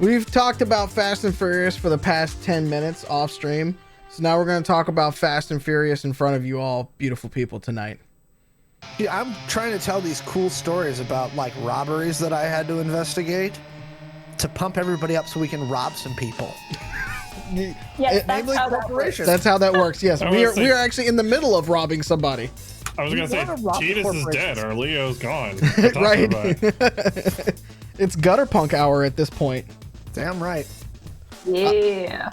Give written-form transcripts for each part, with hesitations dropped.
We've talked about Fast and Furious for the past 10 minutes off stream. So now we're going to talk about Fast and Furious in front of you all beautiful people tonight. Yeah, I'm trying to tell these cool stories about like robberies that I had to investigate to pump everybody up so we can rob some people. Yes, that's how that works. That's how that works. Yes, we are actually in the middle of robbing somebody. I was going to say, Titus is dead or Leo's gone. Right. It's gutter punk hour at this point. Damn right. Yeah.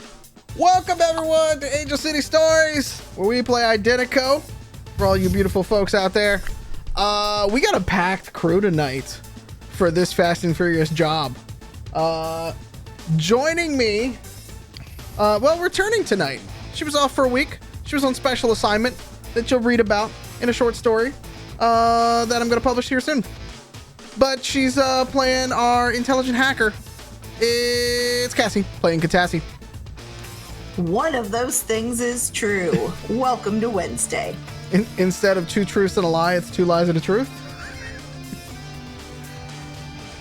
Welcome everyone to Angel City Stories, where we play Identico. For all you beautiful folks out there, we got a packed crew tonight for this Fast and Furious job. Joining me, returning tonight. She was off for a week. She was on special assignment that you'll read about in a short story that I'm going to publish here soon. But she's playing our intelligent hacker. It's Cassie playing Catassie. One of those things is true. Welcome to Wednesday. Instead of two truths and a lie, it's two lies and a truth.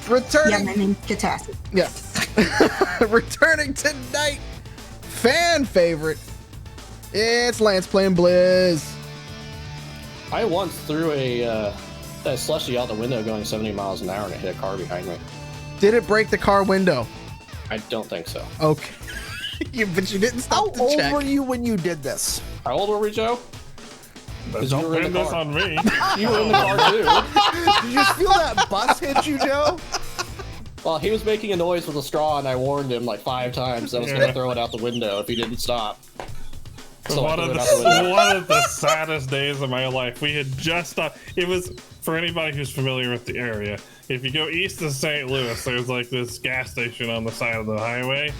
Returning. Yeah, my name's Catassie. Yes. Returning tonight, fan favorite. It's Lance playing Blizz. I once threw a slushy out the window going 70 miles an hour and it hit a car behind me. Did it break the car window? I don't think so. Okay. But you didn't stop to check. How old were you when you did this? How old were we, Joe? Don't blame this on me. You were in the car too. Did you feel that bus hit you, Joe? Well, he was making a noise with a straw and I warned him like 5 times I was going to throw it out the window if he didn't stop. So one of the saddest days of my life. We had just stopped. It was, for anybody who's familiar with the area, if you go east of St. Louis, there's like this gas station on the side of the highway.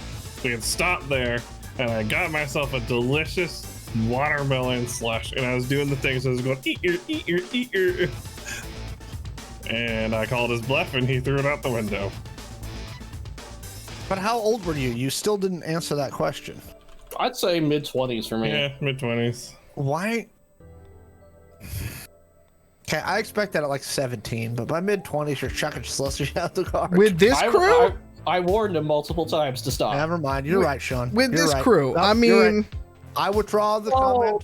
We had stopped there, and I got myself a delicious watermelon slush, and I was doing the things. I was going, eat your. And I called his bluff, and he threw it out the window. But how old were you? You still didn't answer that question. I'd say mid-20s for me. Yeah, mid-20s. Why? Okay, I expect that at like 17, but by mid-20s, you're chucking slushy out the car. With this crew? I warned him multiple times to stop. Never mind. You're right, Sean. With You're this right. crew, No, I mean... right. I withdraw the comment.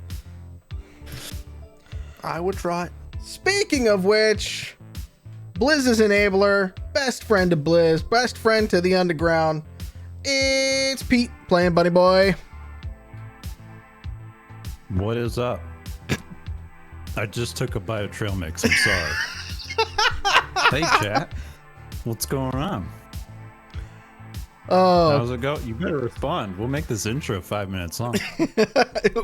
I withdraw it. Speaking of which, Blizz is enabler, best friend to Blizz, best friend to the underground. It's Pete playing Bunny Boy. What is up? I just took a bite of trail mix. I'm sorry. Hey, chat. What's going on? Oh, how's it go? You better respond. We'll make this intro 5 minutes long.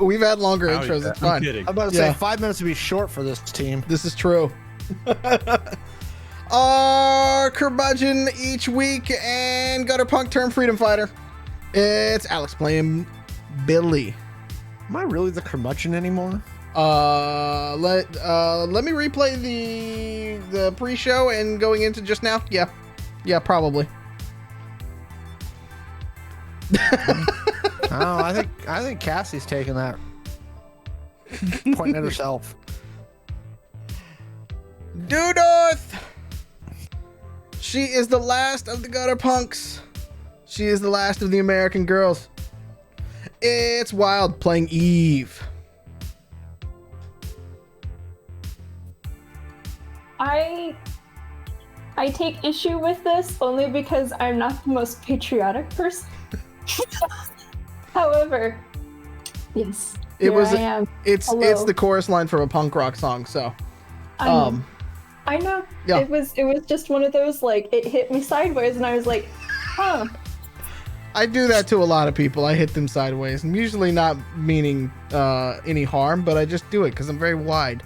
We've had longer intros. It's fine. I'm kidding. I'm about to say 5 minutes would be short for this team. This is true. Our curmudgeon each week and gutter punk turned freedom fighter. It's Alex playing Billy. Am I really the curmudgeon anymore? Let me replay the pre-show and going into just now. Yeah, probably. I think Cassie's taking that, pointing at herself. Due north. She is the last of the gutter punks. She is the last of the American girls. It's Wild playing Eve. I take issue with this only because I'm not the most patriotic person. However, yes, I am. It's the chorus line from a punk rock song, so I know. Yeah. It was just one of those, like, it hit me sideways and I was like, huh. I do that to a lot of people. I hit them sideways. I'm usually not meaning any harm, but I just do it because I'm very wide.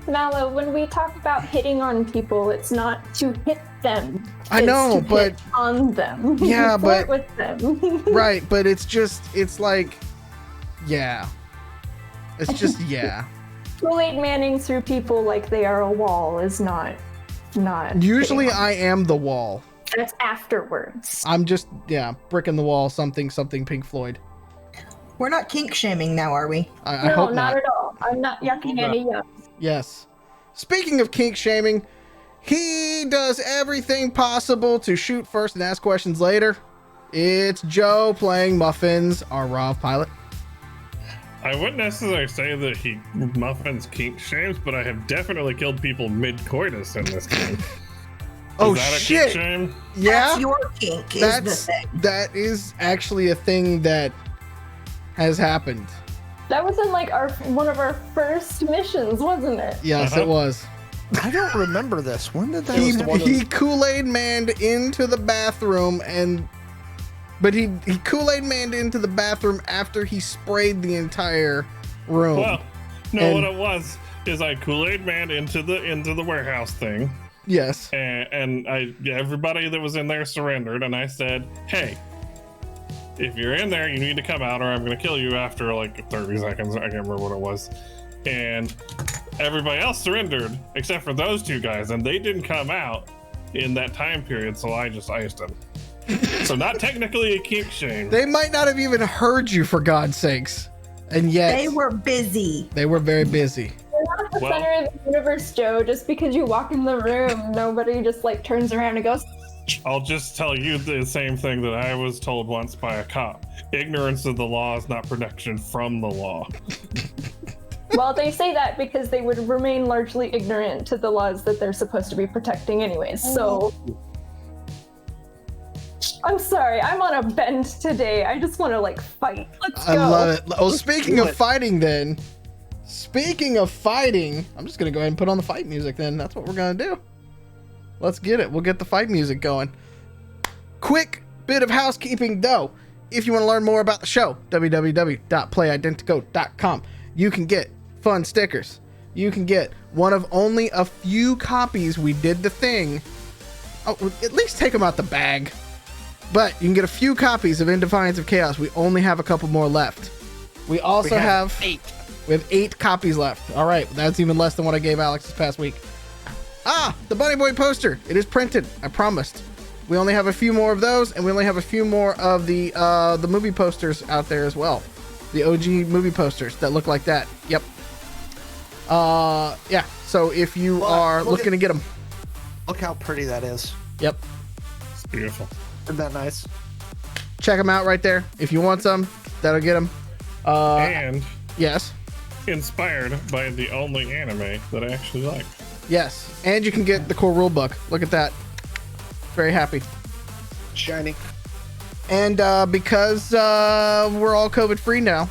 Mallo, when we talk about hitting on people, it's not to hit them. I know, it's to but hit on them. Yeah, Flirt but with them. right, but it's like, yeah. It's just yeah. Kool-Aid Manning through people like they are a wall is not. Usually I am the wall. That's afterwards. I'm just brick in the wall. Something Pink Floyd. We're not kink shaming now, are we? I No, hope not at all. I'm not yucking any yuck. Yes. Speaking of kink shaming, he does everything possible to shoot first and ask questions later. It's Joe playing Muffins, our Rav pilot. I wouldn't necessarily say that Muffins kink shames, but I have definitely killed people mid-coitus in this game. Oh, Is that a shit. kink shame? Yeah, That's your kink, is the thing. that is actually a thing that has happened. That was in like one of our first missions, wasn't it? Yes, it was. I don't remember this. When did that? He Kool-Aid manned into the bathroom but he Kool-Aid manned into the bathroom after he sprayed the entire room. Well, no, what it was is I Kool-Aid manned into the warehouse thing. Yes. And everybody that was in there surrendered, and I said, hey, if you're in there, you need to come out or I'm going to kill you after like 30 seconds. I can't remember what it was. And everybody else surrendered except for those two guys, and they didn't come out in that time period, so I just iced them. So not technically a kink shame. They might not have even heard you, for God's sakes. And yet They were busy. they were very busy. You're not the center of the universe, Joe. Just because you walk in the room, nobody just like turns around and goes. I'll just tell you the same thing that I was told once by a cop. Ignorance of the law is not protection from the law. Well, they say that because they would remain largely ignorant to the laws that they're supposed to be protecting anyways, so... I'm sorry, I'm on a bend today. I just want to, like, fight. Let's go. I love it. Oh, speaking of fighting then, speaking of fighting, I'm just going to go ahead and put on the fight music then. That's what we're going to do. Let's get it. We'll get the fight music going. Quick bit of housekeeping though. If you want to learn more about the show, www.playidentico.com. You can get fun stickers. You can get one of only a few copies. We did the thing. Oh, at least take them out the bag. But you can get a few copies of In Defiance of Chaos. We only have a couple more left. We also have 8. We have 8 copies left. All right, that's even less than what I gave Alex this past week. The Bunny Boy poster. It is printed. I promised. We only have a few more of those, and we only have a few more of the movie posters out there as well. The OG movie posters that look like that. Yep. Yeah. So if you are looking to get them, Look how pretty that is. yep. It's beautiful. Isn't that nice? Check them out right there. If you want some, that'll get them. And Yes. inspired by the only anime that I actually like. Yes. And you can get the core rule book. Look at that. Very happy. Shiny. And because we're all COVID free now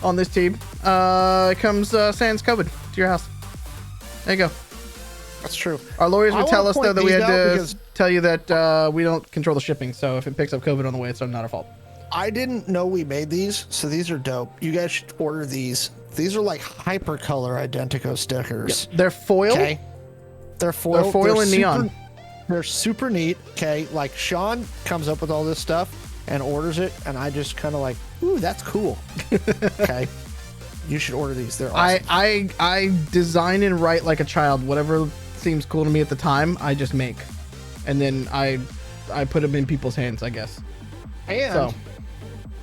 on this team, it comes sans COVID to your house. There you go. That's true. Our lawyers would tell us though that we had to because tell you that we don't control the shipping. So if it picks up COVID on the way, it's not our fault. I didn't know we made these, so these are dope. You guys should order these. These are like hypercolor Identico stickers. They're foil. Okay. They're foil. They're foil and neon. They're super neat. Okay. Like Sean comes up with all this stuff and orders it, and I just kind of like, ooh, that's cool. Okay. You should order these. They're awesome. I design and write like a child. Whatever seems cool to me at the time, I just make, and then I put them in people's hands, I guess. And So.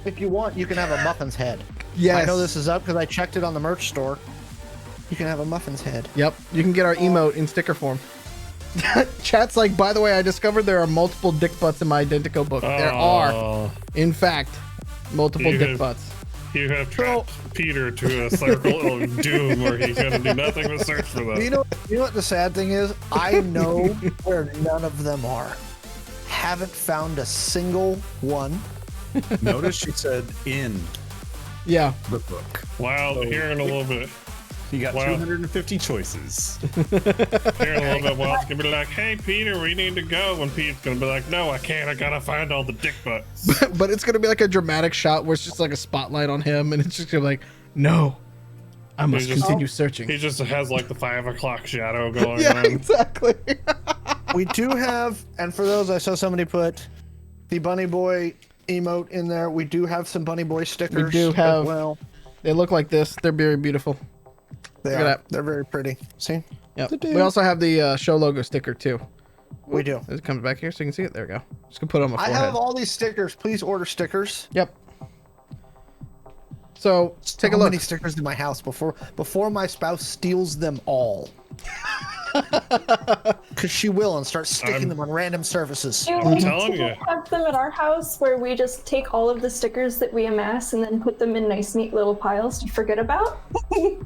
if you want, you can have a muffin's head. Yes. I know this is up because I checked it on the merch store. You can have a muffin's head. Yep. You can get our emote in sticker form. Chat's like, by the way, I discovered there are multiple dick butts in my Identico book. There are, in fact, multiple dick butts. You have trapped Peter to a circle of doom where he's going to do nothing but search for them. You know what the sad thing is? I know where none of them are. Haven't found a single one. Notice she said in Yeah. the book. Wow, here in a little bit. You got Wow. 250 choices. Here in a little bit, well, it's going to be like, hey, Peter, we need to go. And Pete's going to be like, no, I can't. I got to find all the dick butts. But it's gonna be like a dramatic shot where it's just like a spotlight on him, and it's just gonna be like, no, I must He's just- continue searching. He just has like the 5 o'clock shadow going Yeah, on. exactly. We do have, and for those I saw somebody put the Bunny Boy emote in there. We do have some Bunny Boy stickers. We do have- as well. They look like this. They're very beautiful. They Look at are. that. They're very pretty. See? Yep. They do. We also have the show logo sticker too. We do. It comes back here so you can see it. There we go. Just gonna put it on my I forehead. have all these stickers. Please order stickers. Yep. So take a So look. many stickers in my house before my spouse steals them all. Because she will, and start sticking them on random surfaces. Do I'm we telling you. have them at our house where we just take all of the stickers that we amass and then put them in nice, neat little piles to forget about?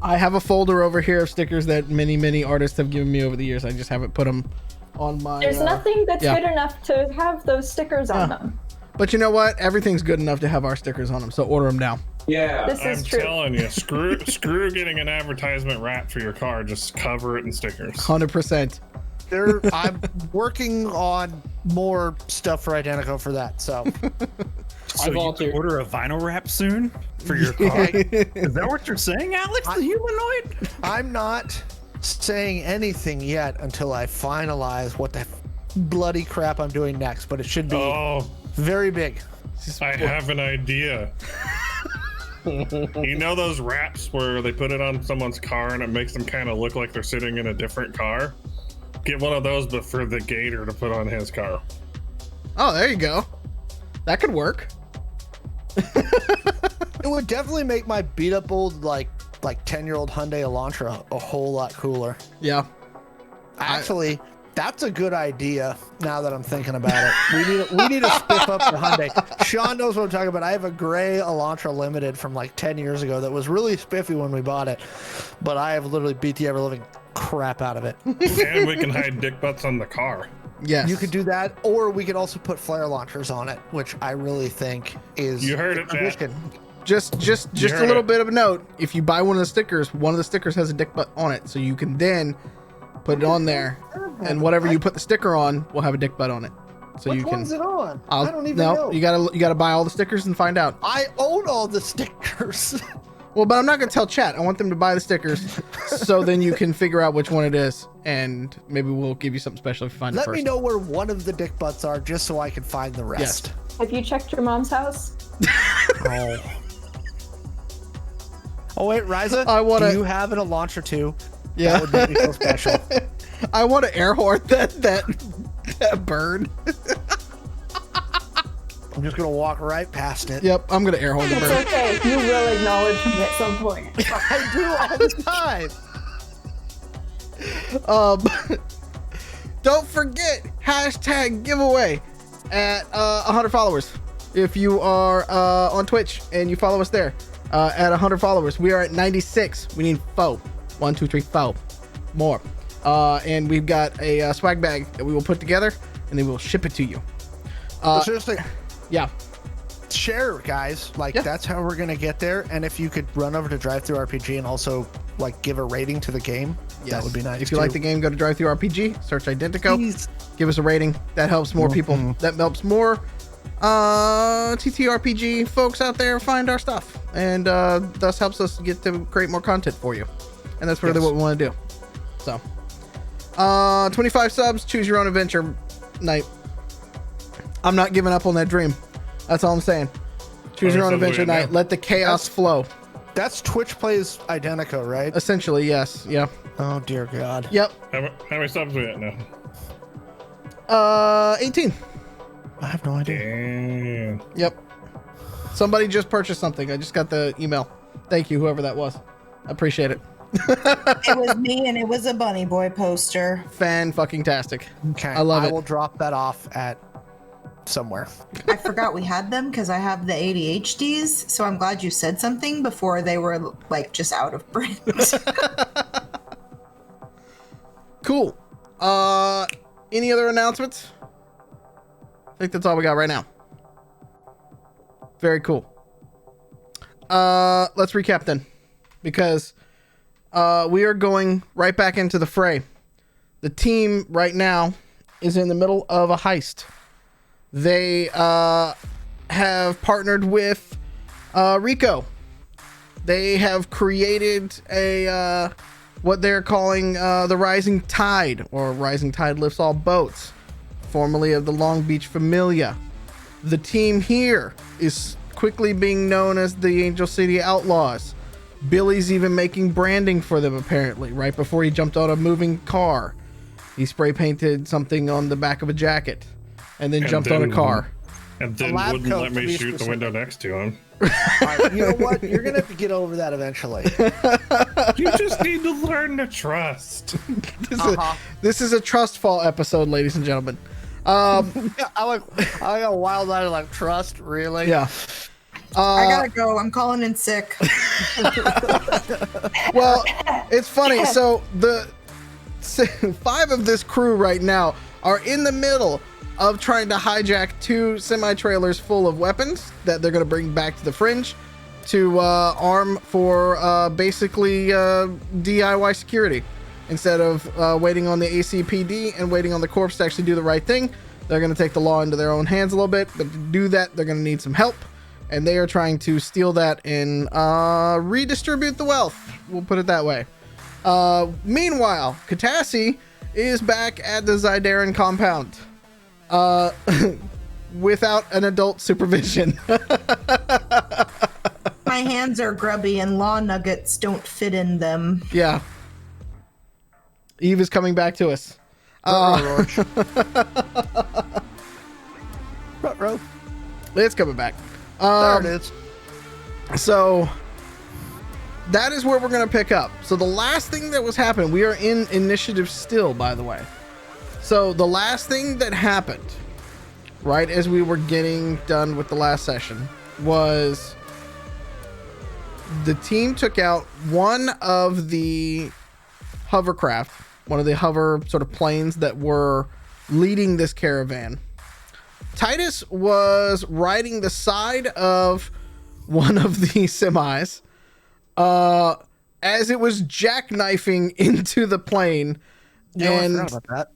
I have a folder over here of stickers that many artists have given me over the years. I just haven't put them on my. There's nothing that's yeah. good enough to have those stickers on them. But you know what? Everything's good enough to have our stickers on them. So order them now. Yeah. This I'm is true. telling you, screw getting an advertisement wrap for your car. Just cover it in stickers. 100%. I'm working on more stuff for Identico for that. So So you volunteer. can order a vinyl wrap soon for your car? Is that what you're saying, Alex, the humanoid? I'm not saying anything yet until I finalize what the bloody crap I'm doing next. But it should be Oh, very big. I have an idea. You know those wraps where they put it on someone's car and it makes them kind of look like they're sitting in a different car? Get one of those, but for the gator to put on his car. Oh, there you go. That could work. It would definitely make my beat up old like 10-year-old Hyundai Elantra a whole lot cooler. Yeah. Actually, that's a good idea. Now that I'm thinking about it, we need to spiff up the Hyundai. Sean knows what I'm talking about. I have a gray Elantra Limited from like 10 years ago that was really spiffy when we bought it, but I have literally beat the ever living crap out of it. And we can hide dick butts on the car. Yes. You could do that, or we could also put flare launchers on it, which I really think is. You heard it, Matt. addition. Just a heard little it. bit of a note. If you buy one of the stickers has a dick butt on it, so you can then put it on there, and whatever you put the sticker on will have a dick butt on it. So Which you can. one's it on? I don't even know. You gotta buy all the stickers and find out. I own all the stickers. Well, but I'm not gonna tell chat. I want them to buy the stickers, so then you can figure out which one it is, and maybe we'll give you something special if you find it Let first. me know where one of the dick butts are, just so I can find the rest. Have you checked your mom's house? Oh. Oh wait, Riza, do you have an Elantra too? Yeah. That would make me feel special. I want to air horn that bird. I'm just gonna walk right past it. Yep, I'm gonna air horn the It's bird. okay. You will acknowledge me at some point. I do all the time. Don't forget #giveaway at 100 followers. If you are on Twitch and you follow us there at 100 followers, we are at 96. We need 4. 1, 2, 3, 4 more. And we've got a swag bag that we will put together and then we'll ship it to you. Seriously, Yeah. share, guys. Like, Yeah. that's how we're gonna get there. And if you could run over to Drive-Thru RPG and also like give a rating to the game, that would be nice. If you like the game, go to Drive-Thru RPG, search Identico, Please. give us a rating. That helps more people. That helps more TTRPG folks out there find our stuff, and thus helps us get to create more content for you. And that's really what we want to do. So, 25 subs, choose your own adventure night. I'm not giving up on that dream. That's all I'm saying. Choose your own adventure night. Let the chaos flow. That's Twitch plays Identico, right? Essentially, yes. Yeah. Oh dear God. Yep. How many subs we at now? 18. I have no idea. Damn. Yep. Somebody just purchased something. I just got the email. Thank you, whoever that was. I appreciate it. It was me, and it was a Bunny Boy poster. Fan-fucking-tastic. Okay. I love it. I will drop that off at somewhere. I forgot we had them because I have the ADHDs, so I'm glad you said something before they were like just out of print. Cool. Any other announcements? I think that's all we got right now. Very cool. Let's recap then, because we are going right back into the fray. The team right now is in the middle of a heist. They have partnered with Rico. They have created a what they're calling the Rising Tide, or Rising Tide Lifts All Boats, formerly of the Long Beach Familia. The team here is quickly being known as the Angel City Outlaws. Billy's even making branding for them, apparently, right before he jumped on a moving car. He spray painted something on the back of a jacket and then jumped on a car. And then lab wouldn't coat, let to me be shoot the specific. window next to him. All right, you know what? You're gonna have to get over that eventually. You just need to learn to trust. This is a trust fall episode, ladies and gentlemen. I like a wild night of like trust. Really? Yeah. I gotta go. I'm calling in sick. Well, it's funny. So the 5 of this crew right now are in the middle of trying to hijack 2 semi-trailers full of weapons that they're going to bring back to the Fringe to arm for basically DIY security. Instead of waiting on the ACPD and waiting on the corps to actually do the right thing, they're going to take the law into their own hands a little bit. But to do that, they're going to need some help. And they are trying to steal that and redistribute the wealth. We'll put it that way. Meanwhile, Catassie is back at the Zydaran compound without an adult supervision. My hands are grubby and law nuggets don't fit in them. Yeah. Eve is coming back to us. It's coming back. There it is. So that is where we're going to pick up. So the last thing that was happening, we are in initiative still, by the way. So the last thing that happened, right as we were getting done with the last session, was the team took out one of the hovercraft, one of the hover sort of planes that were leading this caravan. Titus was riding the side of one of the semis as it was jackknifing into the plane. You know, I And forgot about that.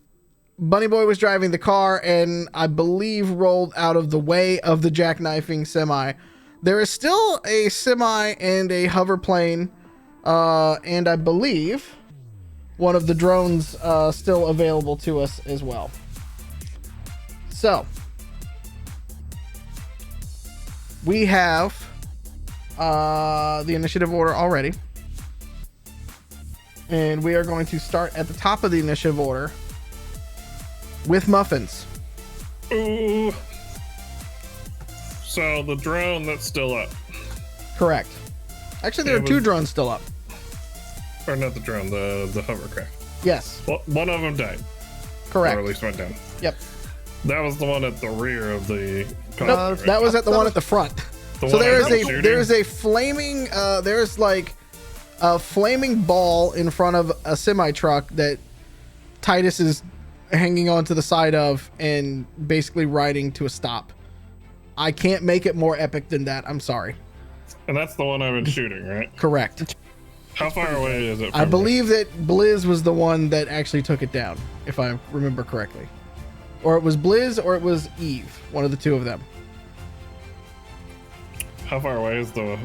Bunny Boy was driving the car and I believe rolled out of the way of the jackknifing semi. There is still a semi and a hover plane, and I believe one of the drones still available to us as well. So we have the initiative order already, and we are going to start at the top of the initiative order with Muffins. Ooh. So the drone that's still up. Correct. Actually, there are 2 drones still up. Or not the drone, the hovercraft. Yes. Well, one of them died. Correct. Or at least went down. Yep. That was the one at the rear of the Nope, that was at the one at the front. The So one there I is was a shooting? there's a flaming there's like a flaming ball in front of a semi truck that Titus is hanging on to the side of and basically riding to a stop. I can't make it more epic than that. I'm sorry. And that's the one I've been shooting, right? Correct. How far away is it from I me? believe that Blizz was the one that actually took it down, if I remember correctly. Or it was Blizz or it was Eve, one of the 2 of them. How far away is the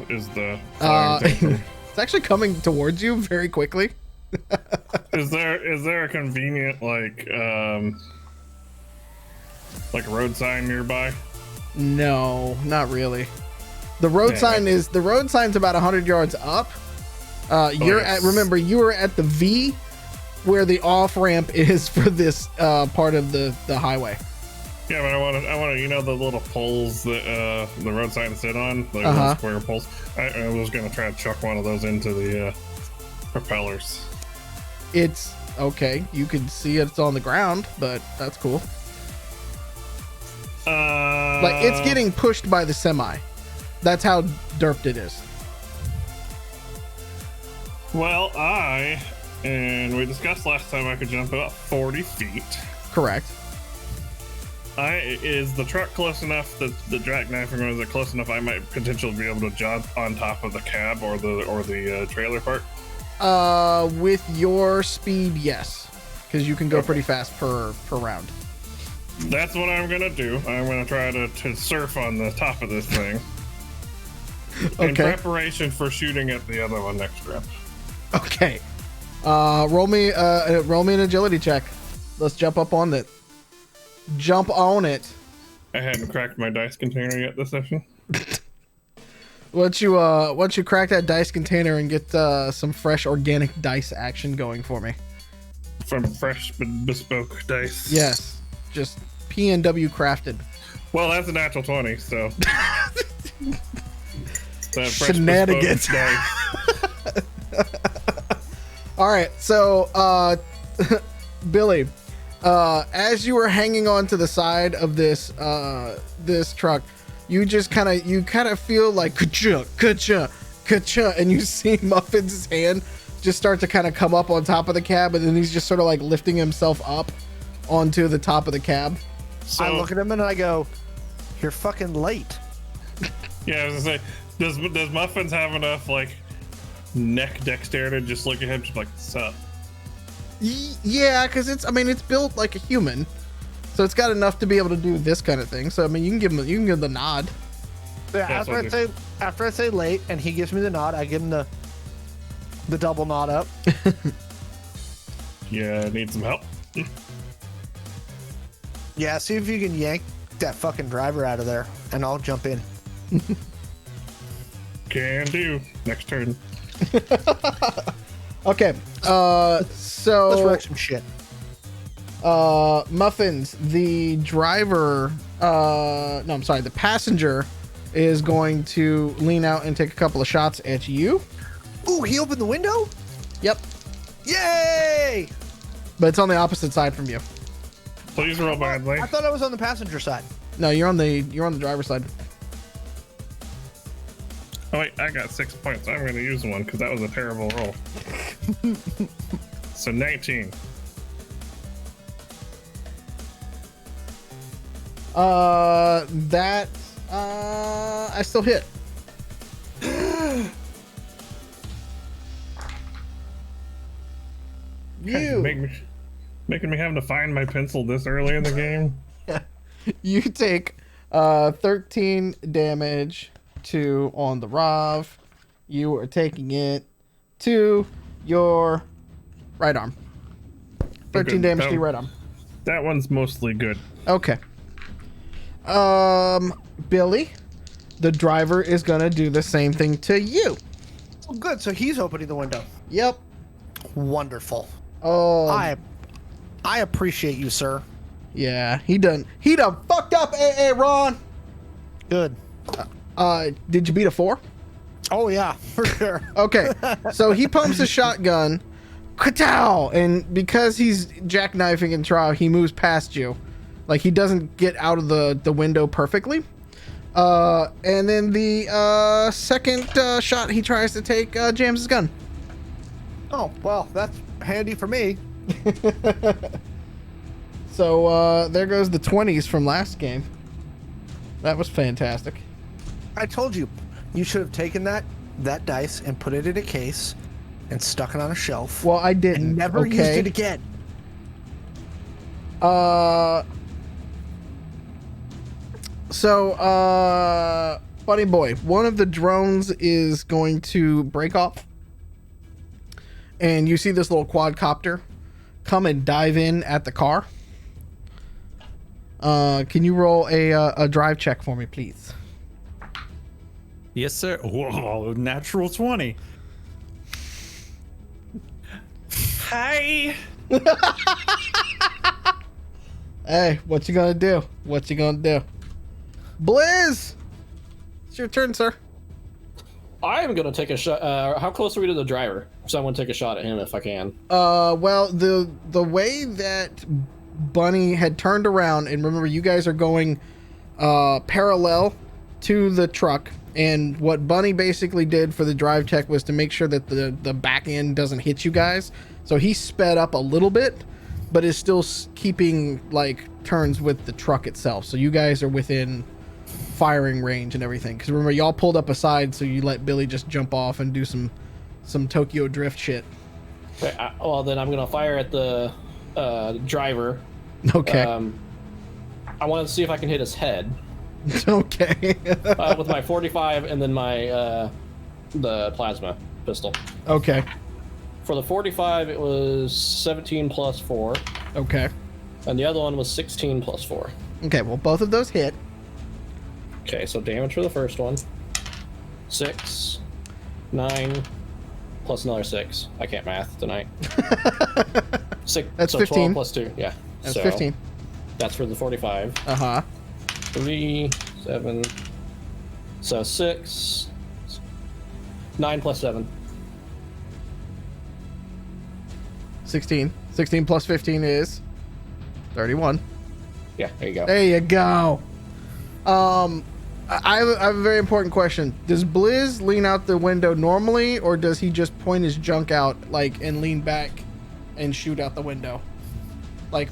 flying thing from me? It's actually coming towards you very quickly. Is there a convenient like road sign nearby? No, not really. The road Damn it. sign's about 100 yards up. Remember, you were at the V where the off ramp is for this part of the highway. Yeah, but I want to, the little poles that the road sign sit on, the Uh-huh. square poles. I was gonna try to chuck one of those into the propellers. It's okay. You can see it's on the ground, but that's cool. Like it's getting pushed by the semi. That's how derped it is. Well, and we discussed last time I could jump about 40 feet. Correct. Is the truck close enough that the jackknifing is it close enough I might potentially be able to jump on top of the cab or the trailer part? With your speed, yes, because you can go pretty fast per round. That's what I'm gonna do. I'm gonna try to surf on the top of this thing. In Okay. preparation for shooting at the other one next round. Okay. Roll me an agility check. Let's jump up on it. Jump on it. I hadn't cracked my dice container yet this session. Once you crack that dice container and get some fresh organic dice action going for me. From fresh bespoke dice. Yes, just PNW crafted. Well, that's a natural 20, so. That fresh Shenanigans. bespoke dice. All right, so Billy, as you were hanging on to the side of this this truck, you just kind of feel like ka-cha, ka-cha, ka-cha, and you see Muffin's hand just start to kind of come up on top of the cab, and then he's just sort of like lifting himself up onto the top of the cab. So, I look at him and I go, "You're fucking late." yeah, I was gonna say, does Muffins have enough like neck dexterity to just look at him, just like, sup? Yeah, because it's built like a human, so it's got enough to be able to do this kind of thing. So I mean, you can give him the nod. Yeah, That's after I say late, and he gives me the nod, I give him the double nod up. Yeah, need some help. Yeah, see if you can yank that fucking driver out of there, and I'll jump in. Can do. Next turn. Okay, so Let's wreck some shit. Muffins, the driver, no, I'm sorry, the passenger is going to lean out and take a couple of shots at you. Ooh, he opened the window? Yep, Yay! but it's on the opposite side from you. Please roll badly. I thought I was on the passenger side. No, you're on the driver's side. Oh wait, I got 6 points. I'm gonna use one because that was a terrible roll. So 19. That I still hit. Making me having to find my pencil this early in the game. You take 13 damage on the Rav. You are taking it to your right arm. 13 Okay, damage to your right arm. That one's mostly good. Okay. Billy, the driver is gonna do the same thing to you. Oh, good. So he's opening the window. Yep. Wonderful. Oh, I appreciate you, sir. yeah. He done fucked up. Hey, Ron. Good. Did you beat a 4? Oh yeah, for sure. Okay, so he pumps a shotgun, ka-tow, and because he's jackknifing and trial, he moves past you. Like, he doesn't get out of the window perfectly. And then the second shot he tries to take jams his gun. Oh well, that's handy for me. So there goes the 20s from last game. That was fantastic. I told you, you should have taken that dice and put it in a case and stuck it on a shelf. Well, I didn't. And never used it again. So, Buddy Boy, one of the drones is going to break off. And you see this little quadcopter come and dive in at the car. Can you roll a drive check for me, please? Yes, sir. Whoa, natural 20. Hi. Hey, what you gonna do? What you gonna do? Blizz! It's your turn, sir. I am gonna take a shot. How close are we to the driver? So I want to take a shot at him if I can. Well, the way that Bunny had turned around, and remember, you guys are going parallel to the truck, and what Bunny basically did for the drive check was to make sure that the back end doesn't hit you guys. So he sped up a little bit, but is still keeping like turns with the truck itself. So you guys are within firing range and everything. Because remember, y'all pulled up aside, so you let Billy just jump off and do some Tokyo drift shit. Okay, well, then I'm gonna fire at the driver. Okay. I want to see if I can hit his head. Okay. With my 45 and then my the plasma pistol. Okay. For the 45, it was 17 plus 4. Okay. And the other one was 16 plus 4. Okay, well, both of those hit. Okay, so damage for the first one. 6, 9, plus another 6. I can't math tonight. 6. That's so 15. 12 plus 2. Yeah. That's so 15. That's for the 45. Uh-huh. 3, 7. So 6. 9 plus 7. 16. 16 plus 15 is 31. Yeah, there you go. There you go. I have a very important question. Does Blizz lean out the window normally, or does he just point his junk out, like, and lean back and shoot out the window? Like,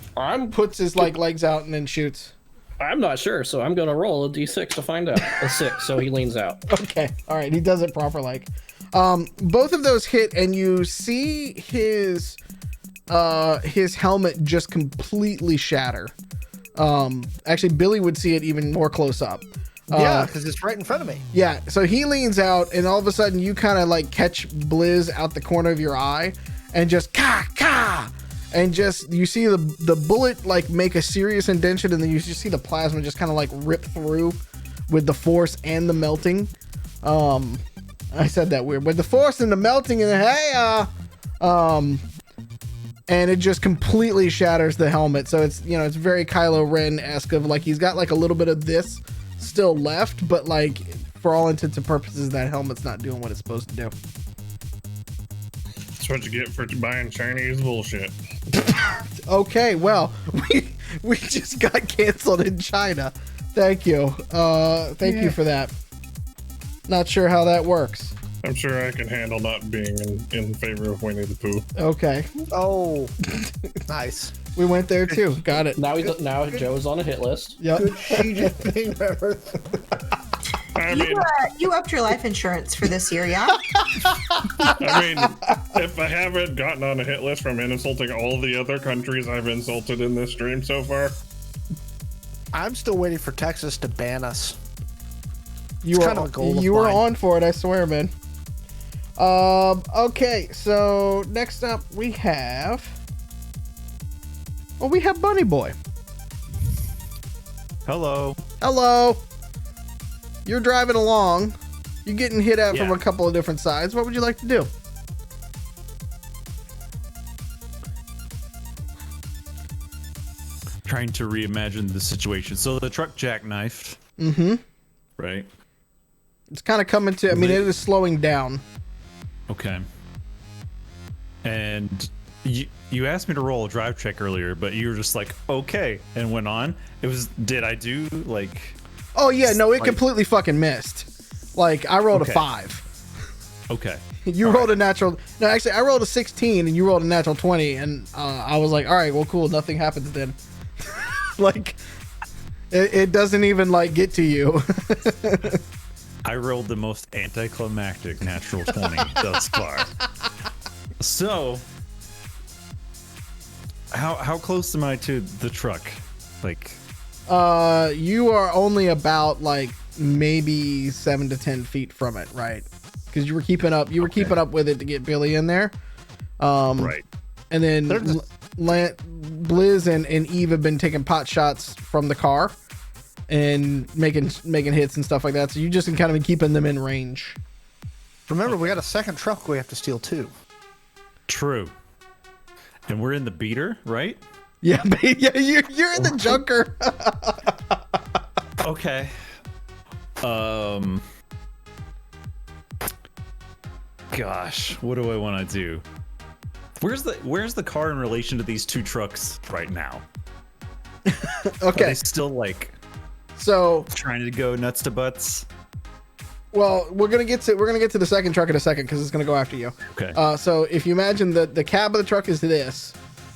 puts his legs out and then shoots. I'm not sure, so I'm gonna roll a d6 to find out. A 6, so he leans out. Okay, all right, he does it proper like. Both of those hit, and you see his helmet just completely shatter. Actually, Billy would see it even more close up. Yeah, because it's right in front of me. Yeah, so he leans out, and all of a sudden you kind of like catch Blizz out the corner of your eye, and just ka, and just you see the bullet like make a serious indentation, and then you just see the plasma just kind of like rip through with the force and the melting. I said that weird, with the force and the melting, and and it just completely shatters the helmet. So it's, you know, it's very Kylo Ren-esque of like he's got like a little bit of this still left, but like for all intents and purposes that helmet's not doing what it's supposed to do. That's what you get for buying Chinese bullshit. Okay, well, we just got canceled in China. Thank you. Thank you for that. Not sure how that works. I'm sure I can handle not being in favor of Winnie the Pooh. Okay. Oh, nice. We went there too. Got it. Now Joe's on a hit list. Yep. Good Xi Jinping member. I mean, You upped your life insurance for this year, yeah? I mean, if I haven't gotten on a hit list from insulting all the other countries I've insulted in this stream so far, I'm still waiting for Texas to ban us. You kind of a goal of were mine. on for it, I swear, man. Okay, so next up we have Bunny Boy. Hello. Hello. You're driving along. You're getting hit at from Yeah. a couple of different sides. What would you like to do? Trying to reimagine the situation. So the truck jackknifed. Mm-hmm. Right. It's kind of coming to, I mean, it is slowing down. Okay. And you asked me to roll a drive check earlier, but you were just like, okay, and went on. Did I do like... Oh, yeah, no, it completely fucking missed. Like, I rolled a 5. Okay. You rolled a natural... No, actually, I rolled a 16, and you rolled a natural 20, and I was like, all right, well, cool, nothing happens then. Like, it doesn't even, like, get to you. I rolled the most anticlimactic natural 20 thus far. So, how close am I to the truck? Like, you are only about like maybe 7 to 10 feet from it, right? Because you were keeping up. You were keeping up with it to get Billy in there. right. And then Blizz and Eve have been taking pot shots from the car and making hits and stuff like that. So you just kind of been keeping them in range. Remember, we got a second truck we have to steal too. True. And we're in the beater, right? Yeah, yeah, you're in the junker. Okay. Gosh, what do I want to do? Where's the car in relation to these two trucks right now? Are Okay, they still like so trying to go nuts to butts? well, we're gonna get to the second truck in a second because it's gonna go after you. Okay. So if you imagine the cab of the truck is this,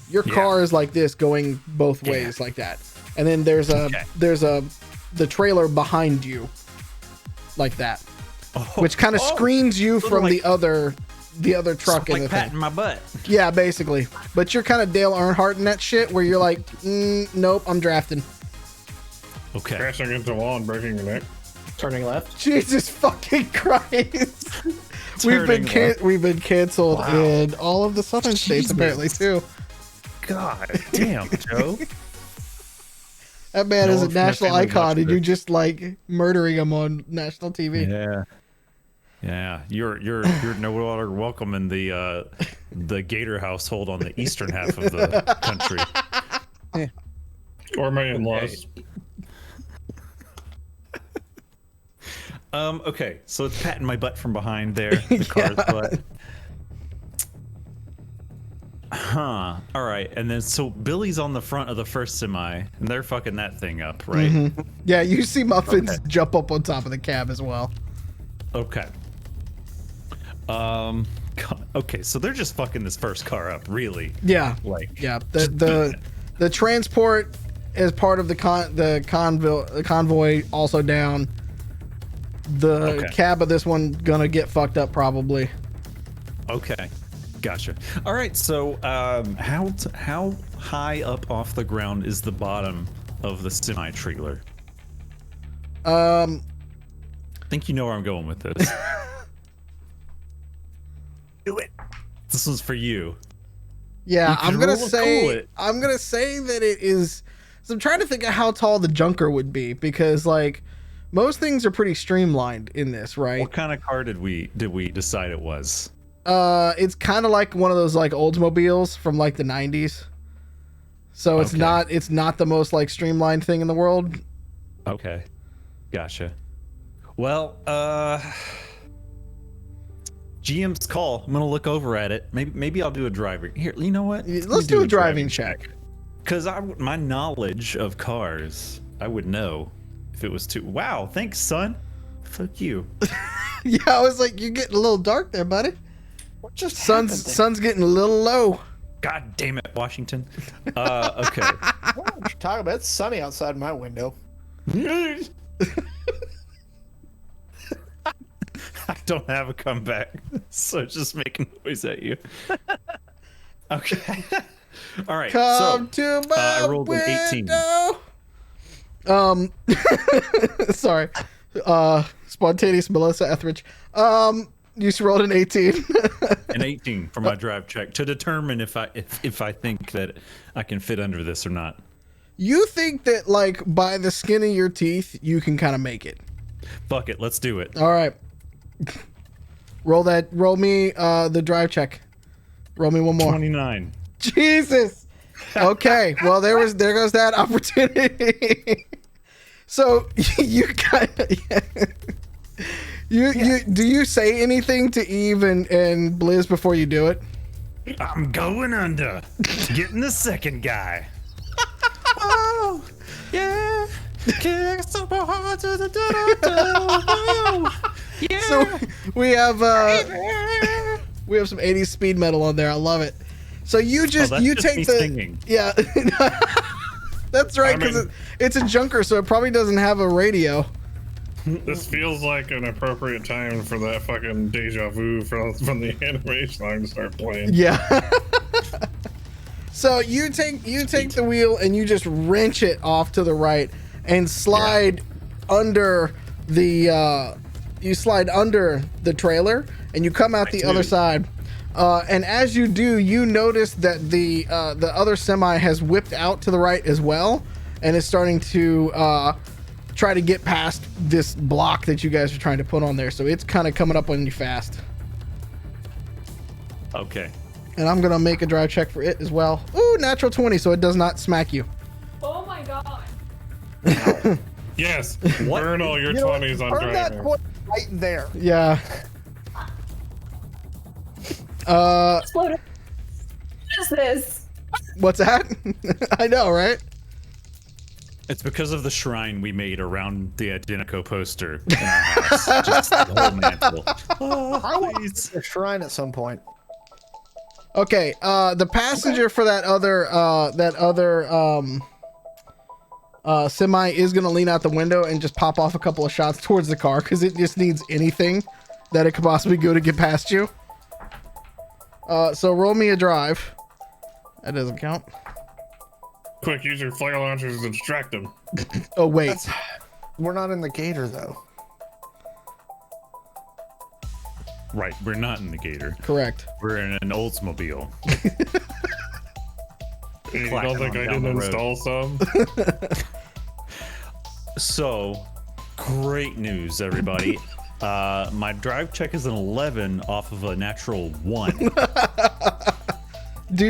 your Yeah. car is like this going both ways like that, and then there's the trailer behind you, like that, which kind of screens you from like- the other truck in like the patting thing. my butt. Yeah, basically. But you're kind of Dale Earnhardt in that shit where you're like, nope, I'm drafting. Okay. crashing into the wall and breaking your neck. Turning left. Jesus fucking Christ. Turning left. We've been canceled in all of the southern states apparently too. God damn, Joe. That man is a one from my national family icon, watched and you're this. just like murdering him on national TV. Yeah. Yeah, you're no longer welcome in the Gator household on the eastern half of the country. Or my in-laws. Okay, so it's patting my butt from behind there, the car's butt. Huh. All right, and then so Billy's on the front of the first semi, and they're fucking that thing up, right? Yeah, you see Muffins jump up on top of the cab as well. Okay. God, okay, so they're just fucking this first car up, really. Yeah. Like, Yeah. The transport is part of the convoy also down. The cab of this one gonna get fucked up probably. Okay. Gotcha. All right. So, how high up off the ground is the bottom of the semi trailer? I think you know where I'm going with this. Do it. This one's for you. Yeah, You I'm can gonna roll a say cool it. I'm gonna say that it is. So I'm trying to think of how tall the junker would be because like most things are pretty streamlined in this, right? What kind of car did we decide it was? It's kind of like one of those like Oldsmobiles from like the 90s. So it's not the most like streamlined thing in the world. Okay. Gotcha. Well, GM's call. I'm gonna look over at it. Maybe I'll do a driver. Here, you know what? Let's do a driving check. Cause my knowledge of cars, I would know if it was too. Wow, thanks, son. Fuck you. Yeah, I was like, you're getting a little dark there, buddy. What just Sun's getting a little low. God damn it, Washington. Okay. What are you talking about? It's sunny outside my window. I don't have a comeback, so just making noise at you. Okay. All right. Come so, to my I rolled an 18. window. Sorry. Spontaneous Melissa Etheridge. You rolled an 18. An 18 for my drive check to determine if I think that I can fit under this or not. You think that like by the skin of your teeth you can kind of make it. Fuck it, let's do it. All right. Roll me the drive check. Roll me one more. 29. Jesus. Okay. Well, there goes that opportunity. So you kind of you do you say anything to Eve and Blizz before you do it? I'm going under. Getting the second guy. Oh, yeah. Kick super hard to the yeah. So we have some 80s speed metal on there. I love it. So you that's you just take me the singing. Yeah. That's right, because it's a junker, so it probably doesn't have a radio. This feels like an appropriate time for that fucking deja vu from the anime song to start playing. Yeah. So you take the wheel and you just wrench it off to the right and slide under the trailer and you come out the other side. And as you do, you notice that the other semi has whipped out to the right as well and is starting to try to get past this block that you guys are trying to put on there. So it's kind of coming up on you fast. Okay. And I'm going to make a drive check for it as well. Ooh, natural 20, so it does not smack you. Oh my god. Yes, burn all your 20s on Burn that driver. point right there. Yeah. Exploded. What is this? What's that? I know, right? It's because of the shrine we made around the Identico poster in our house. Just the whole mantle. I want a shrine at some point. Okay, the passenger for that other semi is gonna lean out the window and just pop off a couple of shots towards the car because it just needs anything that it could possibly go to get past you. So roll me a drive. That doesn't count. Quick, use your flare launchers to distract them. Oh wait. We're not in the gator though. Right, we're not in the Gator. Correct. We're in an Oldsmobile. You don't think I didn't install some? So, great news, everybody. My drive check is an 11 off of a natural 1.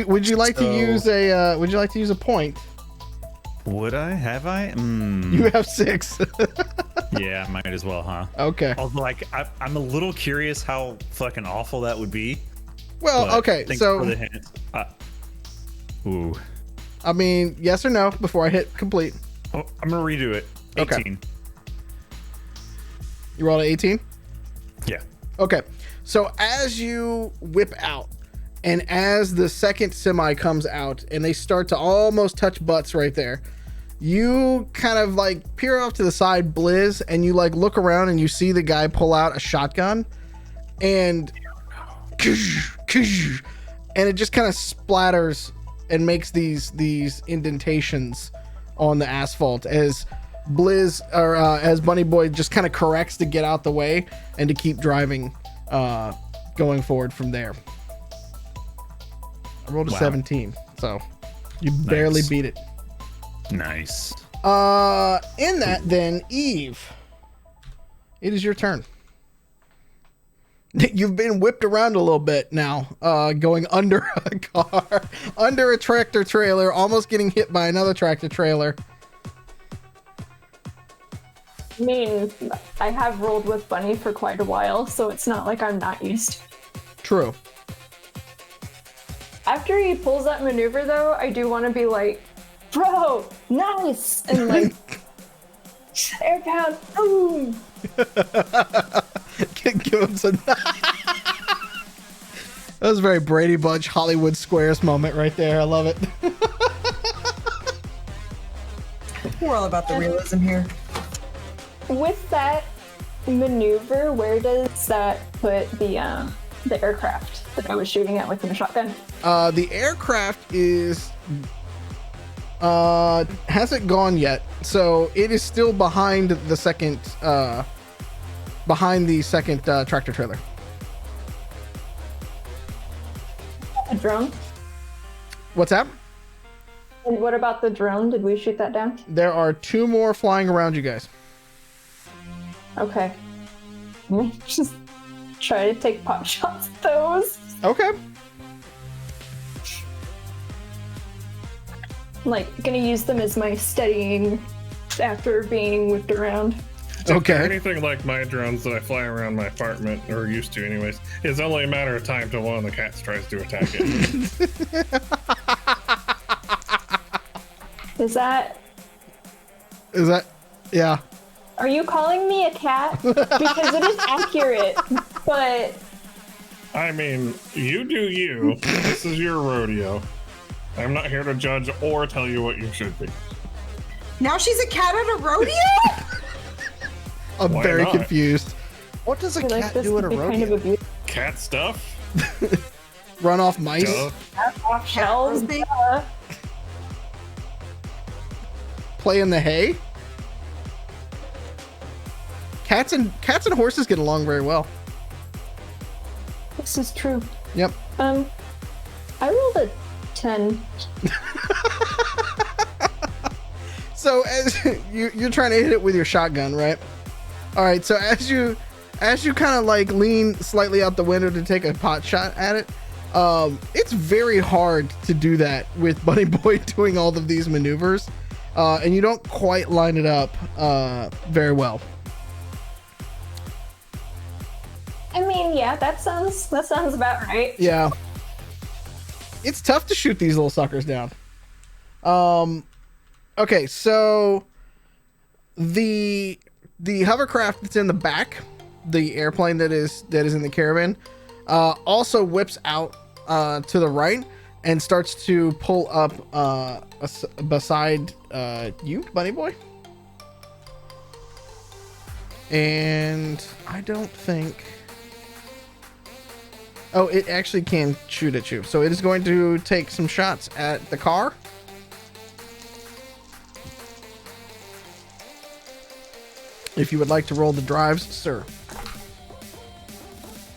Would you like to use a point? Would I? Have I? You have 6. Yeah, might as well, huh? Okay. Although, like, I'm a little curious how fucking awful that would be. Well, but okay, thanks so for the hint. Ooh. I mean, yes or no before I hit complete. Oh, I'm gonna redo it. 18. Okay. You rolled an 18? Yeah. Okay. So as you whip out, and as the second semi comes out, and they start to almost touch butts right there, you kind of like peer off to the side, Blizz, and you like look around and you see the guy pull out a shotgun, and it just kind of splatters and makes these indentations on the asphalt as Blizz or as Bunny Boy just kind of corrects to get out the way and to keep driving, going forward from there. I rolled a 17, so you barely beat it. Nice. In that, then Eve, it is your turn. You've been whipped around a little bit now, going under a car, under a tractor trailer, almost getting hit by another tractor trailer. I mean, I have rolled with Bunny for quite a while, so it's not like I'm not used. True. After he pulls that maneuver, though, I do want to be like, bro, nice! And like, air pound, boom! Give him some. That was a very Brady Bunch Hollywood Squares moment right there. I love it. We're all about the realism here. With that maneuver, where does that put the aircraft that I was shooting at with the shotgun? The aircraft is hasn't gone yet, so it is still behind the second tractor trailer. A drone? What's that? And what about the drone? Did we shoot that down? There are 2 more flying around you guys. Okay. Just try to take pot shots at those. Okay. Like, gonna use them as my steadying after being whipped around. Okay. Anything like my drones that I fly around my apartment, or used to anyways, it's only a matter of time till one of the cats tries to attack it. Is that... Yeah. Are you calling me a cat? Because it is accurate, but... I mean, you do you. This is your rodeo. I'm not here to judge or tell you what you should be. Now she's a cat at a rodeo? I'm Why very not? confused. What does a I feel like cat this do at a would be kind of rodeo? abuse. Cat stuff? Run off mice. Duh. Off shelves. roasting? Play in the hay. Cats and horses get along very well. This is true. Yep. I rolled a 10. So as you're trying to hit it with your shotgun, right? All right. So as you kind of like lean slightly out the window to take a pot shot at it, it's very hard to do that with Bunny Boy doing all of these maneuvers, and you don't quite line it up very well. I mean, yeah, that sounds about right. Yeah. It's tough to shoot these little suckers down. Okay, so the hovercraft that's in the back, the airplane that is in the caravan, also whips out to the right and starts to pull up beside you, Bunny Boy. And I don't think... Oh, it actually can shoot at you. So it is going to take some shots at the car. If you would like to roll the drives, sir.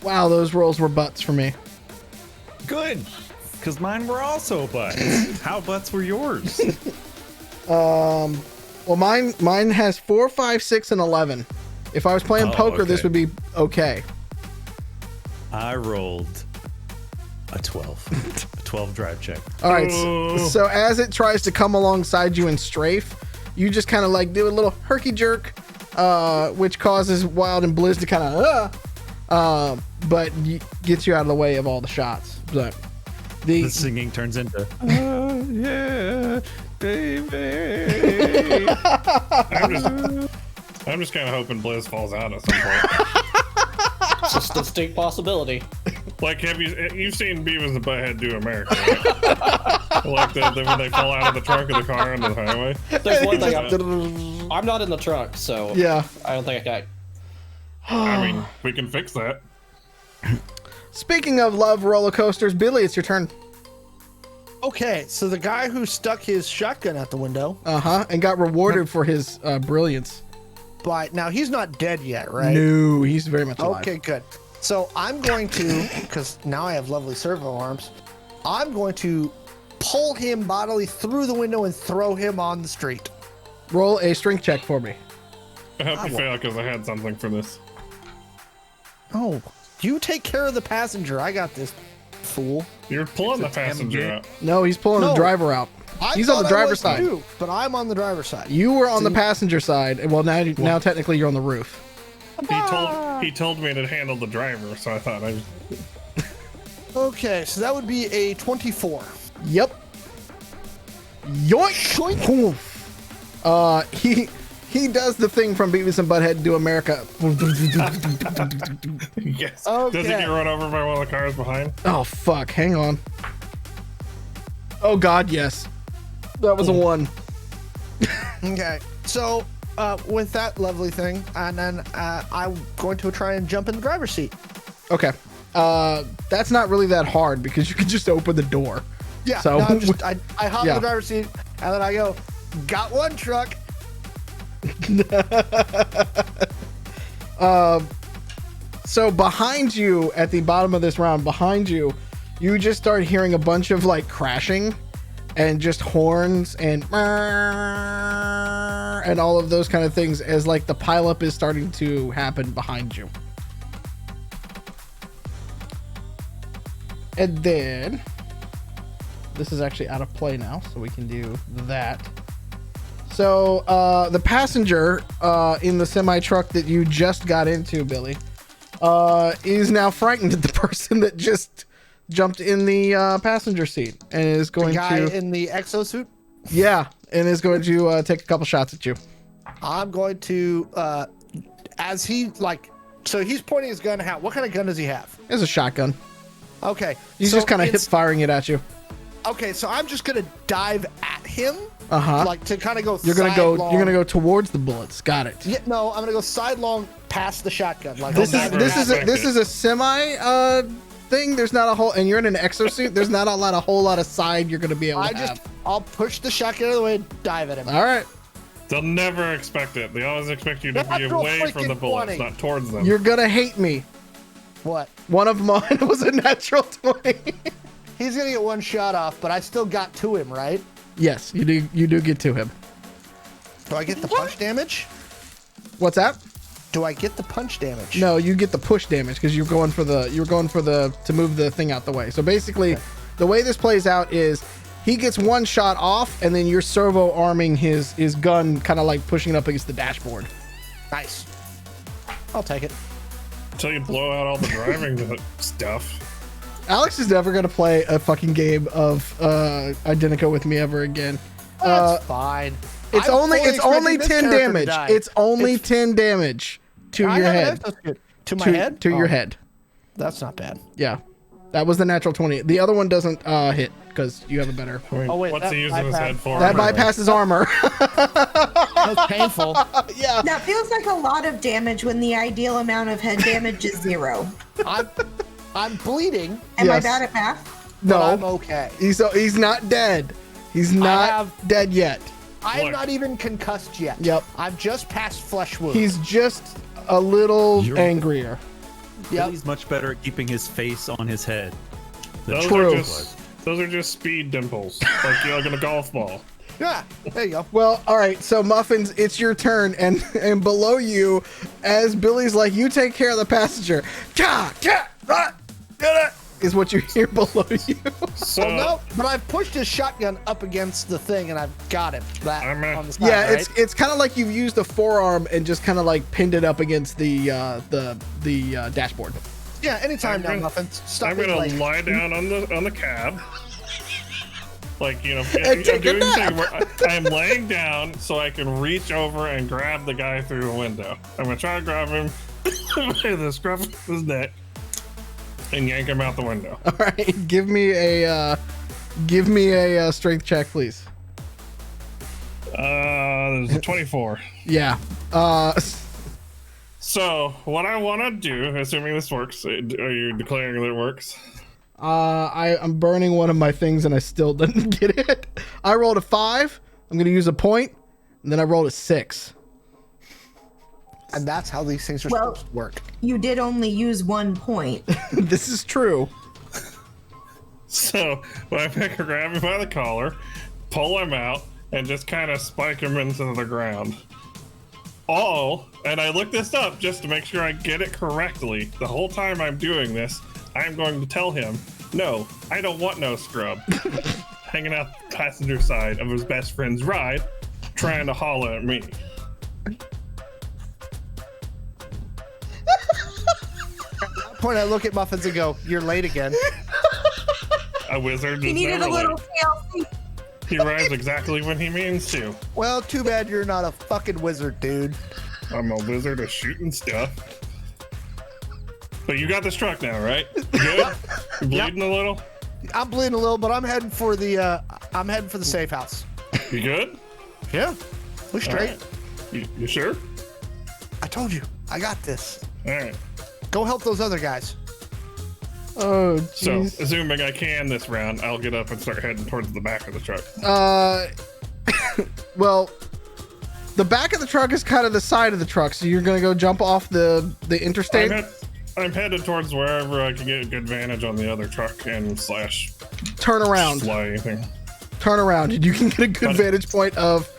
Wow, those rolls were butts for me. Good, because mine were also butts. How butts were yours? Well, mine has 4, 5, 6, and 11. If I was playing poker, this okay. would be okay. I rolled a 12. A 12 drive check. All right. So as it tries to come alongside you and strafe, you just kind of like do a little herky jerk, which causes Wild and Blizz to kind of, but gets you out of the way of all the shots. But The singing turns into, oh, yeah, baby. I'm just kind of hoping Blizz falls out at some point. It's just a distinct possibility. Like, you've seen Beavis and Butthead do America, right? Like when they fall out of the trunk of the car onto the highway. There's one thing I'm not in the trunk, so yeah, I don't think I I mean, we can fix that. Speaking of love roller coasters, Billy, it's your turn. Okay, so the guy who stuck his shotgun out the window. And got rewarded for his brilliance. But now he's not dead yet, right? No, he's very much alive. Okay, good. So I'm going to, because now I have lovely servo arms, I'm going to pull him bodily through the window and throw him on the street. Roll a strength check for me. I hope you fail because I had something for this. Oh, you take care of the passenger. I got this, fool. You're pulling the passenger out. No, he's pulling the driver out. He's on the driver's side. Too, but I'm on the driver's side. You were on the passenger side. Well, now technically you're on the roof. He told me to handle the driver, so I thought I. Okay, so that would be a 24. Yep. Yoink! He does the thing from Beavis and Butthead to America. Yes. Okay. Does he get run over by one of the cars behind? Oh fuck! Hang on. Oh god, yes. That was a 1. Okay, so with that lovely thing, and then I'm going to try and jump in the driver's seat. Okay. That's not really that hard because you can just open the door. Yeah. So No, I hop in the driver's seat, and then I go, got one truck. So behind you, at the bottom of this round, behind you, you just start hearing a bunch of like crashing and just horns and all of those kind of things as like the pileup is starting to happen behind you. And then this is actually out of play now, so we can do that. So the passenger in the semi truck that you just got into, Billy, is now frightened at the person that just jumped in the passenger seat and is going the guy to in the exosuit. Yeah, and is going to take a couple shots at you. I'm going to as he so he's pointing his gun out. What kind of gun does he have? It's a shotgun. Okay, He's so just kind of hip it's- firing it at you. Okay, so I'm just gonna dive at him. Like to kind of go. You're gonna go. You're gonna go towards the bullets. Got it. Yeah, no, I'm gonna go sidelong past the shotgun. Like This is a semi thing. There's not a whole, and you're in an exosuit. There's not a whole lot of side you're gonna be able to have. I'll push the shotgun out of the way and dive at him. All right. They'll never expect it. They always expect you to be Natural away from the freaking bullets, 20. not towards them. You're gonna hate me. What? One of mine was a natural 20. He's gonna get one shot off, but I still got to him, right? Yes, you do. You do get to him. Do I get the punch damage? What's that? Do I get the punch damage? No, you get the push damage because you're going for the to move the thing out the way. So basically, the way this plays out is he gets one shot off, and then you're servo arming his gun, kind of like pushing it up against the dashboard. Nice. I'll take it. Until you blow out all the driving stuff. Alex is never gonna play a fucking game of Identico with me ever again. That's fine. It's I'm only fully expecting this 10 character to damage. die. It's only 10 damage to I your have an head. exosuit. To my head? To your Oh, head. That's not bad. Yeah, that was the natural 20. The other one doesn't hit because you have a better. I mean, Oh, wait, what's that he using his head for? That bypasses armor. That's painful. Yeah. That feels like a lot of damage when the ideal amount of head damage is 0. I'm bleeding. Am I Yes. bad at math? But I'm No, okay. he's not dead. He's not have- dead yet. I'm Look. not even concussed yet. Yep. I'm just past flesh wound. He's just a little You're- angrier. Yep. He's much better at keeping his face on his head. Those True. those are just speed dimples, like you're like in a golf ball. Yeah. There you go. Well, all right. So Muffins, it's your turn, and below you, as Billy's like, you take care of the passenger. is what you hear below you. So Well, no, but I've pushed his shotgun up against the thing and I've got him. That I'm on the side, Yeah, right? it's kind of like you've used a forearm and just kind of like pinned it up against the dashboard. Yeah, anytime now, I'm gonna- Muffins. Stop I'm being gonna late. lie down on the cab. Like, you know, And take a I'm doing the nap. thing where I am laying down so I can reach over and grab the guy through the window. I'm gonna try to grab him by the scruff of his neck and yank him out the window. All right, give me a strength check, please. There's a 24. Yeah. So what I want to do, assuming this works, are you declaring that it works? I'm burning one of my things and I still didn't get it. I rolled a 5. I'm gonna use a point, and then I rolled a 6. And that's how these things are Well- supposed to work. You did only use 1 point. This is true. So when I pick grab him by the collar, pull him out, and just kind of spike him into the ground. And I looked this up just to make sure I get it correctly. The whole time I'm doing this, I'm going to tell him, no, I don't want no scrub. Hanging out the passenger side of his best friend's ride, trying to holler at me. At that point, I look at Muffins and go, "You're late again." A wizard You is needed a never little late. TLC. He arrives exactly when he means to. Well, too bad you're not a fucking wizard, dude. I'm a wizard of shooting stuff. But you got this truck now, right? You good? You bleeding a little? I'm bleeding a little, but I'm heading for the safe house. You good? Yeah, we're straight. Alright. You sure? I told you, I got this. All right. Go help those other guys. Oh, So, jeez. assuming I can this round, I'll get up and start heading towards the back of the truck. Well, the back of the truck is kind of the side of the truck, so you're gonna go jump off the interstate. I'm headed towards wherever I can get a good vantage on the other truck and slash Turn around. fly anything. Turn around, and you can get a good vantage point of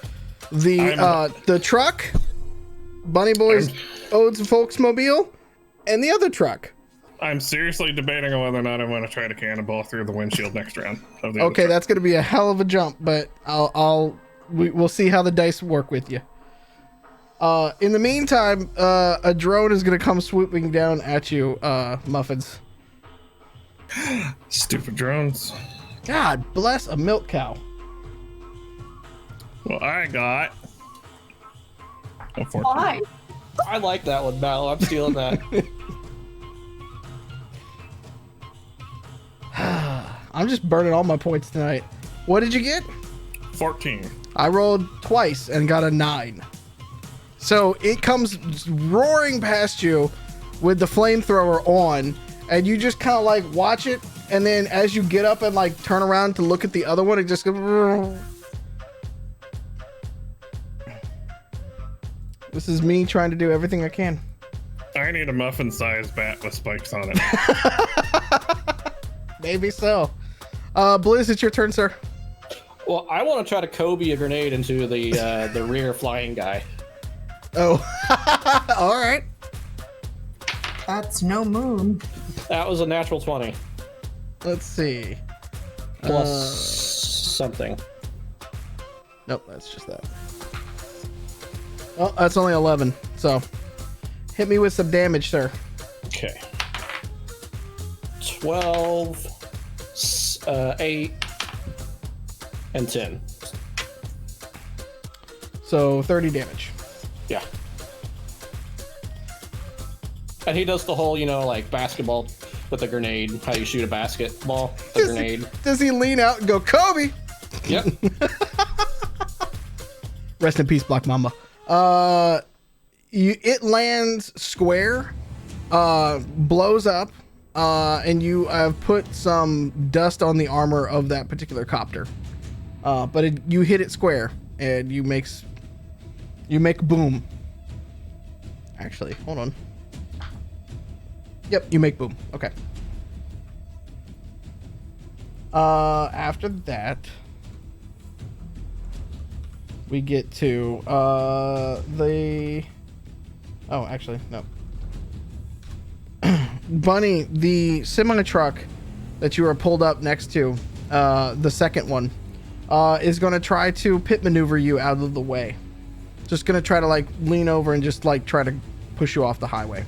the truck, Bunny Boy's Odes and Folksmobile, and the other truck. I'm seriously debating on whether or not I want to try to cannonball through the windshield next round. Of the Okay, other truck. that's gonna be a hell of a jump, but we'll see how the dice work with you. In the meantime, a drone is gonna come swooping down at you, Muffins. Stupid drones. God bless a milk cow. Well, I got a 14. Why? I like that one, Mallo. I'm stealing that. I'm just burning all my points tonight. What did you get? 14. I rolled twice and got a 9. So it comes roaring past you with the flamethrower on, and you just kind of like watch it, and then as you get up and like turn around to look at the other one, it just goes. This is me trying to do everything I can. I need a muffin-sized bat with spikes on it. Maybe so. Blizz, it's your turn, sir. Well, I want to try to Kobe a grenade into the rear flying guy. Oh, all right. That's no moon. That was a natural 20 Let's see. plus something. Nope, that's just that. Oh, that's only 11. So, hit me with some damage, sir. Okay. 12, 8, and 10. So 30 damage. Yeah. And he does the whole, like basketball with a grenade, how you shoot a basketball, a grenade. Does he lean out and go, Kobe? Yep. Rest in peace, Black Mamba. It lands square, blows up, and you have put some dust on the armor of that particular copter. But you hit it square, and you make boom. Actually, hold on. Yep, you make boom. Okay. After that, we get to the. Oh, actually, no. Bunny, the semi truck that you are pulled up next to, the second one, is going to try to pit maneuver you out of the way. Just going to try to like lean over and just like try to push you off the highway.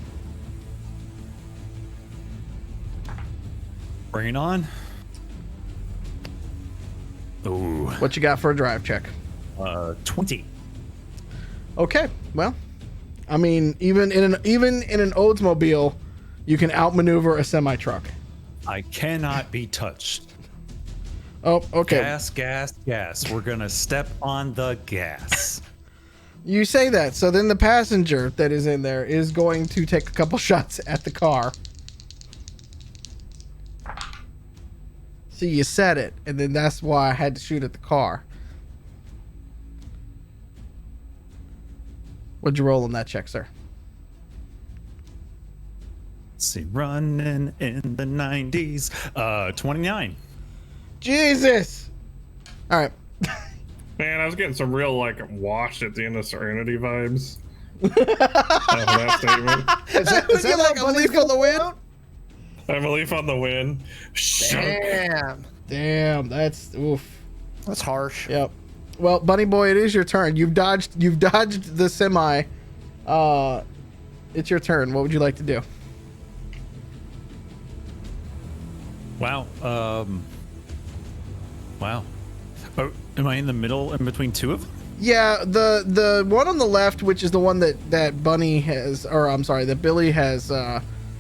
Bring it on. Ooh. What you got for a drive check? 20. Okay, well, I mean, even in an Oldsmobile, you can outmaneuver a semi truck. I cannot be touched. Oh, okay. Gas, gas, gas. We're gonna step on the gas. You say that, so then the passenger that is in there is going to take a couple shots at the car. So you said it, and then that's why I had to shoot at the car. What'd you roll on that check, sir? Let's see, running in the 90s. 29. Jesus! All right. Man, I was getting some real like washed at the end of Serenity vibes. That statement. Is that like a leaf on the wind? I'm a leaf on the wind. Damn, That's oof. that's harsh. Yep. Well, Bunny Boy, it is your turn. You've dodged the semi. It's your turn. What would you like to do? Wow. Wow. Oh, am I in the middle in between two of them? Yeah, the one on the left, which is the one that Bunny has, or I'm sorry, that Billy has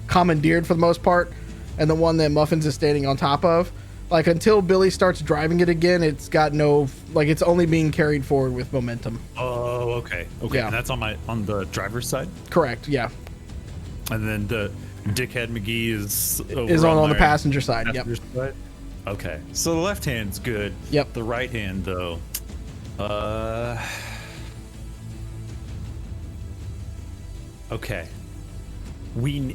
commandeered for the most part, and the one that Muffins is standing on top of. Like, until Billy starts driving it again, it's got no, like, it's only being carried forward with momentum. Oh, okay. Okay. Yeah. And that's on the driver's side? Correct, yeah. And then the Dickhead McGee is On the passenger side, passenger side? Okay. So the left hand's good. Yep. The right hand, though. Okay.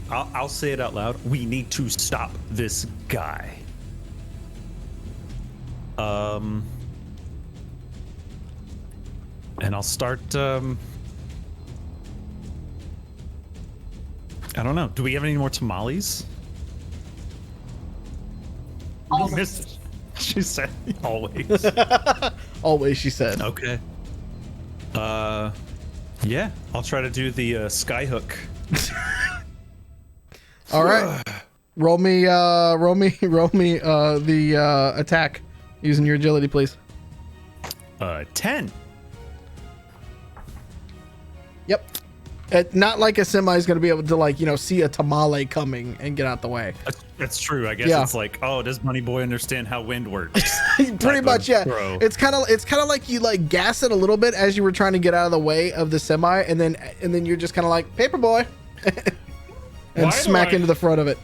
I'll say it out loud. We need to stop this guy. And I'll start. I don't know. Do we have any more tamales? You missed it. She said always. Always, she said. Okay. Yeah. I'll try to do the skyhook. All right. Roll me the attack using your agility, please. 10. Yep. Not like a semi is going to be able to, like, see a tamale coming and get out the way. That's true. I guess Yeah. it's like, oh, does Money Boy understand how wind works? Pretty much, yeah. throw. It's kind of like you like gas it a little bit as you were trying to get out of the way of the semi, and then you're just kind of like paper boy, and Why smack do I- into the front of it.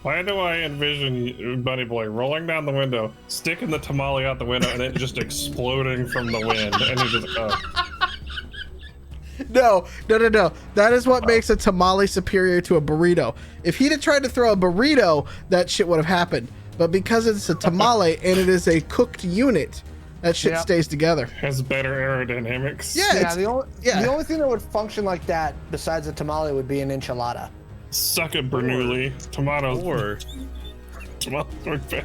Why do I envision Bunny Boy rolling down the window, sticking the tamale out the window, and then just exploding from the wind? And he just, No. That is what makes a tamale superior to a burrito. If he'd have tried to throw a burrito, that shit would have happened. But because it's a tamale and it is a cooked unit, that shit Yep. stays together. has better aerodynamics. Yeah, Yeah, it's, the only thing that would function like that besides a tamale would be an enchilada. Suck it, Bernoulli. Tomatoes. Or Tomatoes work better.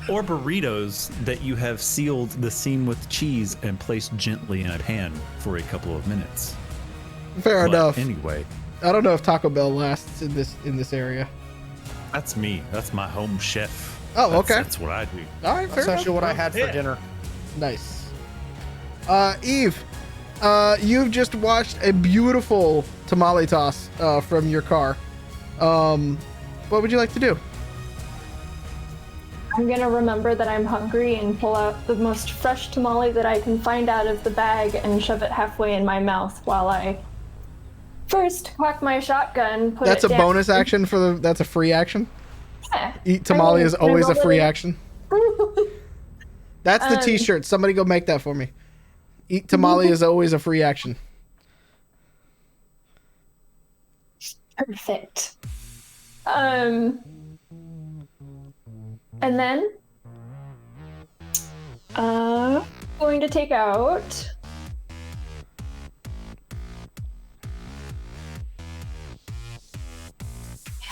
or burritos that you have sealed the seam with cheese and placed gently in a pan for a couple of minutes. fair But enough. Anyway, I don't know if Taco Bell lasts in this area. that's me. That's my home chef. Oh, okay. That's what I do. All right, fair That's enough. actually what I had for dinner. Nice. Eve, you've just watched a beautiful tamale toss from your car. What would you like to do? I'm gonna remember that I'm hungry and pull out the most fresh tamale that I can find out of the bag and shove it halfway in my mouth while I first cock my shotgun. That's a bonus action that's a free action. Yeah. Eat tamale is Can I always a roll free it? action. That's the t-shirt. Somebody go make that for me. Eat tamale is always a free action. Perfect. And then going to take out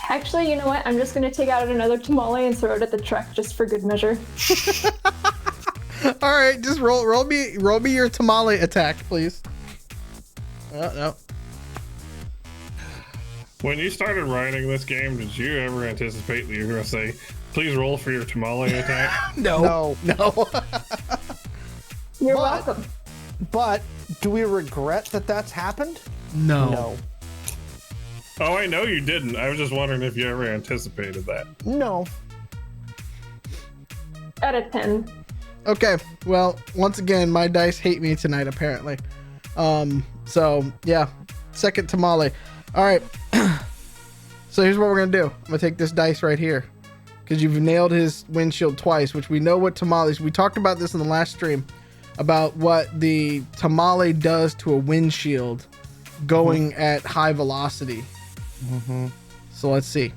Actually, you know what? I'm just gonna take out another tamale and throw it at the truck just for good measure. All right, just roll me your tamale attack, please. No. When you started writing this game, did you ever anticipate that you were going to say, please roll for your tamale attack? No. You're But- welcome. But do we regret that that's happened? No. Oh, I know you didn't. I was just wondering if you ever anticipated that. No. Out of 10. Okay, well, once again, my dice hate me tonight, apparently. So, yeah, second tamale. All right, so here's what we're going to do. I'm going to take this dice right here, because you've nailed his windshield twice, which we know what tamales... We talked about this in the last stream, about what the tamale does to a windshield going at high velocity. So let's see.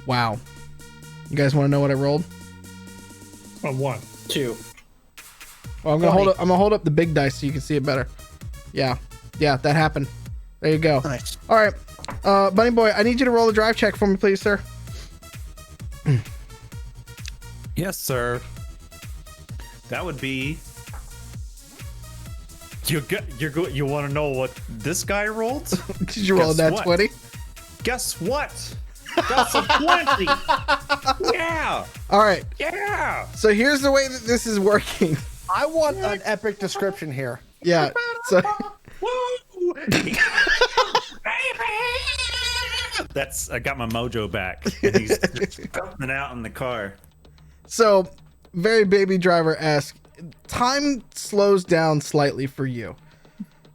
Wow. You guys want to know what I rolled? Oh, 1. 2. Well, I'm gonna hold up the big dice so you can see it better. Yeah, that happened. There you go. Nice. All right, Bunny Boy, I need you to roll a drive check for me, please, sir. Yes, sir. That would be. You want to know what this guy rolled? Did you roll Guess that what? 20? Guess what? That's a 20. Yeah. All right. Yeah. So here's the way that this is working. I want an epic description here. Yeah. So Woo! I got my mojo back. And he's just jumping out in the car. So, very Baby Driver-esque. Time slows down slightly for you.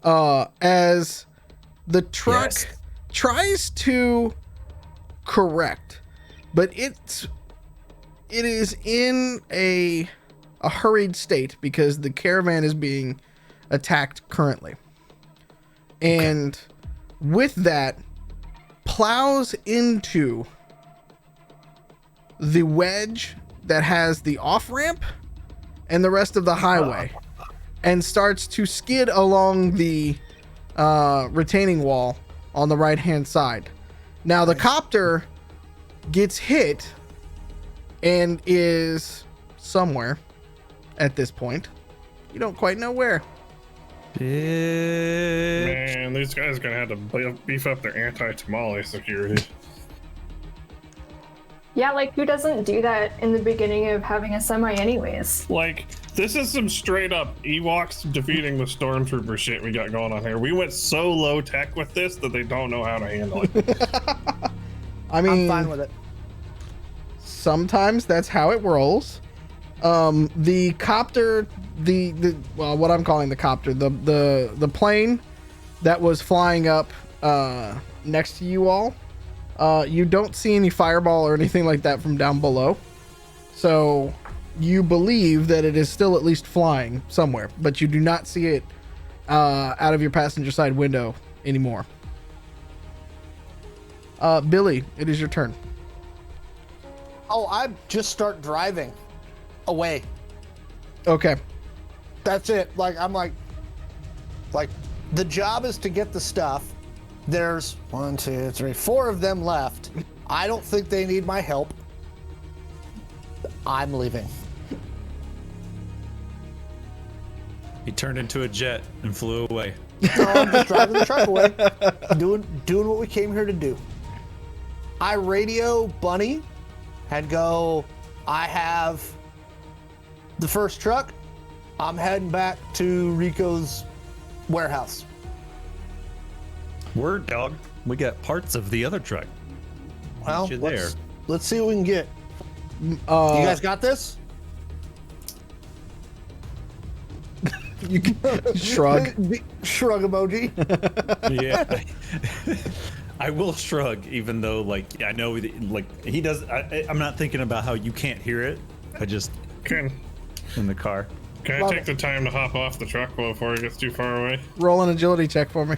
As the truck Yes. tries to correct, but it is in a hurried state because the caravan is being attacked currently. And with that, plows into the wedge that has the off-ramp and the rest of the highway, and starts to skid along the retaining wall on the right-hand side. Now, the copter gets hit and is somewhere at this point. You don't quite know where. Man, these guys are going to have to beef up their anti-tamale security. Yeah, like who doesn't do that in the beginning of having a semi anyways? Like, this is some straight up Ewoks defeating the stormtrooper shit we got going on here. We went so low tech with this that they don't know how to handle it. I mean, I'm fine with it. sometimes that's how it rolls. The copter, well, what I'm calling the copter, the plane that was flying up next to you all, you don't see any fireball or anything like that from down below. So you believe that it is still at least flying somewhere, but you do not see it out of your passenger side window anymore. Billy, it is your turn. Oh, I just start driving away. Okay. That's it. Like, I'm like, the job is to get the stuff. There's 1, 2, 3, 4 of them left. I don't think they need my help. I'm leaving. He turned into a jet and flew away. No, I'm just driving the truck away. Doing what we came here to do. I radio Bunny and go, I have the first truck. I'm heading back to Rico's warehouse. Word, dog. We got parts of the other truck. Well, You there. let's see what we can get. You guys got this? You can shrug. The shrug emoji. Yeah. I will shrug, even though, like, I know, like, he does. I'm not thinking about how you can't hear it. I just Can in the car. I Love take it. the time to hop off the truck before it gets too far away? Roll an agility check for me.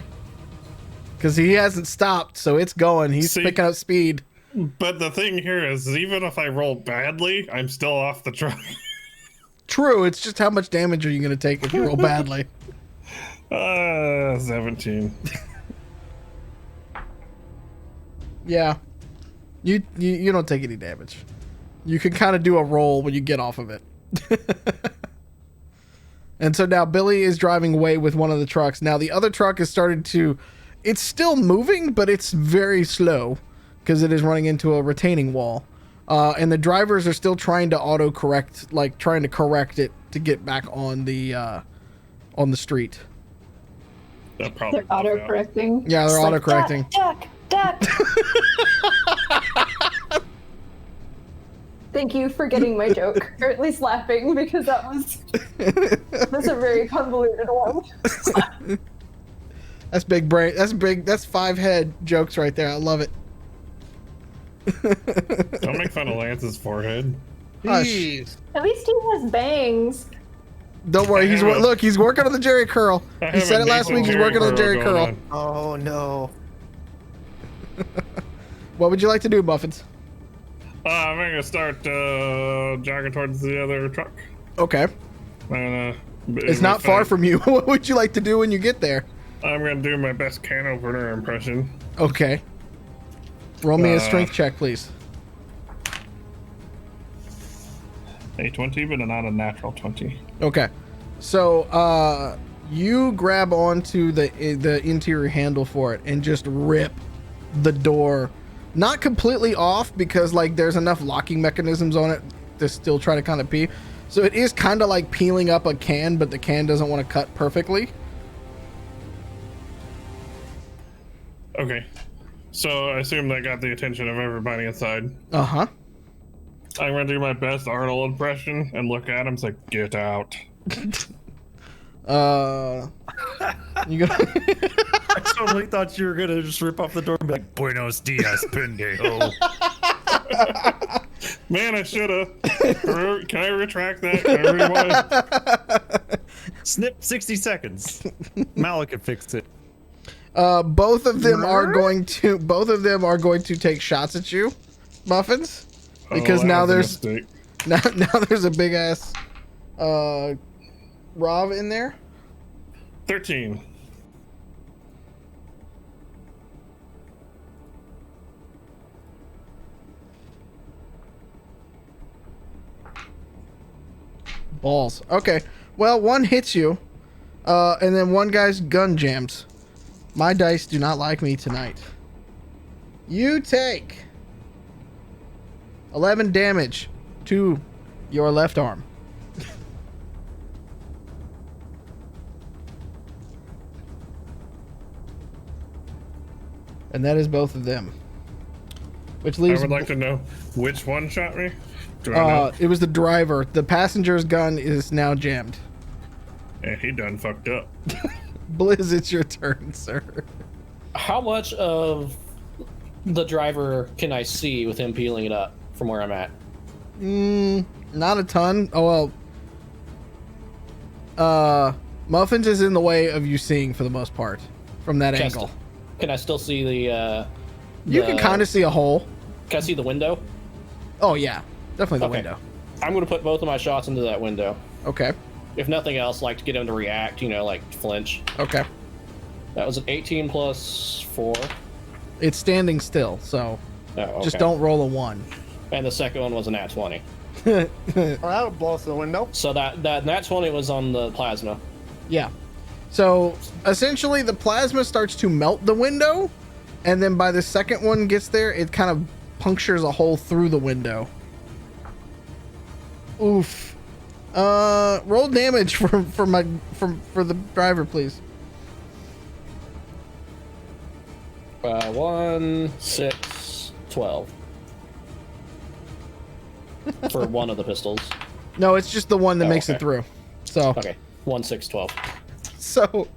Because he hasn't stopped, so it's going. He's See? picking up speed. But the thing here is, even if I roll badly, I'm still off the truck. True, it's just how much damage are you going to take if you roll badly? 17. Yeah. You don't take any damage. You can kind of do a roll when you get off of it. And so now Billy is driving away with one of the trucks. Now the other truck has started to... It's still moving, but it's very slow because it is running into a retaining wall. And the drivers are still trying to auto-correct, like trying to correct it to get back on the street. That probably They're auto-correcting. Yeah, they're It's auto-correcting. Duck. Thank you for getting my joke, or at least laughing, because that's a very convoluted one. That's big brain. That's big. That's 5 head jokes right there. I love it. Don't make fun of Lance's forehead. Jeez. At least he has bangs. Don't worry. He's look. He's working on the Jerry curl. He said it last week. He's working on the Jerry curl. Oh no. What would you like to do, Muffins? I'm gonna start jogging towards the other truck. Okay. And, It's not far from you. What would you like to do when you get there? I'm gonna do my best can opener impression. Okay. Roll me a strength check, please. A 20, but not a natural 20. Okay. So, you grab onto the interior handle for it and just rip the door, not completely off because like there's enough locking mechanisms on it to still try to kind of pee. So it is kind of like peeling up a can, but the can doesn't want to cut perfectly. Okay. So I assume that got the attention of everybody inside. Uh-huh. I'm gonna do my best Arnold impression and look at him and say, "Get out." You go. I totally thought you were gonna just rip off the door and be like, "Buenos dias, pendejo." Man, I shoulda. Can I retract that? Can I rewind? Snip 60 seconds. Mallo can fix it. Both of them are going to take shots at you, Muffins, because now there's now there's a big ass Rob in there. 13. Balls. Okay. Well, one hits you, and then one guy's gun jams. My dice do not like me tonight. You take 11 damage to your left arm. And that is both of them. Which leaves... I would like to know which one shot me. Do I know? It was the driver. The passenger's gun is now jammed. Yeah, he done fucked up. Blizz, it's your turn, sir. How much of the driver can I see with him peeling it up from where I'm at? Not a ton. Oh, well. Muffins is in the way of you seeing for the most part from that angle. Can I still see the You can kind of see a hole. Can I see the window? Oh, yeah. Definitely the Okay. window. I'm going to put both of my shots into that window. Okay. If nothing else, like to get him to react, like flinch. Okay. That was an 18 plus 4. It's standing still, so Oh, okay. just don't roll a 1. And the second one was a nat 20. Oh, that would blow through the window. So that nat 20 was on the plasma. Yeah. So essentially the plasma starts to melt the window, and then by the second one gets there, it kind of punctures a hole through the window. Oof. Roll damage for the driver, please. 1, 6, 12. For one of the pistols. No, it's just the one that makes it okay. through. So Okay. 1, 6, 12. So,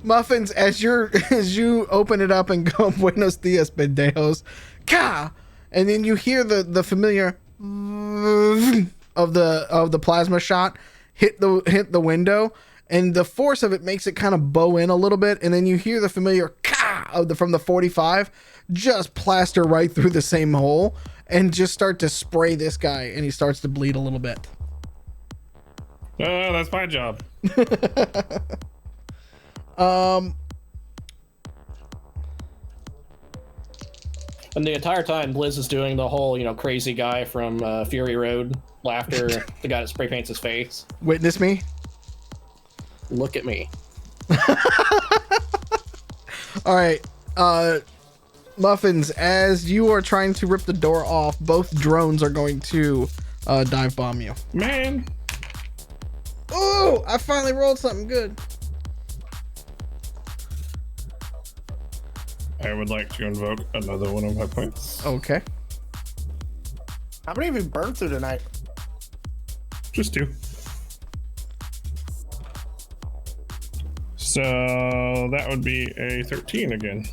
Muffins, as you open it up and go, Buenos dias, pendejos, ka, and then you hear the familiar of the plasma shot hit the window, and the force of it makes it kind of bow in a little bit, and then you hear the familiar ka from the 45 just plaster right through the same hole and just start to spray this guy, and he starts to bleed a little bit. That's my job. And the entire time, Blizz is doing the whole, crazy guy from Fury Road laughter, the guy that spray paints his face. Witness me. Look at me. All right. Muffins, as you are trying to rip the door off, both drones are going to dive bomb you. Man. Oh, I finally rolled something good. I would like to invoke another one of my points. Okay. How many have you burned through tonight? Just 2. So that would be a 13 again.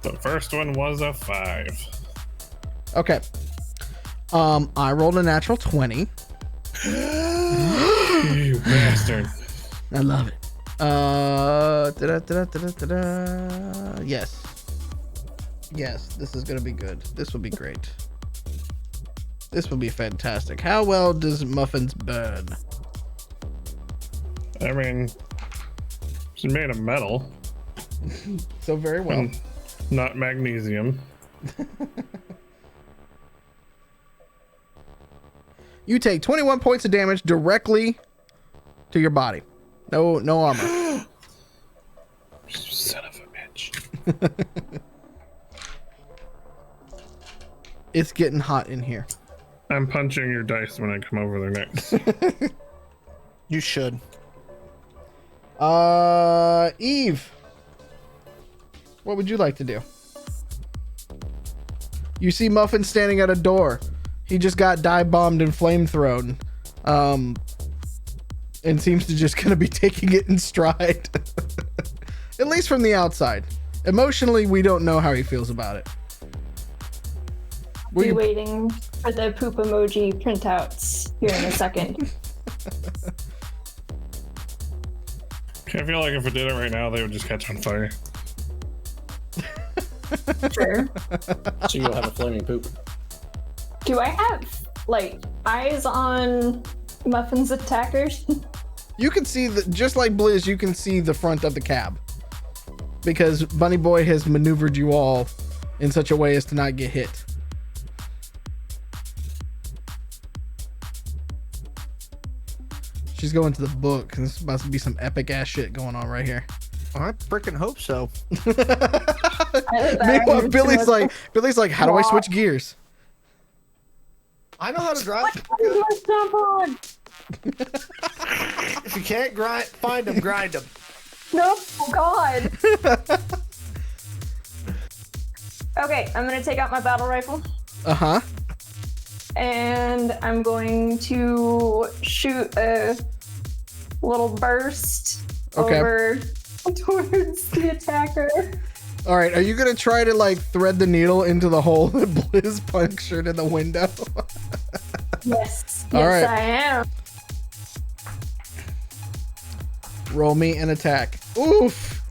The first one was a 5. Okay. I rolled a natural 20. You bastard. I love it. Yes. Yes, this is gonna be good. This will be great. This will be fantastic. How well does Muffins burn? I mean, she's made of metal, So very well. not magnesium. You take 21 points of damage directly to your body. No armor. Son of a bitch. It's getting hot in here. I'm punching your dice when I come over there next. You should. Eve, what would you like to do? You see Muffin standing at a door. He just got dive bombed and flame thrown. And seems to just gonna be taking it in stride. At least from the outside. Emotionally, we don't know how he feels about it. Be waiting for the poop emoji printouts here in a second. I feel like if I did it right now, they would just catch on fire. Sure. So you'll have a flaming poop. Do I have, eyes on Muffin's attackers? You can see just like Blizz, you can see the front of the cab. Because Bunny Boy has maneuvered you all in such a way as to not get hit. She's going to the book. This is about to be some epic ass shit going on right here. I freaking hope so. Meanwhile, Billy's like, how do I switch gears? I know how to drive. Jump on! If you can't find them, grind them. No, oh God. Okay, I'm gonna take out my battle rifle. Uh-huh. And I'm going to shoot a little burst over towards the attacker. All right, are you gonna try to thread the needle into the hole that Blizz punctured in the window? Yes, All right. I am. Roll me an attack. Oof!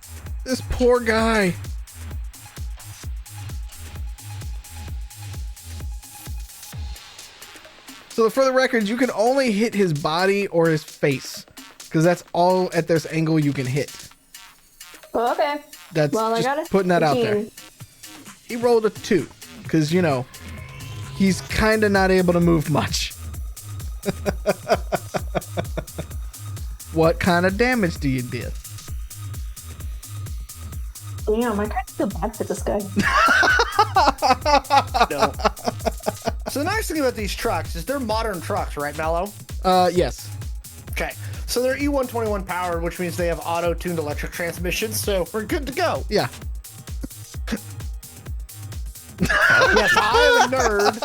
This poor guy. So for the record, you can only hit his body or his face, because that's all at this angle you can hit. Well, okay. That's I got just putting that out there. He rolled a 2, because he's kind of not able to move much. What kind of damage do you do? Damn, I kind of feel bad for this guy. No. So the nice thing about these trucks is they're modern trucks, right, Mallo? Yes. Okay. So they're E121 powered, which means they have auto-tuned electric transmissions, so we're good to go. Yeah. Yes, I am a nerd.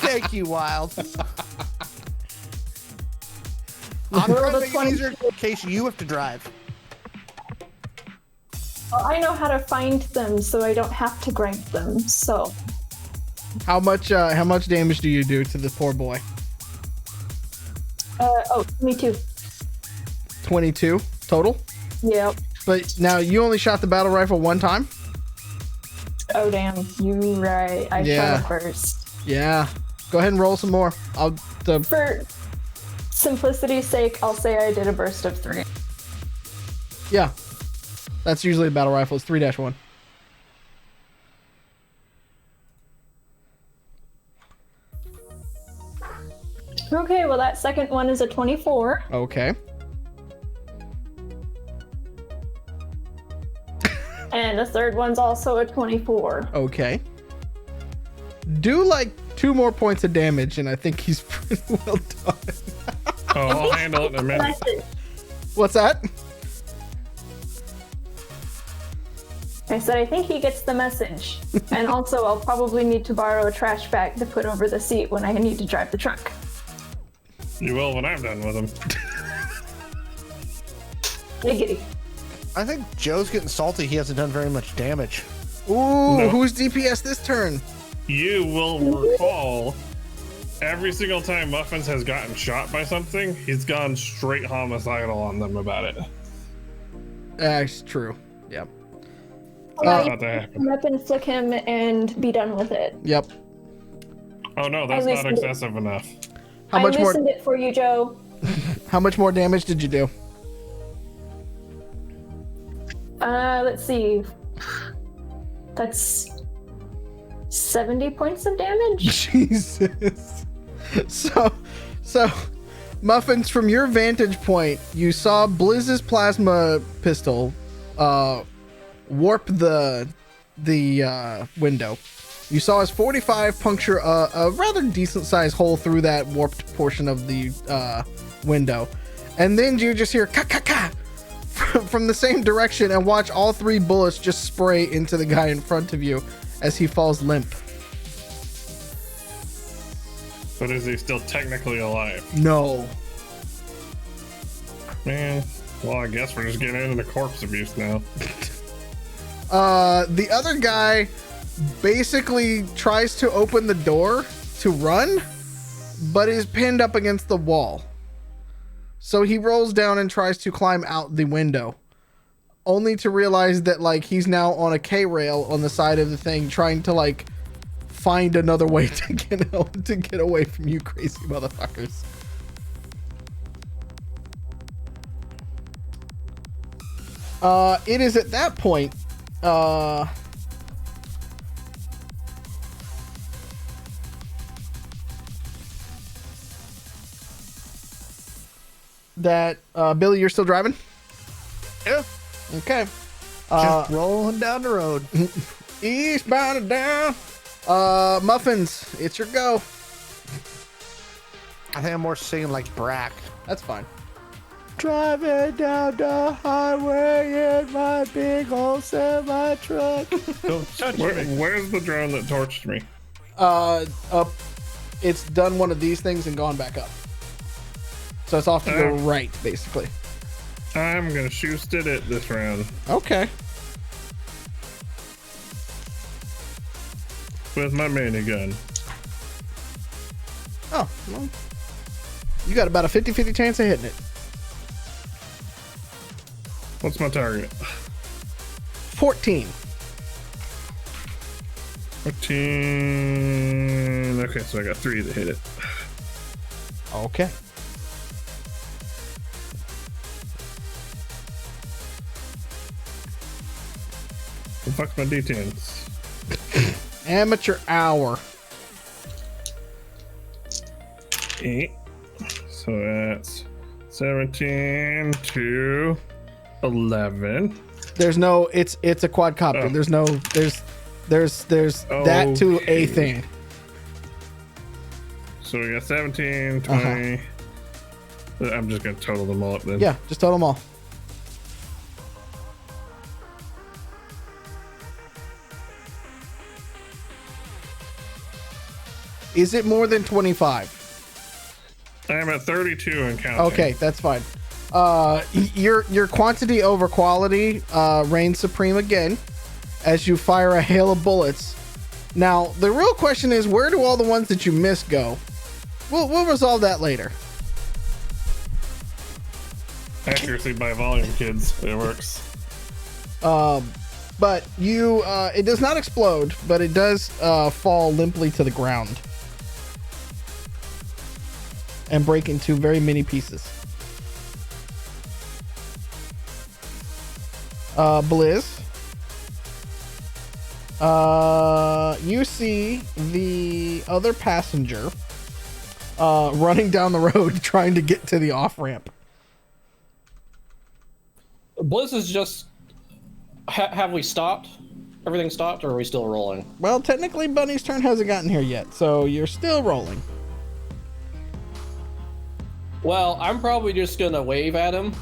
Thank you, Wild. I'm trying to make it easier in case you have to drive. Well, I know how to find them, so I don't have to grind them. So. How much damage do you do to the poor boy? 22. 22 total? Yep. But now you only shot the battle rifle one time? Oh, damn. You're right. I shot it first. Yeah. Go ahead and roll some more. For simplicity's sake, I'll say I did a burst of 3. Yeah. That's usually a battle rifle. It's 3-1. Okay, well that second one is a 24. Okay. And the third one's also a 24. Okay. Do like 2 more points of damage, and I think he's pretty well done. Oh, I'll handle it in a minute. What's that? I said I think he gets the message. And also I'll probably need to borrow a trash bag to put over the seat when I need to drive the truck. You will when I'm done with him. Giggity. I think Joe's getting salty. He hasn't done very much damage. Ooh, No. who's DPS this turn? You will recall every single time Muffins has gotten shot by something, he's gone straight homicidal on them about it. That's true. Yep. About to You happen. come up and flick him and be done with it. Yep. Oh no, that's I not listened. excessive enough. How I much more? listened it for you, Joe. How much more damage did you do? Let's see. That's 70 points of damage. Jesus. So, Muffins, from your vantage point, you saw Blizz's plasma pistol warp the window. You saw his 45 puncture a rather decent sized hole through that warped portion of the window, and then you just hear ka ka ka from the same direction and watch all 3 bullets just spray into the guy in front of you as he falls limp. But is he still technically alive? No. Man, well, I guess we're just getting into the corpse abuse now. The other guy basically tries to open the door to run, but is pinned up against the wall. So he rolls down and tries to climb out the window, only to realize that like he's now on a K-rail on the side of the thing, trying to like find another way to get away from you crazy motherfuckers. It is at that point that Billy, you're still driving? Yeah. Okay. Just rolling down the road. Eastbound and down. Muffins, it's your go. I think I'm more singing like Brack. That's fine. Driving down the highway in my big old semi truck. Don't touch me. Where's the drone that torched me? Up. It's done one of these things and gone back up. So it's off to the right, basically. I'm gonna shoot it this round Okay. with my minigun. Oh, well, you got about a 50-50 chance of hitting it. What's my target? 14. 14. Okay, so I got 3 to hit it. Okay. What the fuck's my D10s? Amateur hour. 8. So that's 17 to 11. There's no. It's a quadcopter. Oh. There's no. There's that to a Okay. thing. So we got 17, 20. I'm just gonna total them all up then. Yeah, just total them all. Is it more than 25? I'm at 32 and counting. Okay, that's fine. Your quantity over quality reigns supreme again as you fire a hail of bullets. Now, the real question is, where do all the ones that you missed go? We'll resolve that later. Accuracy by volume, kids. It works. But you, it does not explode, but it does fall limply to the ground and break into very many pieces. Blizz. You see the other passenger running down the road trying to get to the off-ramp. Blizz is just... have we stopped? Everything stopped, or are we still rolling? Well, technically, Bunny's turn hasn't gotten here yet, so you're still rolling. Well, I'm probably just gonna wave at him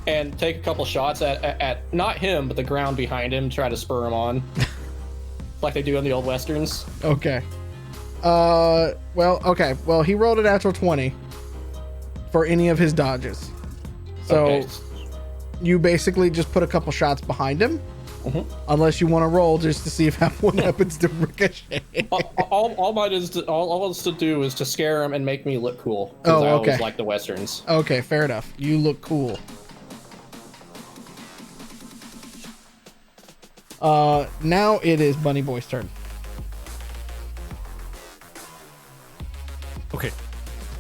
and take a couple shots at not him, but the ground behind him, try to spur him on. Like they do in the old westerns. Okay. Well, he rolled a natural 20 for any of his dodges. So Okay. you basically just put a couple shots behind him. Unless you want to roll just to see if one happens to ricochet. all it's to do is to scare him and make me look cool. Oh, I okay. always like the westerns. Okay, fair enough. You look cool. Now it is Bunny Boy's turn. Okay.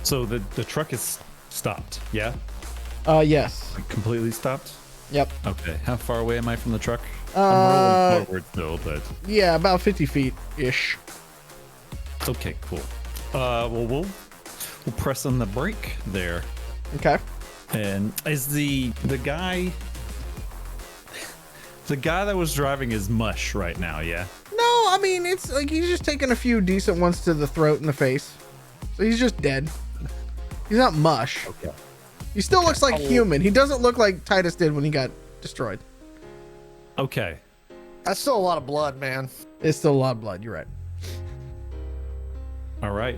So the truck is stopped, yeah? Yes. Like completely stopped? Yep. Okay. How far away am I from the truck? I'm rolling forward still, but... Yeah, about 50 feet-ish. Okay, cool. We'll press on the brake there. Okay. And is the guy... The guy that was driving is mush right now, yeah? No, I mean, it's like he's just taking a few decent ones to the throat and the face. So he's just dead. He's not mush. Okay. He still looks like human. He doesn't look like Titus did when he got destroyed. Okay. That's still a lot of blood, man. It's still a lot of blood. You're right. All right.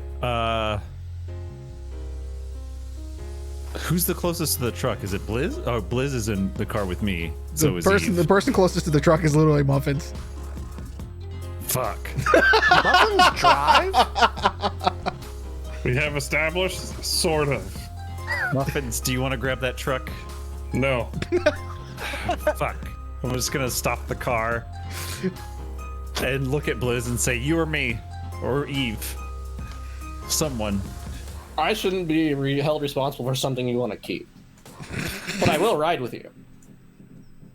Who's the closest to the truck? Is it Blizz? Oh, Blizz is in the car with me. So is Eve. The person closest to the truck is literally Muffins. Fuck. Muffins drive? We have established, sort of. Muffins, do you want to grab that truck? No. Fuck. I'm just gonna stop the car and look at Blizz and say, you or me, or Eve. Someone. I shouldn't be held responsible for something you want to keep. But I will ride with you.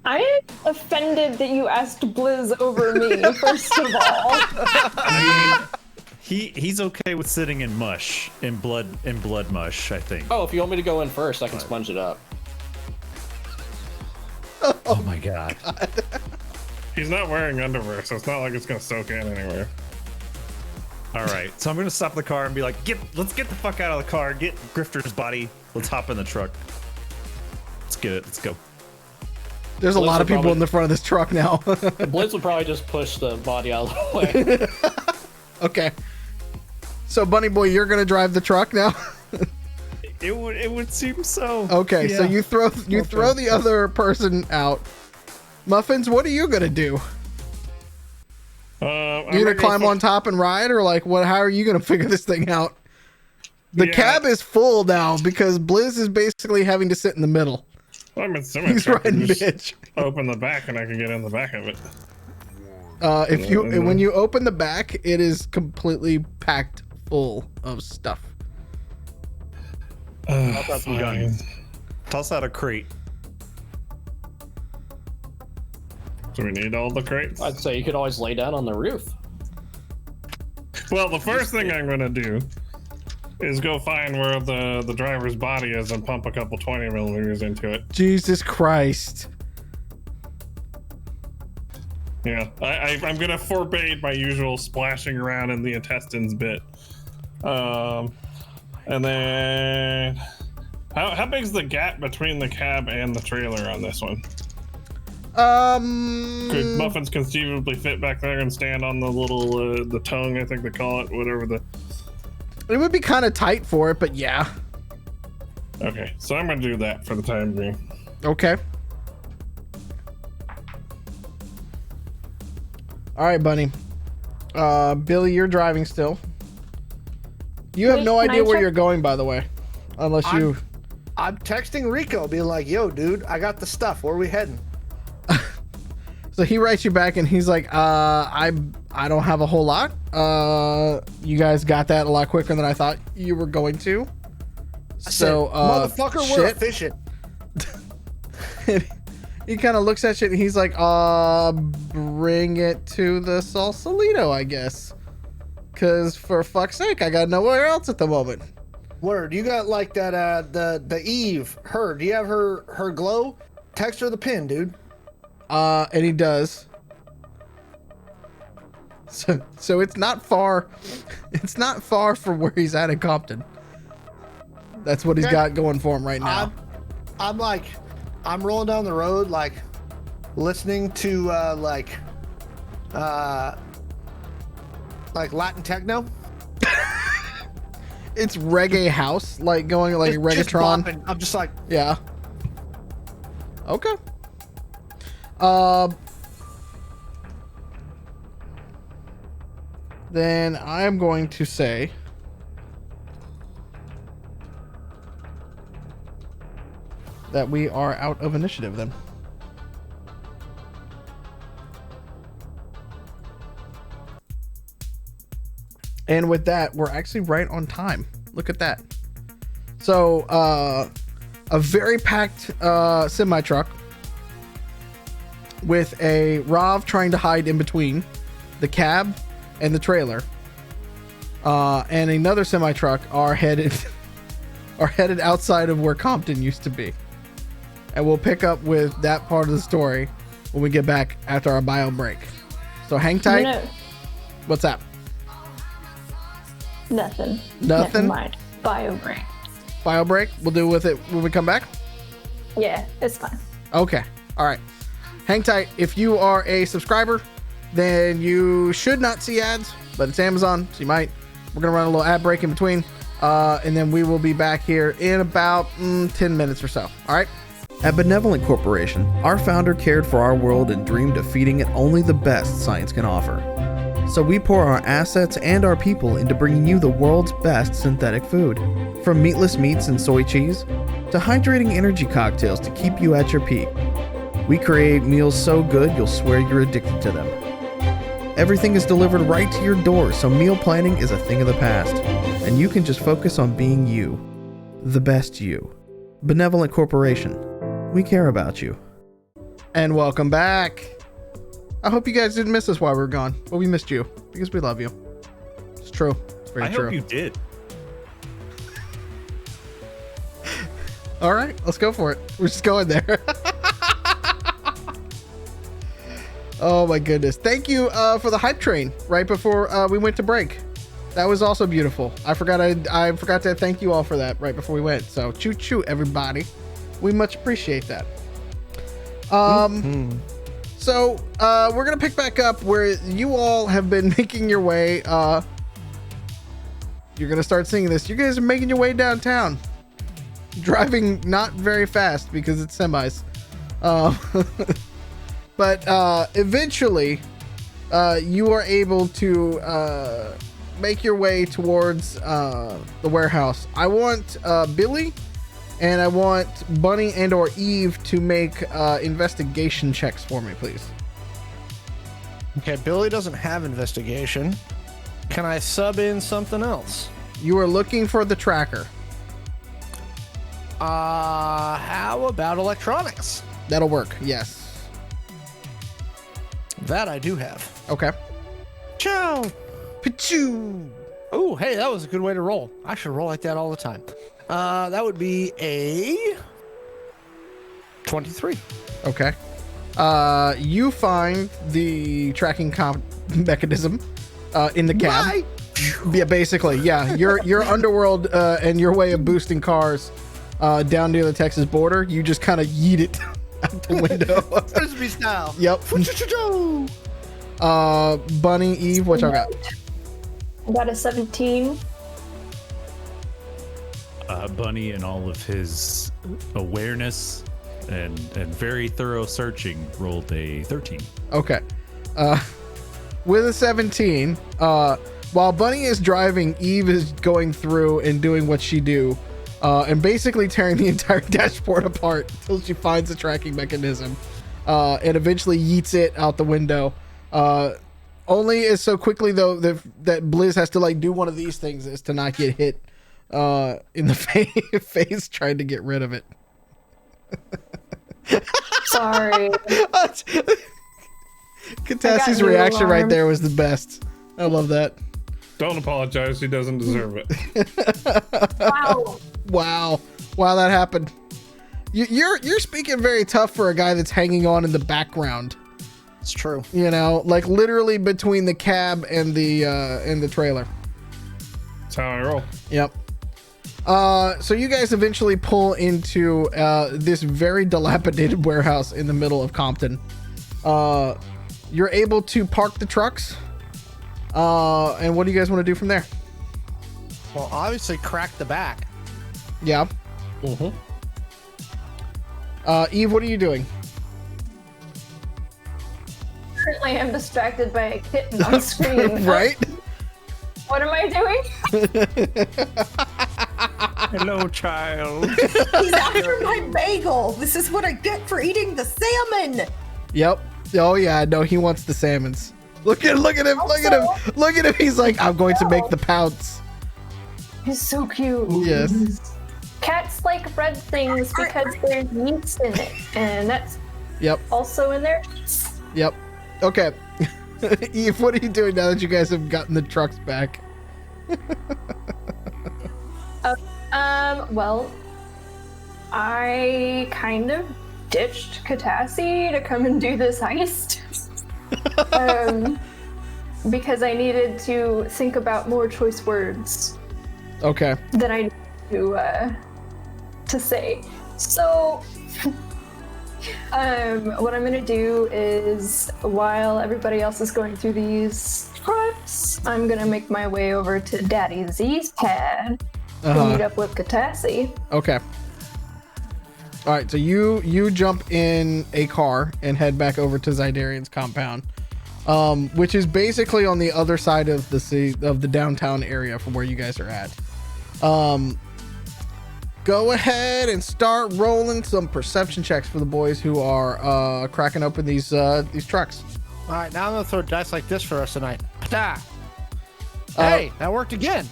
I'm offended that you asked Blizz over me, first of all. He's okay with sitting in mush, in blood mush, I think. Oh, if you want me to go in first, I can sponge it up. Oh my god. He's not wearing underwear, so it's not like it's gonna soak in anywhere. All right, so I'm gonna stop the car and be like, let's get the fuck out of the car, get Grifter's body, let's hop in the truck. Let's get it, let's go. There's a lot of people in the front of this truck now. Blitz would probably just push the body out of the way. Okay. So Bunny Boy, you're gonna drive the truck now? It would seem so. Okay, Yeah. so you throw the other person out. Muffins, what are you gonna do? You gonna climb on top and ride, or like what? How are you gonna figure this thing out? The cab is full now because Blizz is basically having to sit in the middle. Well, I'm assuming He's riding bitch. Open the back and I can get in the back of it. When you open the back, it is completely packed full of stuff. Fine. Toss out a crate. Do we need all the crates? I'd say you could always lay down on the roof. Well, the first thing I'm gonna do is go find where the driver's body is and pump a couple 20 millimeters into it. Jesus Christ. Yeah, I'm gonna forbade my usual splashing around in the intestines bit. And then how big's the gap between the cab and the trailer on this one? Could Muffins conceivably fit back there and stand on the little the tongue, I think they call it, whatever the... It would be kind of tight for it, but yeah. Okay, so I'm gonna do that for the time being. Okay. All right, Bunny. Billy, you're driving still. You have no Can I idea where check- you're going, by the way, unless you. I'm texting Rico, being like, "Yo, dude, I got the stuff. Where are we heading?" So he writes you back, and he's like, I don't have a whole lot. You guys got that a lot quicker than I thought you were going to. I So, said, motherfucker, we're shit." efficient. he kind of looks at you and he's like, bring it to the Sausalito, I guess. Cause for fuck's sake, I got nowhere else at the moment. Word, you got like that the Eve, her. Do you have her glow? Text her the pin, dude. And he does. So it's not far. It's not far from where he's at in Compton. That's what he's got going for him right now. I'm rolling down the road, like listening to like Latin techno. It's reggae house, like going like reggaeton. I'm just like, yeah. Okay. Then I'm going to say that we are out of initiative then. And with that, we're actually right on time. Look at that. So, a very packed semi truck with a Rav trying to hide in between the cab and the trailer, and another semi truck are headed outside of where Compton used to be. And we'll pick up with that part of the story when we get back after our bio break. So hang tight. No. What's that? Nothing. Nothing? Never mind. Bio break. Bio break? We'll do with it when we come back? Yeah, it's fine. Okay. All right. Hang tight. If you are a subscriber, then you should not see ads, but it's Amazon, so you might. We're going to run a little ad break in between, and then we will be back here in about 10 minutes or so. All right? At Benevolent Corporation, our founder cared for our world and dreamed of feeding it only the best science can offer. So we pour our assets and our people into bringing you the world's best synthetic food. From meatless meats and soy cheese, to hydrating energy cocktails to keep you at your peak. We create meals so good you'll swear you're addicted to them. Everything is delivered right to your door, so meal planning is a thing of the past, and you can just focus on being you. The best you. Benevolent Corporation. We care about you. And welcome back. I hope you guys didn't miss us while we were gone, but we missed you because we love you. It's true. It's very true. I hope you did. All right, let's go for it. We're just going there. Oh my goodness. Thank you for the hype train right before we went to break. That was also beautiful. I forgot to thank you all for that right before we went. So choo choo everybody. We much appreciate that. So we're gonna pick back up where you all have been making your way. You're gonna start singing this. You guys are making your way downtown, driving not very fast because it's semis. But eventually, you are able to make your way towards the warehouse. I want Billy and I want Bunny and or Eve to make investigation checks for me, please. Okay, Billy doesn't have investigation. Can I sub in something else? You are looking for the tracker. How about electronics? That'll work, yes. That I do have. Okay. Ciao. Pachoo. Oh, hey, that was a good way to roll. I should roll like that all the time. That would be a 23. Okay. You find the tracking mechanism in the cab. Bye. Yeah, basically, yeah. Your underworld and your way of boosting cars down near the Texas border, you just kind of yeet it out the window. Frisbee style. Yep. Bunny, Eve, what y'all got? I got a 17. Bunny and all of his awareness and very thorough searching rolled a 13. Okay. With a 17, while Bunny is driving, Eve is going through and doing what she do, and basically tearing the entire dashboard apart until she finds a tracking mechanism, and eventually yeets it out the window. Only is so quickly though that Blizz has to like do one of these things is to not get hit in the face trying to get rid of it. Sorry. Cassie's reaction right there was the best. I love that. Don't apologize. He doesn't deserve it. Wow. Wow, that happened. You're speaking very tough for a guy that's hanging on in the background. It's true. You know, like literally between the cab and the trailer. That's how I roll. Yep. So you guys eventually pull into this very dilapidated warehouse in the middle of Compton. You're able to park the trucks. And what do you guys want to do from there? Well, obviously crack the back. Yeah. Mm-hmm. Eve, what are you doing? Currently, I'm distracted by a kitten on screen. Right? What am I doing? Hello, child. He's after my bagel. This is what I get for eating the salmon. Yep. Oh yeah, no, he wants the salmons. Look at him, look at him. He's like, I'm going to make the pounce. He's so cute. Yes. Cats like red things because there's yeast in it, and that's Yep. also in there. Yep. Okay. Eve, what are you doing now that you guys have gotten the trucks back? Well, I kind of ditched Catassie to come and do this heist. Because I needed to think about more choice words Okay. that I need to say. So, what I'm gonna do is, while everybody else is going through these trucks, I'm gonna make my way over to Daddy Z's pad to meet up with Catassie. Okay. All right, so you jump in a car and head back over to Zydaran's compound, which is basically on the other side of the downtown area from where you guys are at. Go ahead and start rolling some perception checks for the boys who are cracking open these trucks. All right, now I'm gonna throw dice like this for us tonight. Hey, that worked again.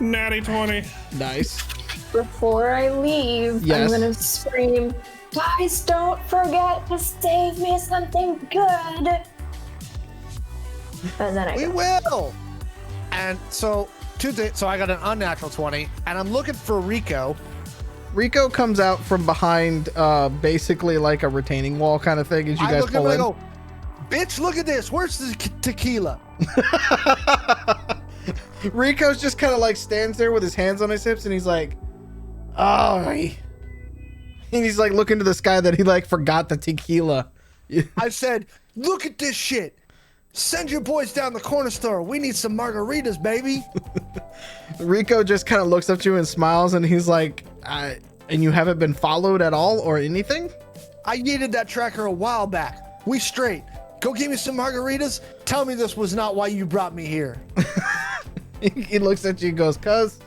Natty 20. Nice. Before I leave, Yes. I'm gonna scream, "Guys, don't forget to save me something good." And then We will. And so so I got an unnatural 20, and I'm looking for Rico. Rico comes out from behind, basically like a retaining wall kind of thing as you I guys look at him pull and I in. go, "Bitch, look at this. Where's the tequila?" Rico's just kind of like stands there with his hands on his hips, and he's like, "Oh," and he's like looking to the sky that he like forgot the tequila. I said, "Look at this shit. Send your boys down the corner store. We need some margaritas, baby." Rico just kind of looks up to you and smiles, and he's like, "And you haven't been followed at all or anything?" I needed that tracker a while back. We straight. Go get me some margaritas. Tell me this was not why you brought me here. He looks at you and goes, "Cuz,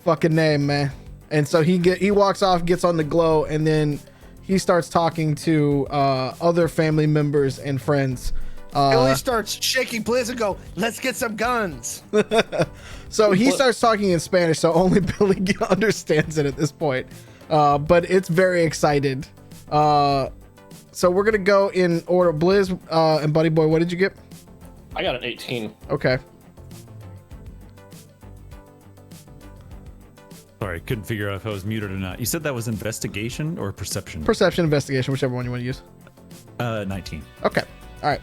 fucking name, man." And so he walks off, gets on the glow, and then he starts talking to other family members and friends. Billy starts shaking Blizz and go, "Let's get some guns." So he starts talking in Spanish, so only Billy understands it at this point. But it's very excited. So we're gonna go in order. Blizz and Buddy Boy, what did you get? I got an 18. Okay. Sorry, couldn't figure out if I was muted or not. You said that was investigation or perception? Perception, investigation, whichever one you want to use. 19. Okay. All right.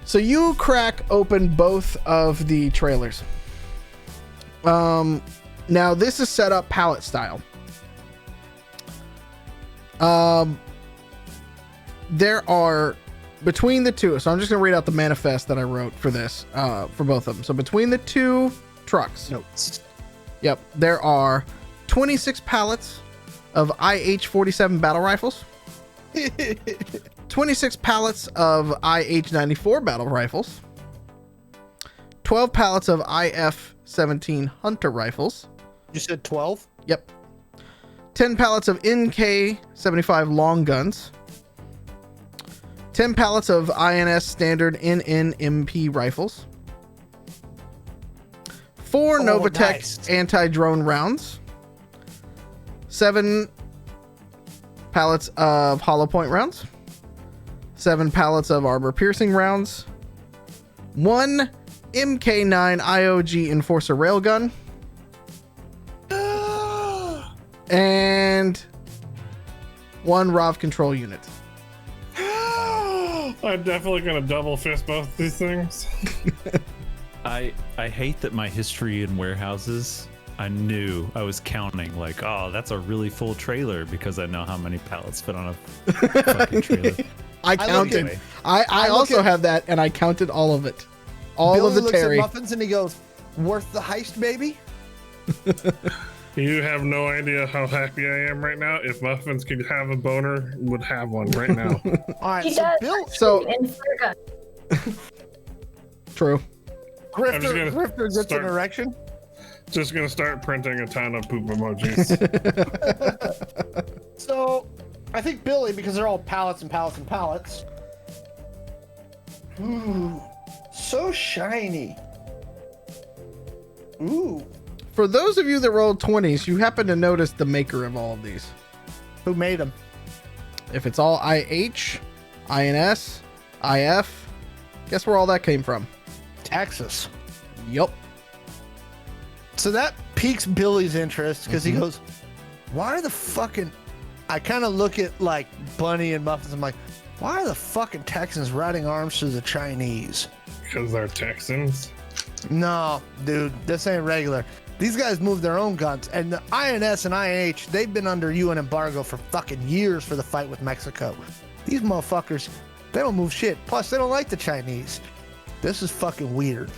So you crack open both of the trailers. Now this is set up pallet style. There are between the two. So I'm just gonna read out the manifest that I wrote for this, for both of them. So between the two trucks, Notes. yep, there are 26 pallets of IH-47 battle rifles. 26 pallets of IH-94 battle rifles, 12 pallets of IF-17 Hunter rifles. You said 12? Yep. 10 pallets of NK-75 long guns, 10 pallets of INS standard NNMP rifles, 4 Novatech nice. anti-drone rounds, 7 pallets of hollow point rounds, 7 pallets of armor piercing rounds, 1 MK9 IOG Enforcer railgun, and 1 ROV control unit. I'm definitely gonna double fist both these things. I hate that my history in warehouses, I knew I was counting like, oh, that's a really full trailer because I know how many pallets fit on a fucking trailer. I counted. I also have that, and I counted all of it. All Billy of the looks Terry. at Muffins and he goes, "Worth the heist, baby." You have no idea how happy I am right now. If Muffins could have a boner, would have one right now. All right, He so does. Bill, So In flare gun. true. I'm just gonna Grifter gets start- an erection. Just gonna start printing a ton of poop emojis. So, I think Billy, because they're all pallets and pallets and pallets. Ooh, so shiny. Ooh, For those of you that rolled 20s, you happen to notice the maker of all of these. who made them? If it's all IH, INS, IF, guess where all that came from? Texas. Yup. So that piques Billy's interest because he goes, "Why are the fucking?" I kind of look at like Bunny and Muffins. I'm like, "Why are the fucking Texans riding arms to the Chinese?" Because they're Texans. No, dude, this ain't regular. These guys move their own guns, and the INS and IH, they've been under UN embargo for fucking years for the fight with Mexico. These motherfuckers, they don't move shit. Plus, they don't like the Chinese. This is fucking weird.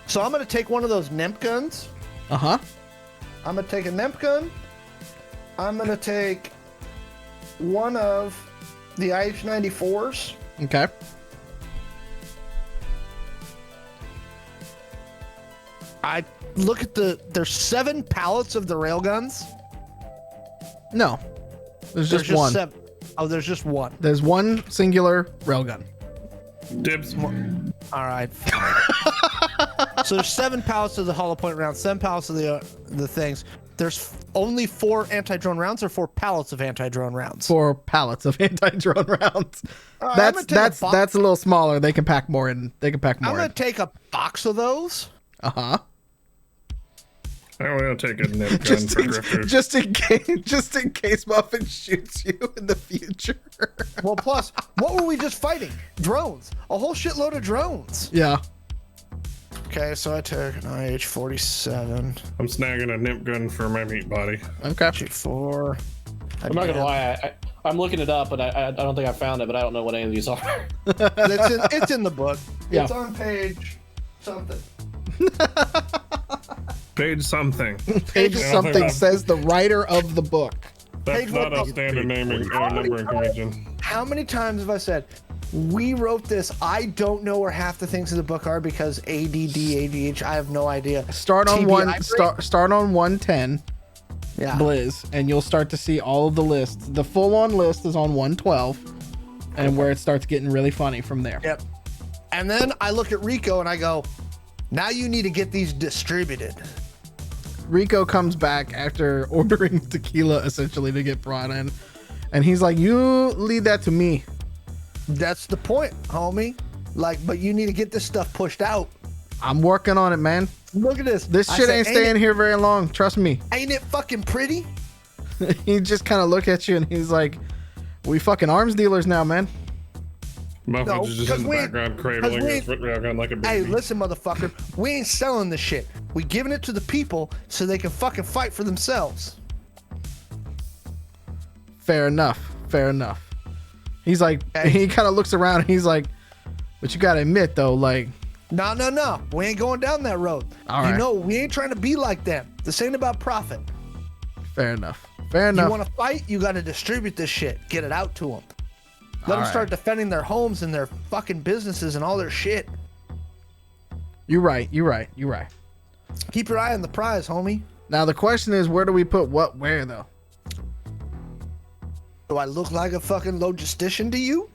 So I'm gonna take one of those NEMP guns. Uh-huh. I'm gonna take a NEMP gun. I'm gonna take one of the IH-94s. Okay. I look at there's 7 pallets of the railguns. No. There's just one. 7. Oh, there's just one. There's one singular railgun. Dibs. All right. So there's 7 pallets of the hollow point rounds, 7 pallets of the things. There's only 4 anti-drone rounds or 4 pallets of anti-drone rounds. 4 pallets of anti-drone rounds. All right, I'm gonna take That's a little smaller. They can pack more in. They can pack I'm more gonna in. take a box of those. Uh-huh. I'm gonna take a nip gun for Grifter. Just in case Muffin shoots you in the future. Well, plus, what were we just fighting? Drones. A whole shitload of drones. Yeah. Okay, so I took an IH-47. I'm snagging a nip gun for my meat body. Okay. G4. I'm not gonna lie, I'm looking it up, but I don't think I found it, but I don't know what any of these are. It's in the book. Yeah. It's on page something. Page something. Page Yeah, I something think says the writer of the book. That's Page not one. a standard naming numbering convention. How many times have I said, we wrote this, I don't know where half the things in the book are because ADD, ADH, I have no idea. Start on TBI start on 110 Yeah. Blizz, and you'll start to see all of the lists. The full-on list is on 112, and where it starts getting really funny from there. Yep. And then I look at Rico and I go, now you need to get these distributed. Rico comes back after ordering tequila essentially to get brought in, and he's like, "You leave that to me." That's the point, homie. Like, but you need to get this stuff pushed out. I'm working on it, man. Look at this. This I shit said, ain't staying here very long. Trust me. Ain't it fucking pretty? He just kind of look at you and he's like, "We fucking arms dealers now, man." Muffins No, is just 'cause in the we- background 'cause cradling we- his railgun like a Hey, baby. listen, motherfucker. We ain't selling this shit. We giving it to the people so they can fucking fight for themselves. Fair enough. Fair enough. He's like, Hey. he kind of looks around and he's like, "But you gotta admit though, like, No, no, no. We ain't going down that road. All You right. know, we ain't trying to be like them. This ain't about profit. fair enough. Fair You enough." want to fight, you got to distribute this shit. Get it out to them. Let them All start right. defending their homes and their fucking businesses and all their shit. You're right. You're right. You're right. Keep your eye on the prize, homie. Now the question is, where do we put what where though? Do I look like a fucking logistician to you?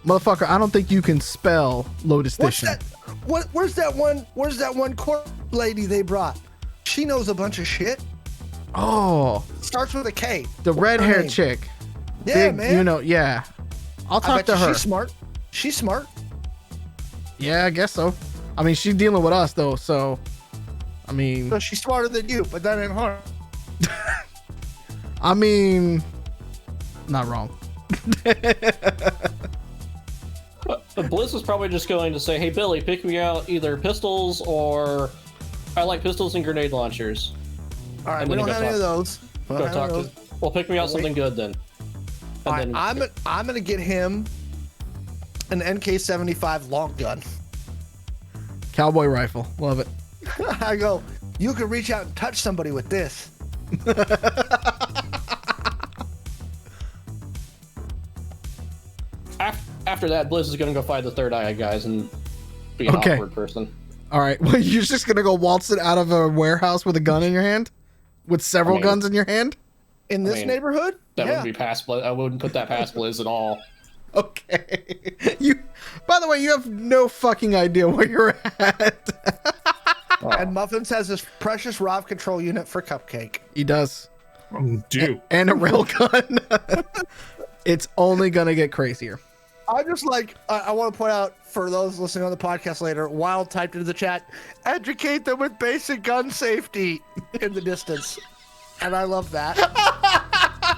Motherfucker, I don't think you can spell What's logistician. that? Where's that one court lady they brought? She knows a bunch of shit. Oh, Starts with a K. the What's her red-haired name? chick. Yeah, Big, man. You know, yeah. I'll I talk bet to you her. She's smart. She's smart. Yeah, I guess so. I mean, she's dealing with us though, so I mean, So she's smarter than you, but that ain't hard. I mean, not wrong. Blizz is probably just going to say, "Hey Billy, pick me out either pistols or I like pistols and grenade launchers." All right, And we then don't you have go any of those. We don't Go have talk any of to. those. Well, pick me out something good then. All right, And I'm gonna get him an NK-75 long gun. Cowboy rifle, love it. I go, you can reach out and touch somebody with this. After that, Blizz is going to go find the third eye guys and be an Okay. awkward person. All right, well, you're just gonna go waltzing out of a warehouse with a gun in your hand, with several I mean- guns in your hand. In this mean, neighborhood? That Yeah. wouldn't be past Blizz. I wouldn't put that past Blizz at all. Okay. You. By the way, you have no fucking idea where you're at. And Muffins has this precious ROV control unit for Cupcake. He does, Do. and a rail gun. It's only gonna get crazier. I just like, I want to point out for those listening on the podcast later, Wild typed into the chat, educate them with basic gun safety in the distance. And I love that.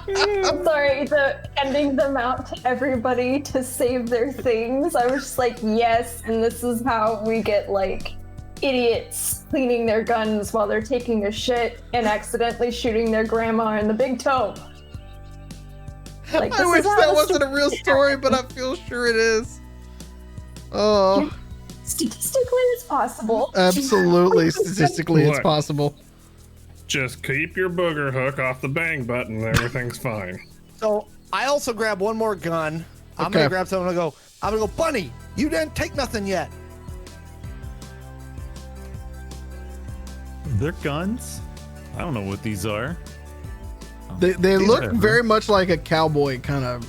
I'm sorry, handing them out to everybody to save their things. I was just like, yes, and this is how we get like idiots cleaning their guns while they're taking a shit and accidentally shooting their grandma in the big toe. Like, I this wish is how that the wasn't a story real story, but I feel sure it is. Oh, Statistically, it's possible. absolutely. Statistically, it's What? possible. Just keep your booger hook off the bang button and everything's fine. So I also grab one more gun. I'm Okay. gonna grab something and I'm gonna go, Bunny, you didn't take nothing yet. They're guns? I don't know what these are. They These look are- very much like a cowboy kind of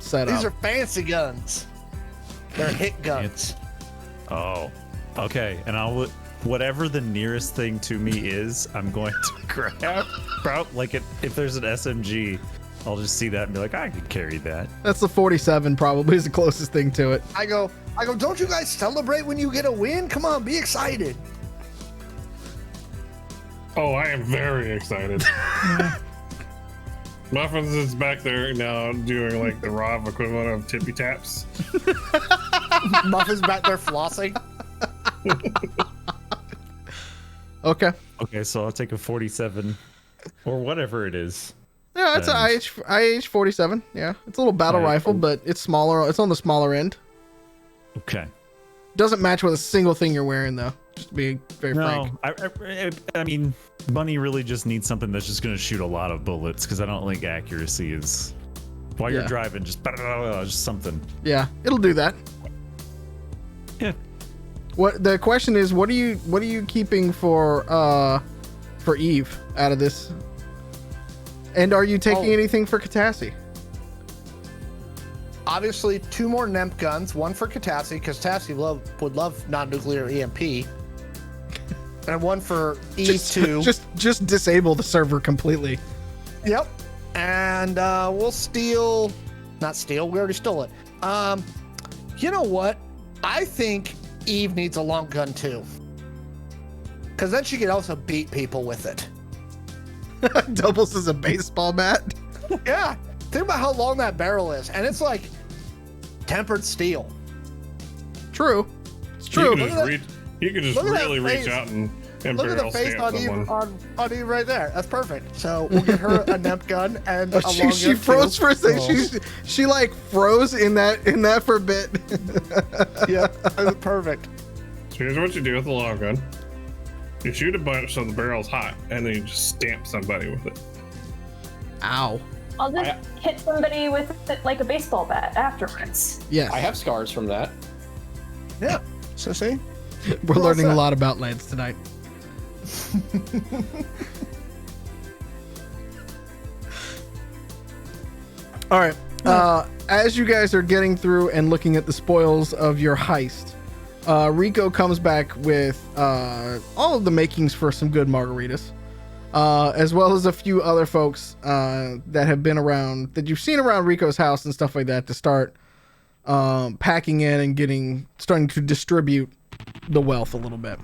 setup. These are fancy guns. They're hit guns. Oh, okay. And whatever the nearest thing to me is, I'm going to grab. Like if there's an SMG, I'll just see that and be like, I could carry that. That's the 47 probably is the closest thing to it. I go, don't you guys celebrate when you get a win? Come on, be excited. Oh, I am very excited. Muffins is back there now doing like the ROV equivalent of tippy taps. Muffin's back there flossing. Okay. Okay, so I'll take a 47 or whatever it is. Yeah, it's an IH 47. Yeah, it's a little battle Alright, rifle, cool. but it's smaller. It's on the smaller end. Okay. Doesn't match with a single thing you're wearing though. Just to be very No, frank. I mean, Bunny really just needs something that's just going to shoot a lot of bullets because I don't think accuracy is. While you're Yeah. driving, just something. Yeah, it'll do that. Yeah. What the question is? What are you keeping for Eve out of this? And are you taking anything for Catassie? Obviously, 2 more NEMP guns, one for Catassie, because Catassie would love non-nuclear EMP. And one for E2. Just disable the server completely. Yep. And we'll steal. Not steal. We already stole it. You know what? I think Eve needs a long gun too. Because then she could also beat people with it. Doubles as a baseball bat. Yeah. Think about how long that barrel is, and it's like tempered steel. True. It's You true. could just Look at that really reach face. out and Look at the barrel face stamp on Eve, someone. on Eve right there. That's perfect. So we'll get her a NEMP gun and a long She gun froze too. for a second. She like froze in that for a bit. Yeah, that's perfect. So here's what you do with the long gun. You shoot a bunch so the barrel's hot, and then you just stamp somebody with it. Ow. I'll just hit somebody with it like a baseball bat afterwards. Yes. I have scars from that. Yeah. So see? We're learning a set. lot about Lance tonight. All right. As you guys are getting through and looking at the spoils of your heist, Rico comes back with all of the makings for some good margaritas. as well as a few other folks that have been around, that you've seen around Rico's house and stuff like that, to start packing in and starting to distribute the wealth a little bit.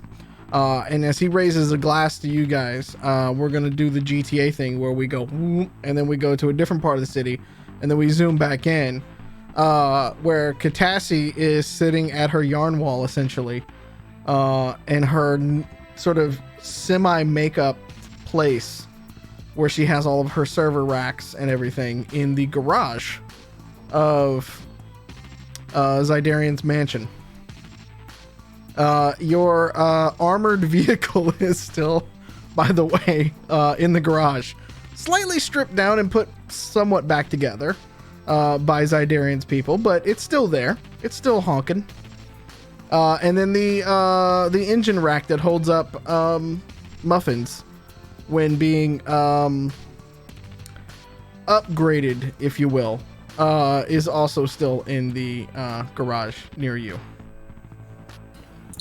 And as he raises a glass to you guys, we're going to do the GTA thing where we go, and then we go to a different part of the city, and then we zoom back in, where Catassie is sitting at her yarn wall, essentially, in her sort of semi-makeup place, where she has all of her server racks and everything in the garage of Zydaran's mansion. Your armored vehicle is still, by the way, in the garage, slightly stripped down and put somewhat back together by Zydaran's people, but it's still there. It's still honking. And then the engine rack that holds up muffins when being upgraded, if you will, is also still in the garage near you.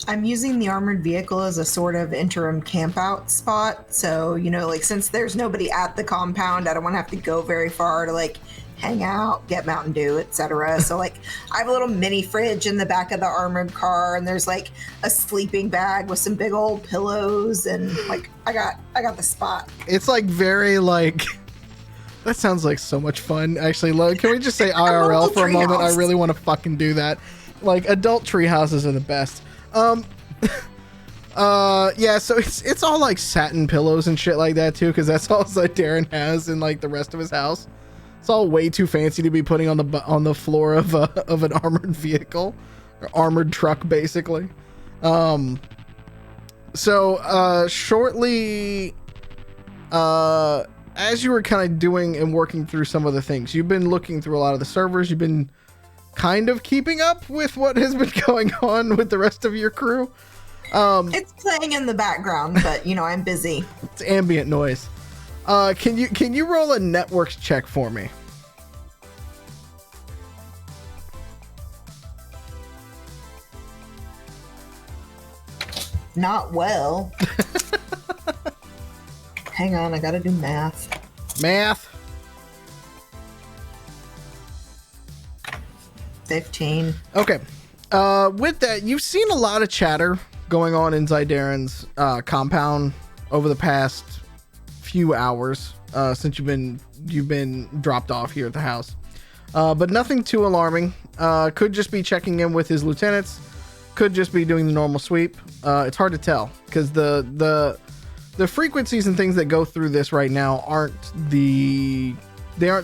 I'm using the armored vehicle as a sort of interim camp out spot. So, like, since there's nobody at the compound, I don't want to have to go very far to, like, hang out, get Mountain Dew, etc. So, like, I have a little mini fridge in the back of the armored car, and there's, like, a sleeping bag with some big old pillows, and, like, I got the spot. It's, like, very, like... That sounds like so much fun, actually. Like, can we just say IRL for a moment? I really want to fucking do that. Like, adult tree houses are the best. Yeah, so it's all like satin pillows and shit like that too, because that's all Zydaran has in like the rest of his house. It's all way too fancy to be putting on the floor of an armored vehicle, or armored truck, basically. So shortly, as you were kind of doing and working through some of the things, you've been looking through a lot of the servers. You've been kind of keeping up with what has been going on with the rest of your crew. It's playing in the background, but I'm busy. It's ambient noise. Can you roll a networks check for me? Not well. Hang on, I gotta do math. Math. 15. Okay. With that, you've seen a lot of chatter going on in Zydaran's compound over the past few hours since you've been dropped off here at the house. But nothing too alarming. Could just be checking in with his lieutenants. Could just be doing the normal sweep. It's hard to tell because the frequencies and things that go through this right now aren't the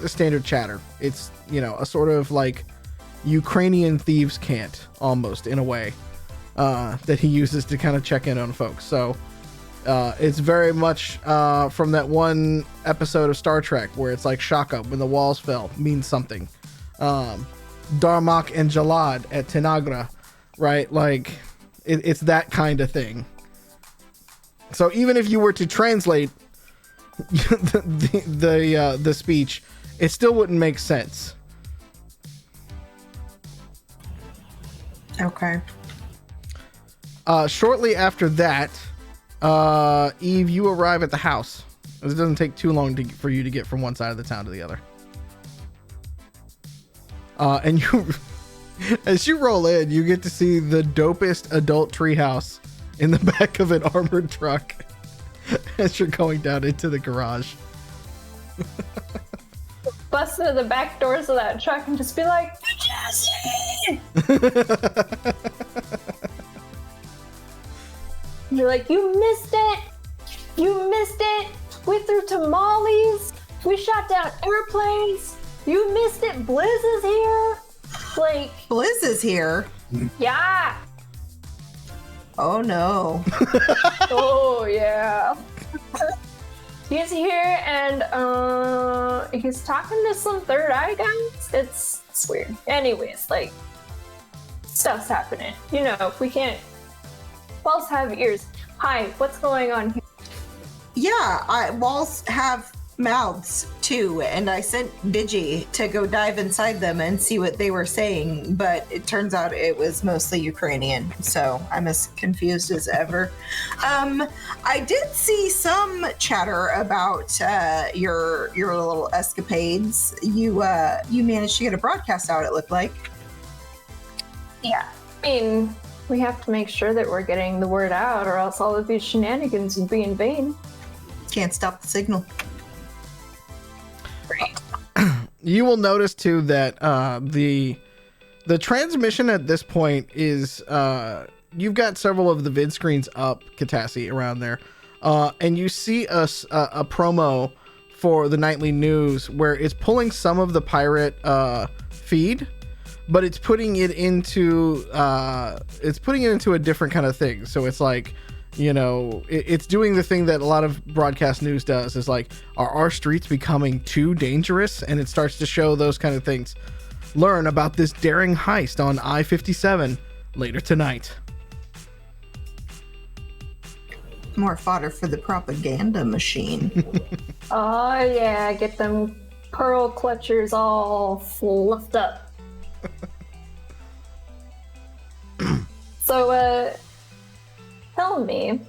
standard chatter. It's a sort of like Ukrainian thieves can't, almost, in a way, that he uses to kind of check in on folks. So it's very much from that one episode of Star Trek where it's like Shaka, when the walls fell, means something. Darmok and Jalad at Tanagra, right? Like it's that kind of thing. So even if you were to translate the speech, it still wouldn't make sense. Okay. Shortly after that, Eve, you arrive at the house. It doesn't take too long for you to get from one side of the town to the other. And as you roll in, you get to see the dopest adult treehouse in the back of an armored truck as you're going down into the garage. Bust into the back doors of that truck and just be like, Jesse! You're like, you missed it! You missed it! We threw tamales! We shot down airplanes! You missed it! Blizz is here! Like, Blizz is here. yeah! Oh no. Oh yeah. He's here and he's talking to some third eye guys. It's weird. Anyways, like, stuff's happening. If we can't, walls have ears. Hi, what's going on here? Yeah, walls have mouths too, and I sent Digi to go dive inside them and see what they were saying, but it turns out it was mostly Ukrainian, so I'm as confused as ever. I did see some chatter about your little escapades. You managed to get a broadcast out, it looked like. Yeah, I mean, we have to make sure that we're getting the word out, or else all of these shenanigans would be in vain. Can't stop the signal. You will notice too that the transmission at this point is you've got several of the vid screens up, Catassie, around there, and you see a promo for the nightly news where it's pulling some of the pirate feed, but it's putting it into a different kind of thing. So it's like, you know, it's doing the thing that a lot of broadcast news does, is like, are our streets becoming too dangerous? And it starts to show those kind of things. Learn about this daring heist on I-57 later tonight. More fodder for the propaganda machine. Oh yeah, get them pearl clutchers all fluffed up. So, tell me,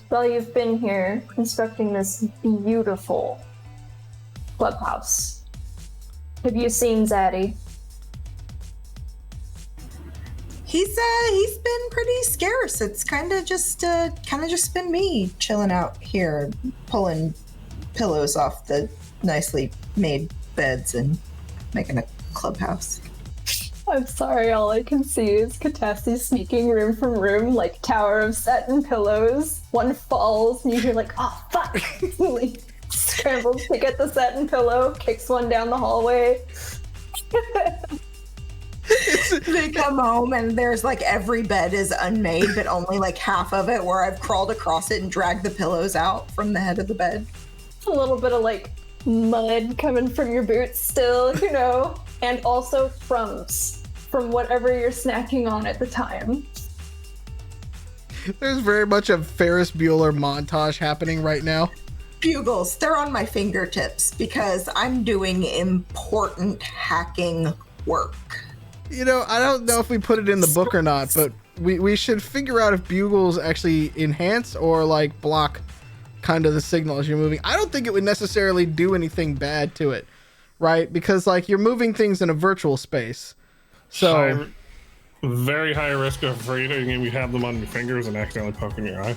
while you've been here inspecting this beautiful clubhouse, have you seen Zaddy? He's been pretty scarce. It's kind of just been me chilling out here, pulling pillows off the nicely made beds and making a clubhouse. I'm sorry, all I can see is Catassie sneaking room from room, like tower of satin pillows. One falls, and you hear like, oh fuck! He scrambles to get the satin pillow, kicks one down the hallway. They come home and there's like every bed is unmade, but only like half of it where I've crawled across it and dragged the pillows out from the head of the bed. A little bit of like mud coming from your boots still, you know, and also crumbs from whatever you're snacking on at the time. There's very much a Ferris Bueller montage happening right now. Bugles, they're on my fingertips because I'm doing important hacking work. You know, I don't know if we put it in the book or not, but we should figure out if bugles actually enhance or like block kind of the signal as you're moving. I don't think it would necessarily do anything bad to it, right? Because like you're moving things in a virtual space. So very high risk of reading and you have them on your fingers and accidentally poking your eye.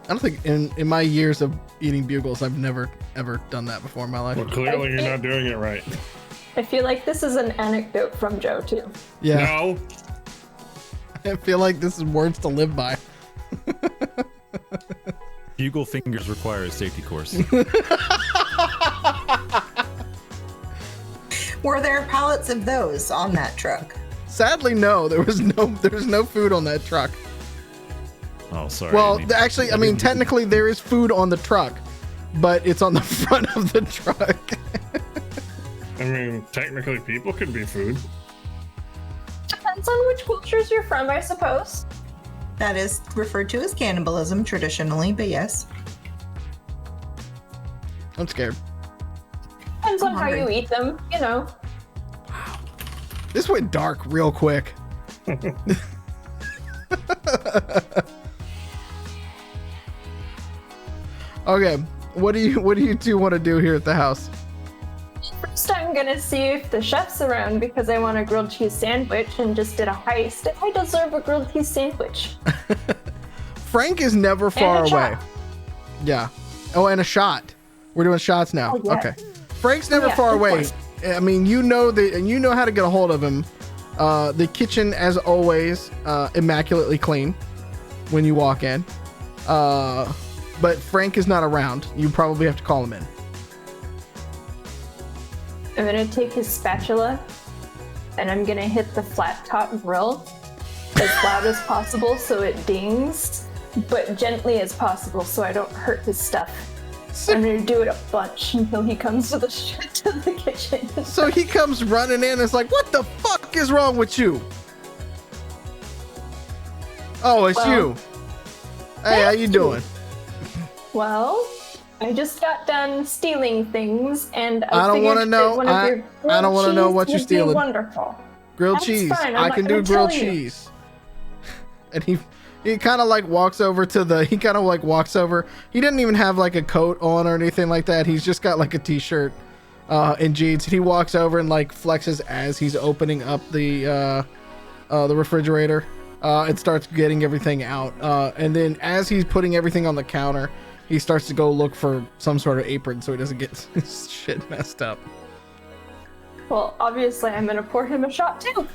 I don't think in my years of eating bugles, I've never ever done that before in my life. Well, clearly you're not doing it right. I feel like this is an anecdote from Joe too. Yeah. No. I feel like this is words to live by. Bugle fingers require a safety course. Were there pallets of those on that truck? Sadly, no. There was no food on that truck. Oh, sorry. Well, actually, I mean, technically there is food on the truck, but it's on the front of the truck. I mean, technically people could be food. Depends on which cultures you're from, I suppose. That is referred to as cannibalism traditionally, but yes. I'm scared. Depends on I'm how you hungry. eat them, you know. This went dark real quick. Okay, what do you two want to do here at the house? First, I'm gonna see if the chef's around because I want a grilled cheese sandwich and just did a heist. I deserve a grilled cheese sandwich. Frank is never far And a away. shot. Yeah. Oh, and a shot. We're doing shots now. Oh, yeah. Okay. Frank's never Yeah, far of away. course. I mean, you know how to get a hold of him. The kitchen, as always, immaculately clean when you walk in. But Frank is not around. You probably have to call him in. I'm gonna take his spatula and I'm gonna hit the flat top grill as loud as possible so it dings, but gently as possible so I don't hurt his stuff. I'm gonna do it a bunch until he comes to the kitchen. So he comes running in and is like, what the fuck is wrong with you? Oh, it's Well, you. Hey, how you doing? Well, I just got done stealing things, and I don't want to know. I don't want to know what you're stealing. Wonderful. Grilled That's cheese. fine, I'm I not can do gonna grilled tell you. cheese. And he kind of like walks over to the. He kind of like walks over. He didn't even have like a coat on or anything like that. He's just got like a t-shirt and jeans. He walks over and like flexes as he's opening up the refrigerator and starts getting everything out. And then as he's putting everything on the counter, he starts to go look for some sort of apron so he doesn't get his shit messed up. Well, obviously, I'm gonna pour him a shot too.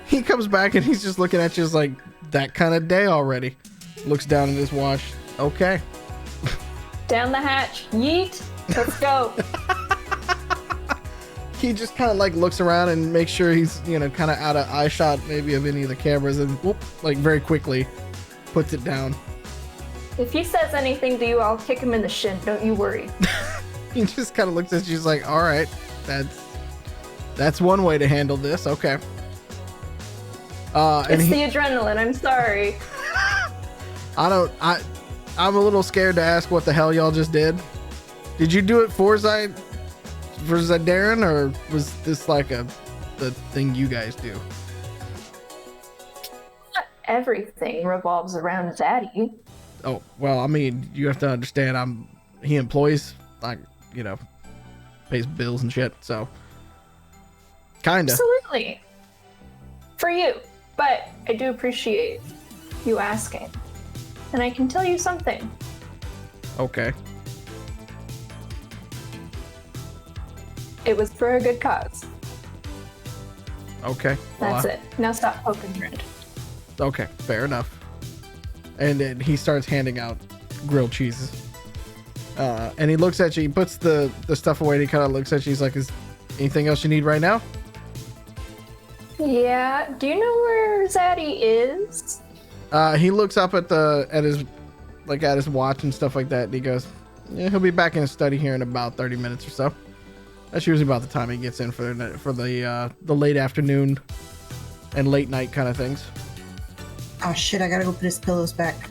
He comes back and he's just looking at you like, that kind of day already. Looks down at his watch. Okay. Down the hatch. Yeet. Let's go. He just kind of like looks around and makes sure he's, kind of out of eye shot maybe of any of the cameras, and whoop, like very quickly puts it down. If he says anything to you, I'll kick him in the shin. Don't you worry. He just kind of looks at you. He's like, all right, that's one way to handle this. Okay. It's the adrenaline. I'm sorry. I'm a little scared to ask what the hell y'all just did. Did you do it for Zydaran, or was this like the thing you guys do? Not everything revolves around Zaddy. Oh, well, I mean, you have to understand, he employs, like, pays bills and shit, so kinda. Absolutely. For you. But I do appreciate you asking. And I can tell you something. Okay. It was for a good cause. Okay. That's it. Now stop poking around. Okay, fair enough. And then he starts handing out grilled cheeses. And he looks at you, he puts the stuff away, and he kind of looks at you, he's like, is anything else you need right now? Yeah, do you know where Zaddy is? He looks up at his watch and stuff like that, and he goes, yeah, he'll be back in his study here in about 30 minutes or so. That's usually about the time he gets in for the late afternoon and late night kind of things. Oh shit, I gotta go put his pillows back.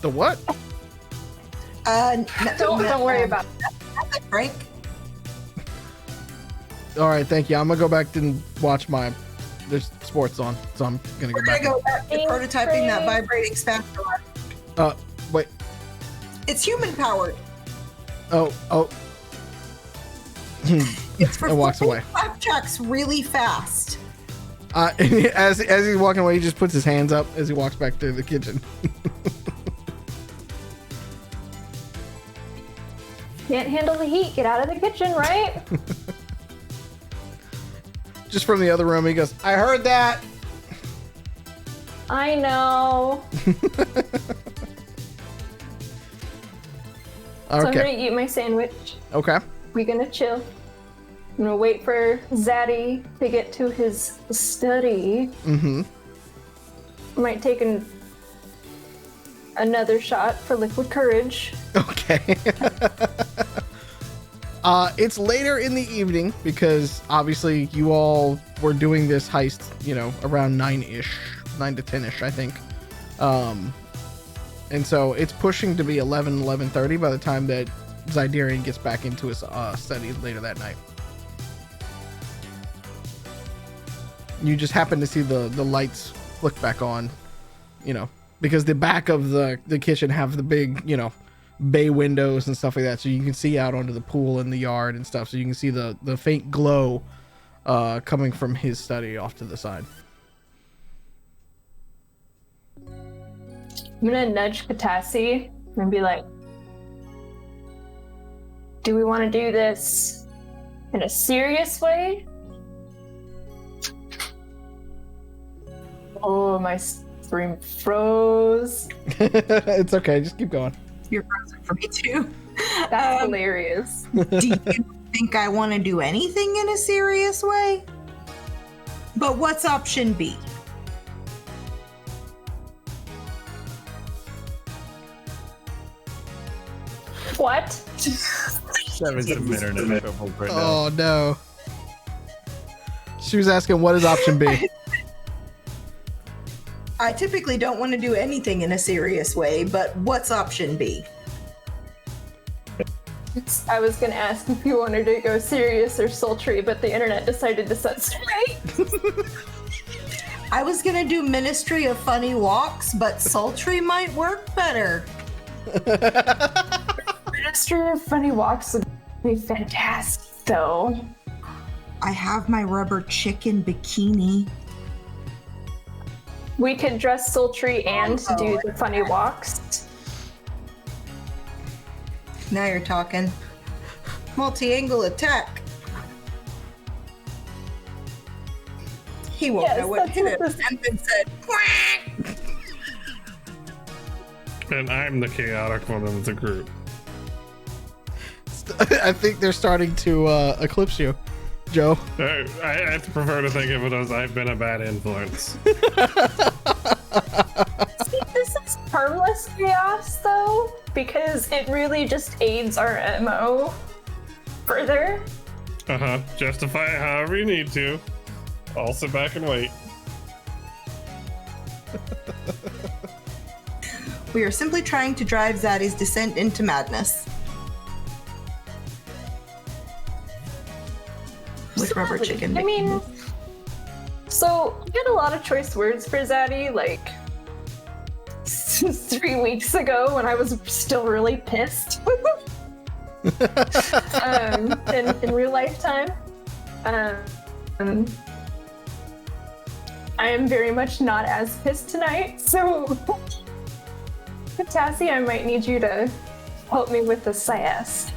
The what? Don't worry about that. Nothing, Frank. All right, thank you. I'm gonna go back and watch there's sports on, so I'm gonna go We're back. gonna go back to prototyping that vibrating spatula. Wait. It's human powered. Oh. It's for It walks away. Flapjacks really fast. As he's walking away, he just puts his hands up as he walks back to the kitchen. Can't handle the heat. Get out of the kitchen, right? Just from the other room, he goes, I heard that. I know. So I'm gonna eat my sandwich. Okay. We're gonna chill. I'm gonna wait for Zaddy to get to his study. Mm-hmm. Might take another shot for liquid courage. Okay. It's later in the evening because obviously you all were doing this heist, around 9-ish, 9 to 10-ish, I think. And so it's pushing to be 11:30 by the time that Zydaran gets back into his study later that night. You just happen to see the lights flick back on, because the back of the kitchen have the big, bay windows and stuff like that, so you can see out onto the pool and the yard and stuff, so you can see the faint glow coming from his study off to the side. I'm gonna nudge Catassie and be like, do we want to do this in a serious way? Oh, my stream froze. It's okay, just keep going. You're frozen for me too. That's hilarious. Do you think I want to do anything in a serious way? But what's option B? What? Seven's internet trouble right now. Oh no. She was asking, what is option B? I typically don't want to do anything in a serious way, but what's option B? I was gonna ask if you wanted to go serious or sultry, but the internet decided to set straight. I was gonna do Ministry of Funny Walks, but sultry might work better. Ministry of Funny Walks would be fantastic, though. I have my rubber chicken bikini. We could dress sultry and do the funny walks. Now you're talking. Multi-angle attack. He won't know what hit him and then said, quack! And I'm the chaotic one of the group. I think they're starting to eclipse you, Joe. I prefer to think of it as I've been a bad influence. See, this is harmless chaos, though, because it really just aids our MO further. Justify it however you need to. I'll sit back and wait. We are simply trying to drive Zaddy's descent into madness. With rubber chicken. I mean, so I had a lot of choice words for Zaddy, like 3 weeks ago when I was still really pissed. In real life time. I am very much not as pissed tonight, so Catassie, I might need you to help me with the sass.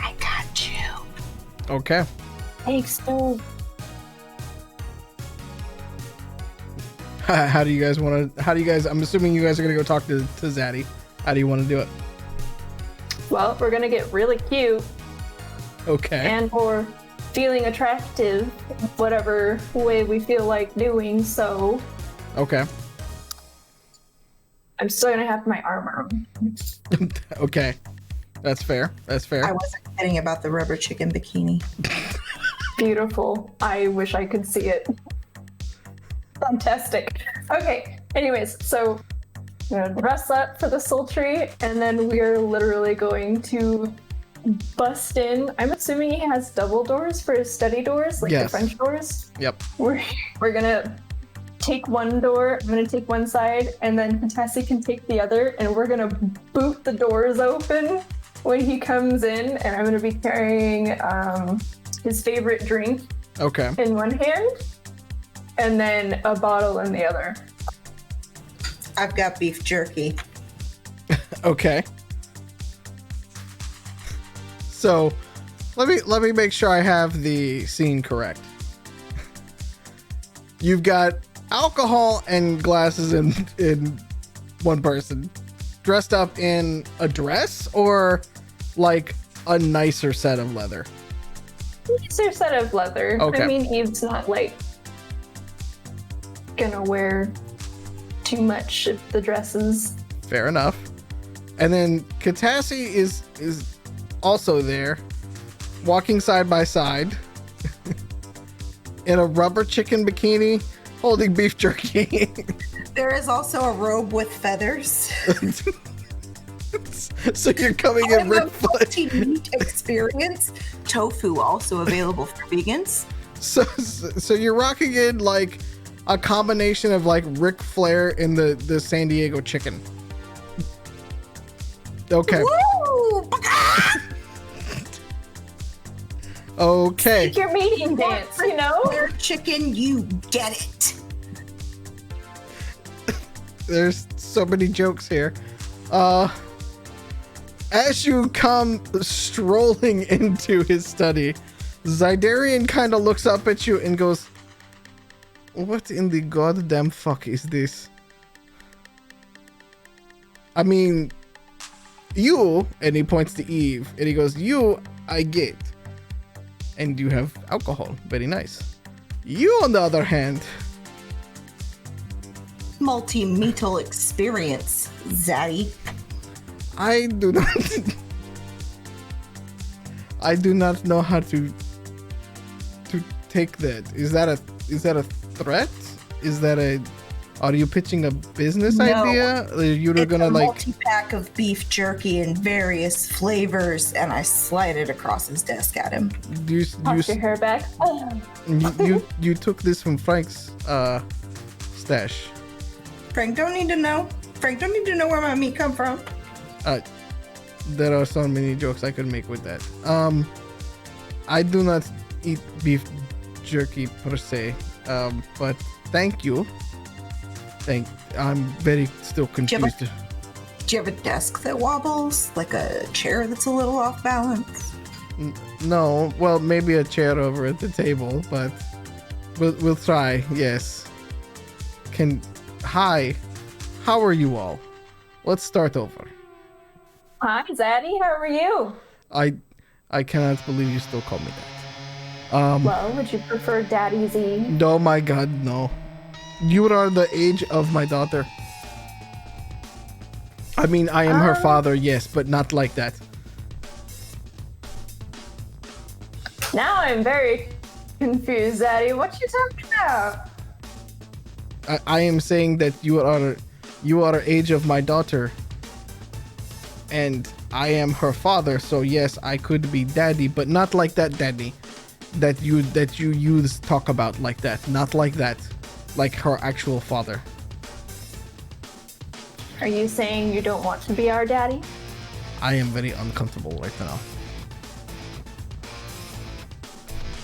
I got you. Okay. Thanks, dude. How do you guys want to? I'm assuming you guys are gonna go talk to Zaddy. How do you want to do it? Well, we're gonna get really cute Okay. and or feeling attractive, whatever way we feel like doing, so Okay. I'm still gonna have my armor on. Okay. That's fair. That's fair. I wasn't kidding about the rubber chicken bikini. Beautiful. I wish I could see it. Fantastic. Okay, anyways, so I'm gonna dress up for the sultry, and then we're literally going to bust in. I'm assuming he has double doors for his study doors, like the Yes. French doors. Yep. We're gonna take one door, I'm gonna take one side, and then Catassie can take the other, and we're gonna boot the doors open when he comes in, and I'm gonna be carrying his favorite drink Okay. in one hand, and then a bottle in the other. I've got beef jerky. Okay. So, let me make sure I have the scene correct. You've got alcohol and glasses in one person, dressed up in a dress or like a nicer set of leather. Nicer set of leather. Okay. I mean, Eve's not like gonna wear too much of the dresses. Fair enough. And then Catassie is also there, walking side by side in a rubber chicken bikini, holding beef jerky. There is also a robe with feathers. So you're coming in And a Ric Flair. multi-meat experience. Tofu also available for vegans. So you're rocking in like a combination of like Ric Flair and the San Diego chicken. Okay. Woo! Okay. Like your meeting dance, you know? Flair chicken, you get it. There's so many jokes here. As you come strolling into his study, Zydaran kind of looks up at you and goes, "What in the goddamn fuck is this? I mean, you," and he points to Eve, and he goes, "You, I get. And you have alcohol. Very nice. You, on the other hand..." Multi-metal experience, Zaddy. I do not. I do not know how to take that. Is that a threat? Is that a Are you pitching a business No. idea? You're It's gonna a like. multi-pack of beef jerky in various flavors, and I slide it across his desk at him. Toss your hair back. You took this from Frank's stash. Frank don't need to know. Frank don't need to know where my meat come from. There are so many jokes I could make with that. I do not eat beef jerky per se, but thank you. I'm very still confused. Do you have a desk that wobbles? Like a chair that's a little off balance? No, well, maybe a chair over at the table, but we'll try. Yes. Hi, how are you all? Let's start over. Hi, Zaddy. How are you? I cannot believe you still call me that. Well, would you prefer Daddy Z? Oh my God, no. You are the age of my daughter. I mean, I am her father, yes, but not like that. Now I'm very confused, Zaddy. What you talking about? I am saying that you are age of my daughter, and I am her father. So yes, I could be daddy, but not like that daddy that you use talk about like that. Not like that, like her actual father. Are you saying you don't want to be our daddy? I am very uncomfortable right now.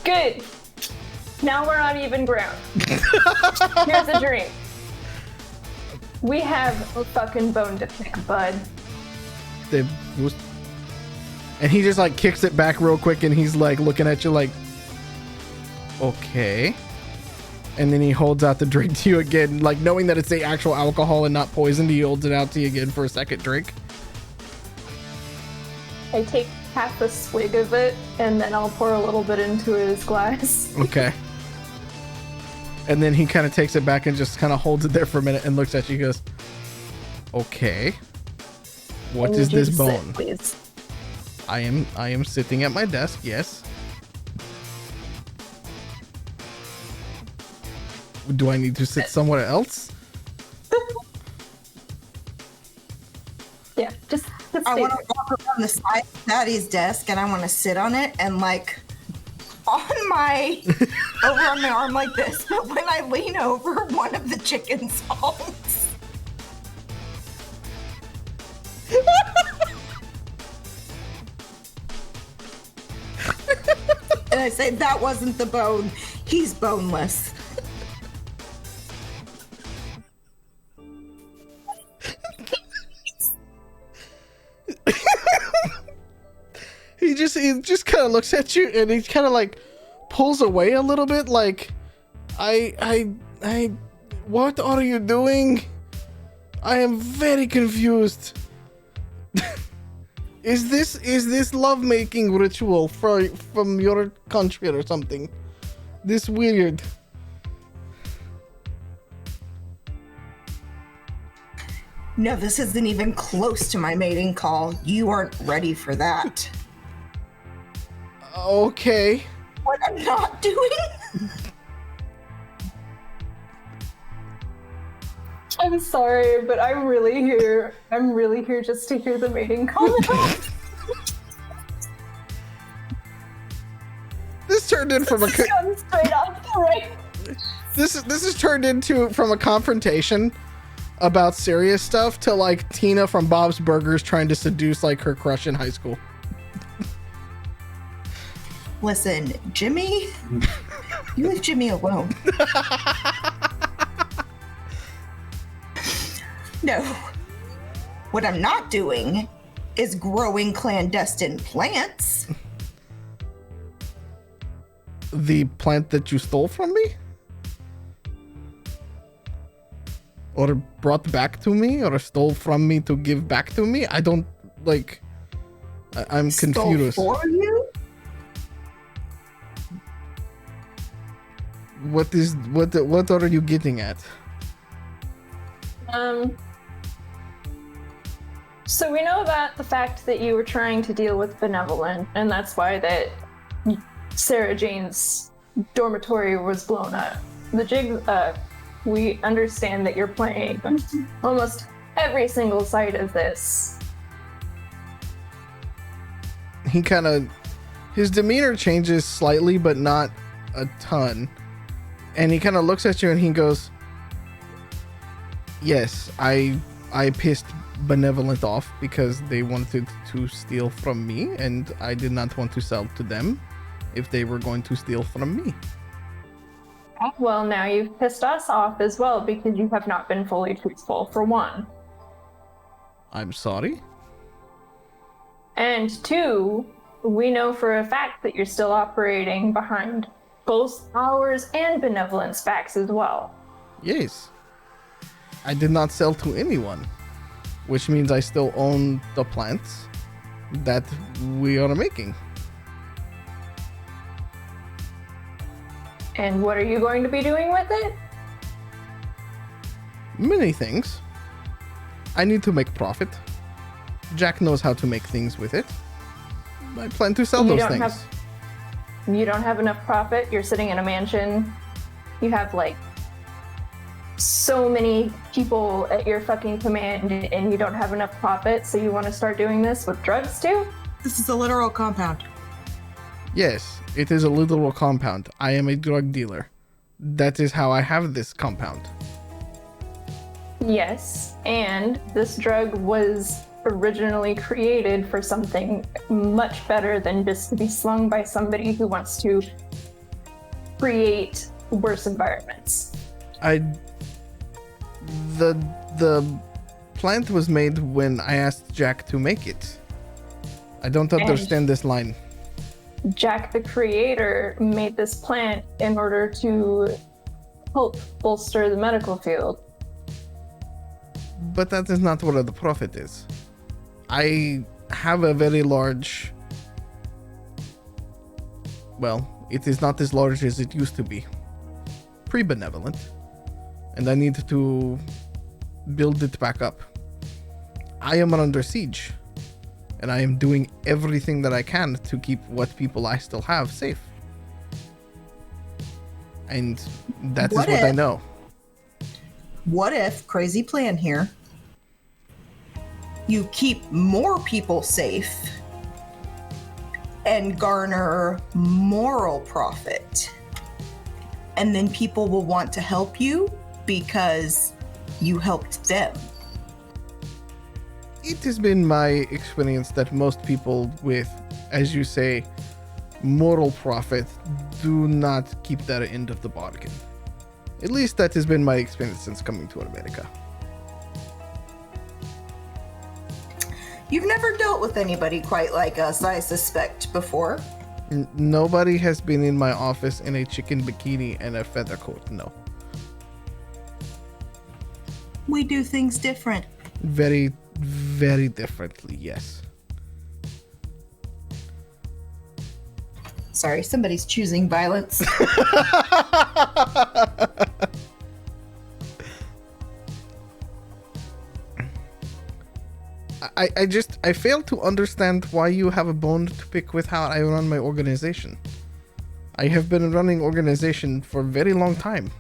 Good. Now we're on even ground. Here's a drink. We have a fucking bone to pick, bud. And he just like kicks it back real quick, and he's like looking at you like, okay. And then he holds out the drink to you again, like knowing that it's the actual alcohol and not poisoned. He holds it out to you again for a second drink. I take half a swig of it, and then I'll pour a little bit into his glass. Okay. And then he kind of takes it back and just kind of holds it there for a minute and looks at you and goes, okay. What is this bone? Sit, please. I am sitting at my desk, yes. Do I need to sit somewhere else? Yeah, just I stay want to there. walk around the side of Daddy's desk, and I want to sit on it and like over on my arm like this. But when I lean over, one of the chickens falls. And I say, that wasn't the bone. He's boneless. He just kind of looks at you, and he kind of like pulls away a little bit, like, what are you doing? I am very confused. Is this lovemaking ritual from your country or something? This weird. No, this isn't even close to my mating call. You aren't ready for that. Okay. What I'm not doing? I'm sorry, but I'm really here just to hear the mating call. This turned in from a Going straight off the right. this is turned into from a confrontation about serious stuff to like Tina from Bob's Burgers trying to seduce like her crush in high school. Listen, Jimmy, you leave Jimmy alone. No. What I'm not doing is growing clandestine plants. The plant that you stole from me? Or brought back to me? Or stole from me to give back to me? I don't, like... I'm confused. Stole for you? What are you getting at? So we know about the fact that you were trying to deal with Benevolent, and that's why that Sarah Jane's dormitory was blown up. The we understand that you're playing almost every single side of this. He kind of, his demeanor changes slightly, but not a ton. And he kind of looks at you and he goes, yes, I pissed Benevolent off because they wanted to steal from me, and I did not want to sell to them if they were going to steal from me. Well, now you've pissed us off as well because you have not been fully truthful, for one. I'm sorry. And two, we know for a fact that you're still operating behind both ours and Benevolent's backs as well. Yes. I did not sell to anyone, which means I still own the plants that we are making. And what are you going to be doing with it? Many things. I need to make profit. Jack knows how to make things with it. I plan to sell those things. You don't have enough profit. You're sitting in a mansion. You have like so many people at your fucking command and you don't have enough profit, so you want to start doing this with drugs too? This is a literal compound. Yes, it is a literal compound. I am a drug dealer. That is how I have this compound. Yes, and this drug was originally created for something much better than just to be slung by somebody who wants to create worse environments. The plant was made when I asked Jack to make it. I don't understand this line. Jack the creator made this plant in order to help bolster the medical field. But that is not where the profit is. I have a very large... Well, it is not as large as it used to be. Pre-benevolent. And I need to build it back up. I am under siege. And I am doing everything that I can to keep what people I still have safe. And that is what I know. What if, crazy plan here, you keep more people safe and garner moral profit, and then people will want to help you because you helped them? It has been my experience that most people with, as you say, moral profit do not keep that end of the bargain. At least that has been my experience since coming to America. You've never dealt with anybody quite like us, I suspect, before. Nobody has been in my office in a chicken bikini and a feather coat, no. We do things different. Very, very differently, yes. Sorry, somebody's choosing violence. I fail to understand why you have a bone to pick with how I run my organization. I have been running organization for a very long time.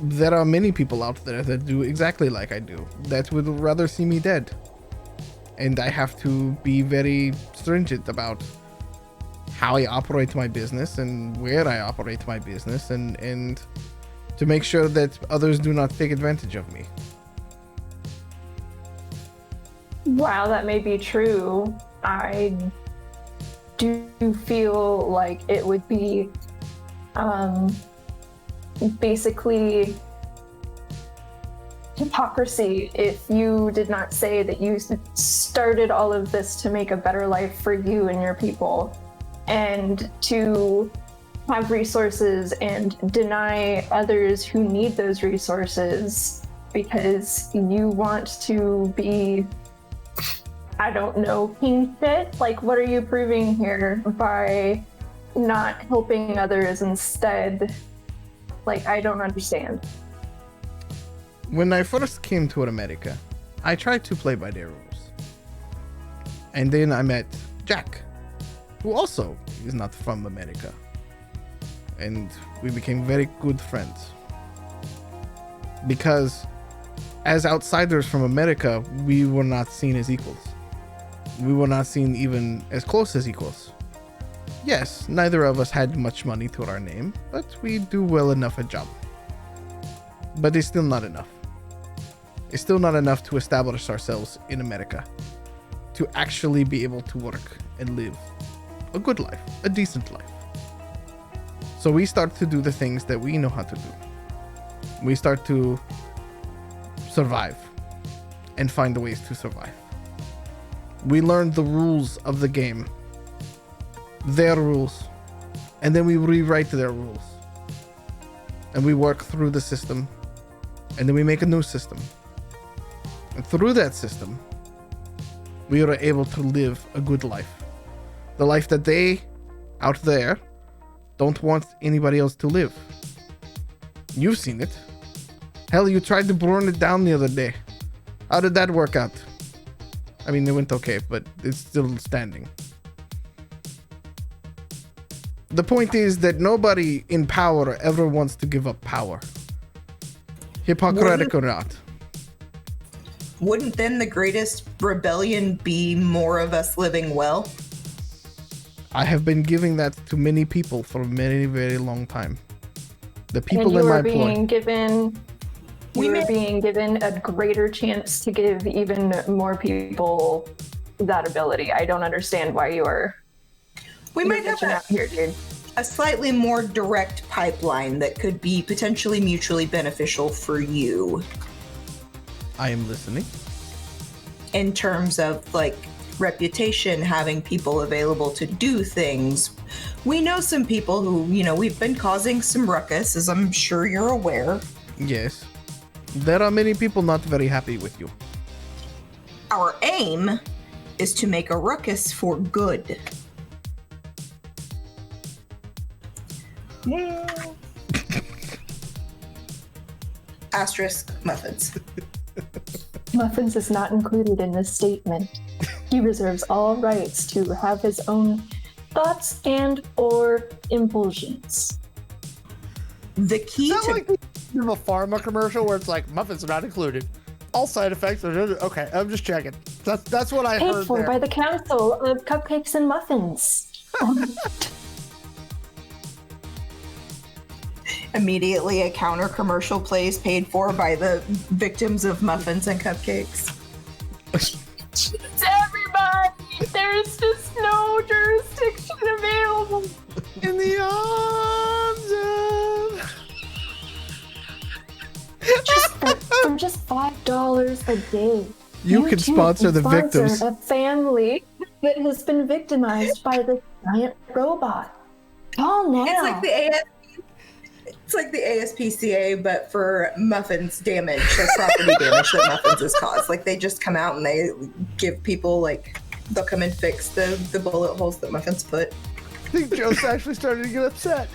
There are many people out there that do exactly like I do, that would rather see me dead. And I have to be very stringent about how I operate my business and where I operate my business and to make sure that others do not take advantage of me. While that may be true, I do feel like it would be basically hypocrisy if you did not say that you started all of this to make a better life for you and your people, and to have resources and deny others who need those resources because you want to be, I don't know, king shit? Like, what are you proving here by not helping others instead? Like, I don't understand. When I first came to America, I tried to play by their rules. And then I met Jack, who also is not from America. and we became very good friends. Because as outsiders from America, we were not seen as equals. We were not seen even as close as equals. Yes, neither of us had much money to our name, but we do well enough a job. But it's still not enough. It's still not enough to establish ourselves in America, to actually be able to work and live a good life, a decent life. So we start to do the things that we know how to do. We start to survive and find ways to survive. We learn the rules of the game, their rules, and then we rewrite their rules. And we work through the system, and then we make a new system. And through that system, we are able to live a good life. The life that they, out there, don't want anybody else to live. You've seen it. Hell, you tried to burn it down the other day. How did that work out? I mean, it went okay, but it's still standing. The point is that nobody in power ever wants to give up power. Hippocratic or not. Wouldn't then the greatest rebellion be more of us living well? I have been giving that to many people for a very, very long time. The And people you in my are being employ. given. You are being given a greater chance to give even more people that ability. I don't understand why you are. We might have out here, dude. a slightly more direct pipeline that could be potentially mutually beneficial for you I am listening. in terms of like reputation, having people available to do things. We know some people who, we've been causing some ruckus, as I'm sure you're aware. Yes. There are many people not very happy with you. Our aim is to make a ruckus for good. Asterisk muffins. Muffins is not included in this statement. He reserves all rights to have his own thoughts and or impulsions. The key Is that to like a pharma commercial where it's like muffins are not included? All side effects are okay. I'm just checking. That's what I Paid heard for there. by the Council of Cupcakes and Muffins. immediately a counter commercial plays paid for by the victims of muffins and cupcakes. It's everybody! There's just no jurisdiction available. In the arms of... For just $5 a day. You can too sponsor the sponsor victims. a family that has been victimized by the giant robot. Call now. It's like the ASPCA, but for muffins damage, like property damage that muffins has caused. Like they just come out and they give people they'll come and fix the bullet holes that muffins put. I think Joe's actually starting to get upset.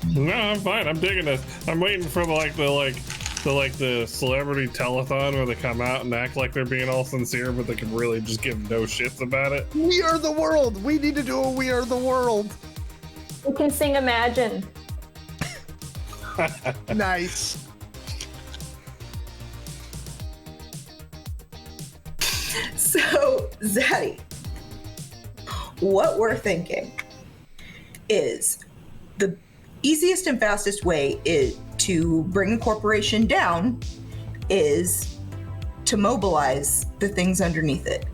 No, I'm fine. I'm digging this. I'm waiting for the celebrity telethon where they come out and act like they're being all sincere, but they can really just give no shits about it. We are the world. We need to do a We Are the World. You can sing Imagine. Nice. So, Zaddy, what we're thinking is the easiest and fastest way to bring a corporation down is to mobilize the things underneath it,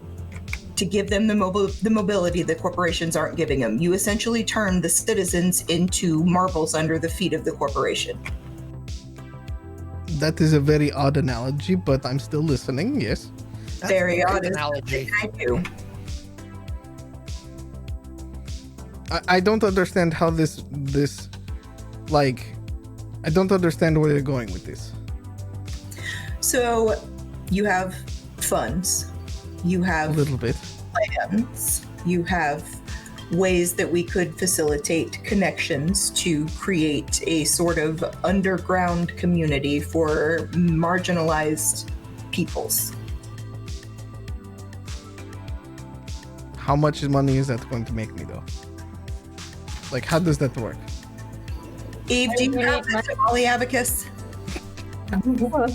to give them the mobility that corporations aren't giving them. You essentially turn the citizens into marbles under the feet of the corporation. That is a very odd analogy, but I'm still listening. Yes. That's Very a great odd analogy. I do. I don't understand how this I don't understand where you're going with this. So you have funds, you A have little bit. plans, you have ways that we could facilitate connections to create a sort of underground community for marginalized peoples. How much money is that going to make me, though? Like, how does that work? Eve, do you have the tamale abacus?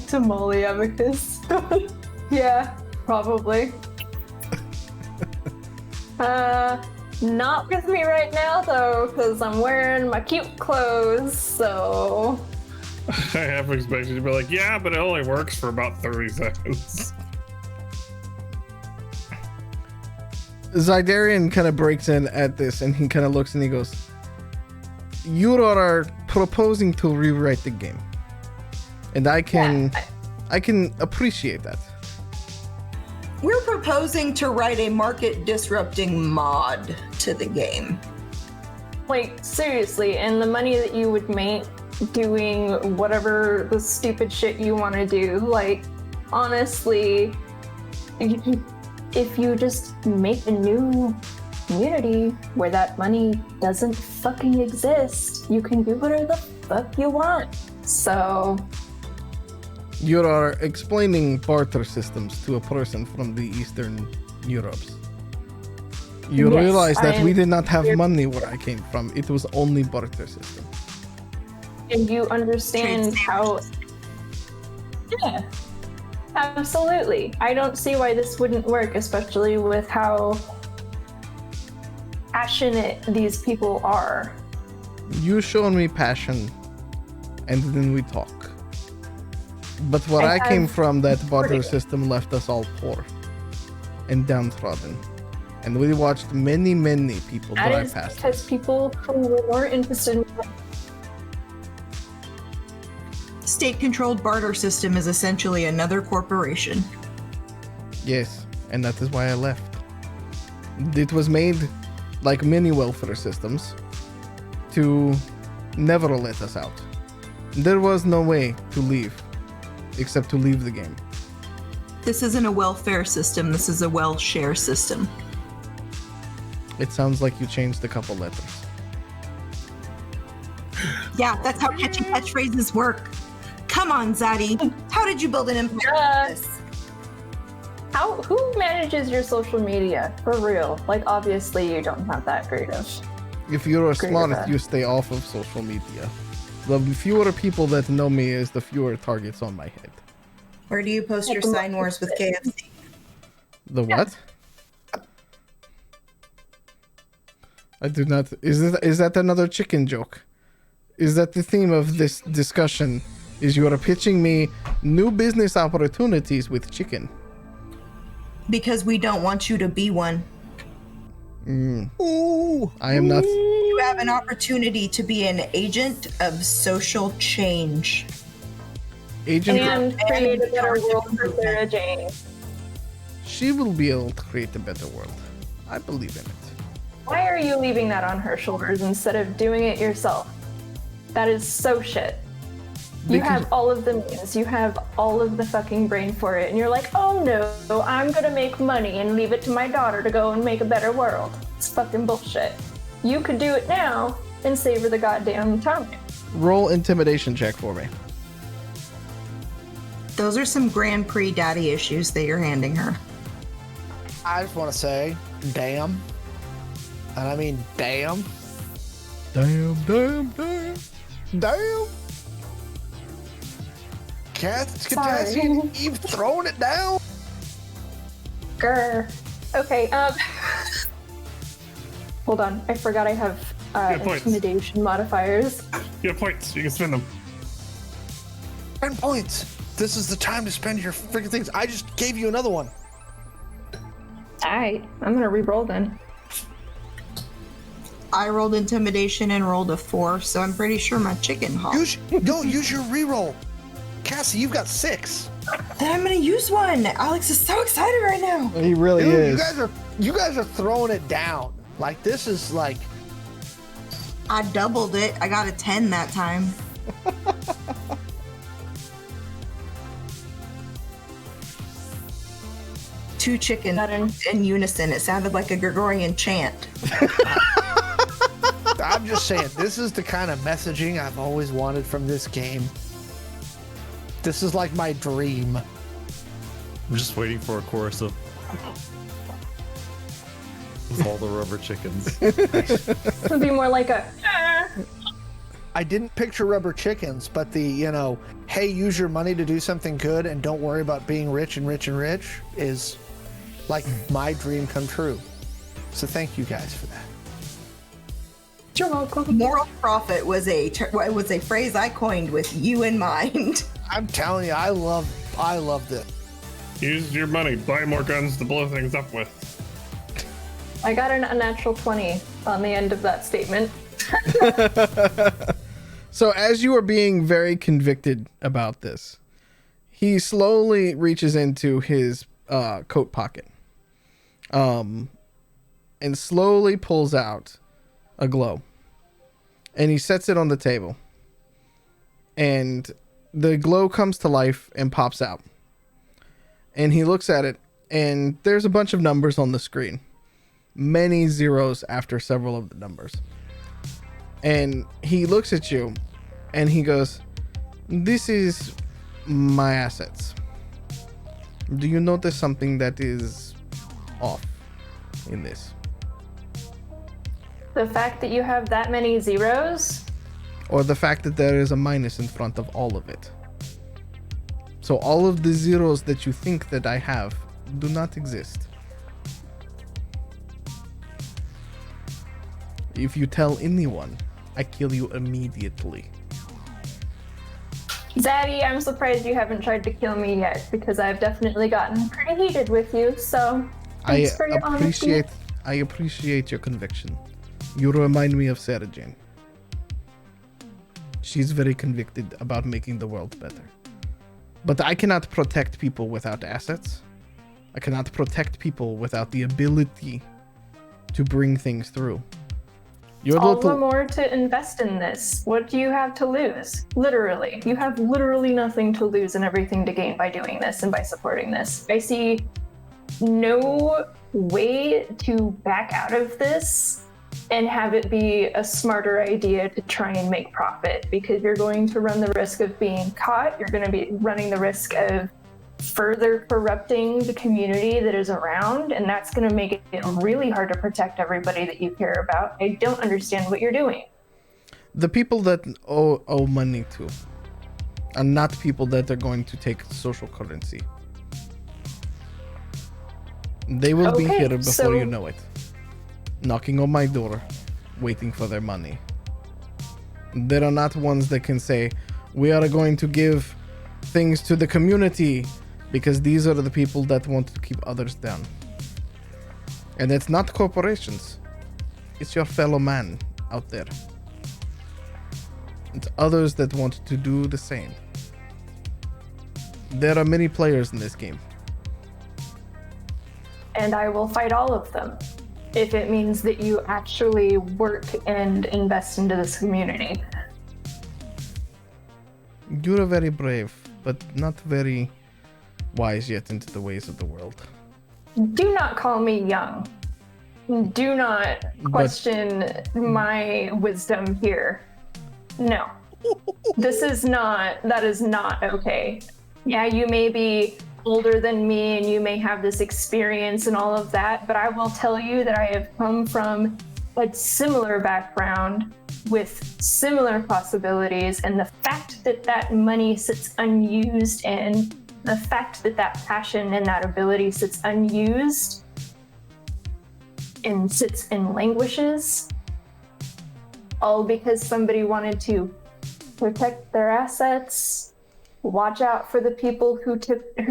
Tamale abacus. Yeah, probably. Not with me right now though, because I'm wearing my cute clothes, so. I have expected you to be like, yeah, but it only works for about 30 seconds. Zydaran kind of breaks in at this, and he kind of looks and he goes, "You are proposing to rewrite the game, and I can appreciate that." We're proposing to write a market disrupting mod to the game. Like, seriously, and the money that you would make doing whatever the stupid shit you want to do, like, honestly, if you just make a new community where that money doesn't fucking exist, you can do whatever the fuck you want. So... You are explaining barter systems to a person from the Eastern Europes. You Yes, realize that we I'm- did not have money where I came from. It was only barter system. And you understand how... Yeah, absolutely. I don't see why this wouldn't work, especially with how passionate these people are. You show me passion, and then we talk. But where I came from, that barter system left us all poor and downtrodden. And we watched many, many people That drive is past because us. people who were more interested in State-controlled barter system is essentially another corporation. Yes, and that is why I left. It was made, like many welfare systems, to never let us out. There was no way to leave, except to leave the game. This isn't a welfare system, this is a well-share system. It sounds like you changed a couple letters. Yeah, that's how catchy catchphrases work. Come on, Zaddy. How did you build an empire like this? who manages your social media for real? Like, obviously you don't have that creative. If you're Great smart, with that. you stay off of social media. The fewer people that know me is the fewer targets on my head. Where do you post your sign wars with KFC? The what? I do not. Is that another chicken joke? Is that the theme of this discussion? Is you are pitching me new business opportunities with chicken? Because we don't want you to be one. Ooh, I am not. You have an opportunity to be an agent of social change. Agent. And create a better world for Sarah Jane. She will be able to create a better world. I believe in it. Why are you leaving that on her shoulders instead of doing it yourself? That is so shit. You Because- have all of the means, you have all of the fucking brain for it, and you're like, oh no, I'm gonna make money and leave it to my daughter to go and make a better world. It's fucking bullshit. You could do it now and save her the goddamn time. Roll intimidation check for me. Those are some Grand Prix daddy issues that you're handing her. I just want to say, damn. And I mean, damn. Damn, damn, damn. Damn. Catassie and EvE throwing it down. Grr. Okay, hold on, I forgot I have Good points. intimidation modifiers. You have points. You can spend them. 10 points. This is the time to spend your freaking things. I just gave you another one. Alright, I'm gonna re-roll then. I rolled intimidation and rolled a 4, so I'm pretty sure my chicken hopped. Use your reroll. Cassie, you've got 6. Then I'm gonna use one. Alex is so excited right now. He really Dude, is. you guys are throwing it down. Like this is like I doubled it. I got a 10 that time. Two chickens in unison. It sounded like a Gregorian chant. I'm just saying, this is the kind of messaging I've always wanted from this game. This is like my dream. I'm just waiting for a chorus of with all the rubber chickens. It would be more like a I didn't picture rubber chickens, but the, hey, use your money to do something good and don't worry about being rich and rich and rich is like my dream come true. So thank you guys for that. You're welcome. Moral profit was a phrase I coined with you in mind. I'm telling you, I love this. Use your money, buy more guns to blow things up with. I got an unnatural 20 on the end of that statement. So as you are being very convicted about this, he slowly reaches into his coat pocket, and slowly pulls out a glow, and he sets it on the table, and the glow comes to life and pops out, and he looks at it, and there's a bunch of numbers on the screen, many zeros after several of the numbers. And he looks at you and he goes, "This is my assets. Do you notice something that is off in this?" The fact that you have that many zeros? Or the fact that there is a minus in front of all of it. So all of the zeros that you think that I have do not exist. If you tell anyone, I kill you immediately. Zaddy, I'm surprised you haven't tried to kill me yet, because I've definitely gotten pretty heated with you, so thanks for your honesty. I appreciate your conviction. You remind me of Sarah Jane. She's very convicted about making the world better. But I cannot protect people without assets. I cannot protect people without the ability to bring things through. All the more to invest in this. What do you have to lose? Literally. You have literally nothing to lose and everything to gain by doing this and by supporting this. I see no way to back out of this and have it be a smarter idea to try and make profit, because you're going to run the risk of being caught. You're going to be running the risk of further corrupting the community that is around, and that's going to make it really hard to protect everybody that you care about. I don't understand what you're doing. The people that owe money to are not people that are going to take social currency. They will be here before you know it, knocking on my door, waiting for their money. They are not ones that can say, "We are going to give things to the community," because these are the people that want to keep others down. And it's not corporations. It's your fellow man out there. It's others that want to do the same. There are many players in this game. And I will fight all of them if it means that you actually work and invest into this community. You're very brave, but not very wise yet into the ways of the world. Do not call me young. Do not question my wisdom here. No. That is not okay. Yeah, you may be older than me and you may have this experience and all of that, but I will tell you that I have come from a similar background with similar possibilities, and the fact that that money sits unused and the fact that that passion and that ability sits unused and sits in languishes, all because somebody wanted to protect their assets, watch out for the people who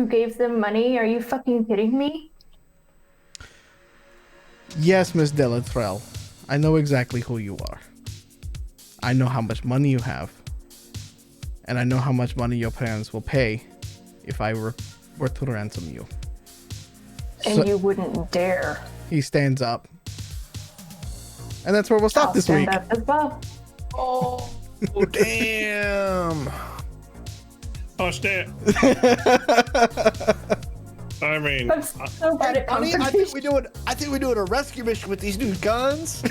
gave them money. Are you fucking kidding me? Yes, Miss Delatrell. I know exactly who you are. I know how much money you have. And I know how much money your parents will pay if I were to ransom you. And you wouldn't dare. He stands up. And that's where we'll stop this week. Stand up as well. Oh, damn. Oh, shit. I mean, I'm so bad at Honey, I confrontation. think we're doing a rescue mission with these new guns.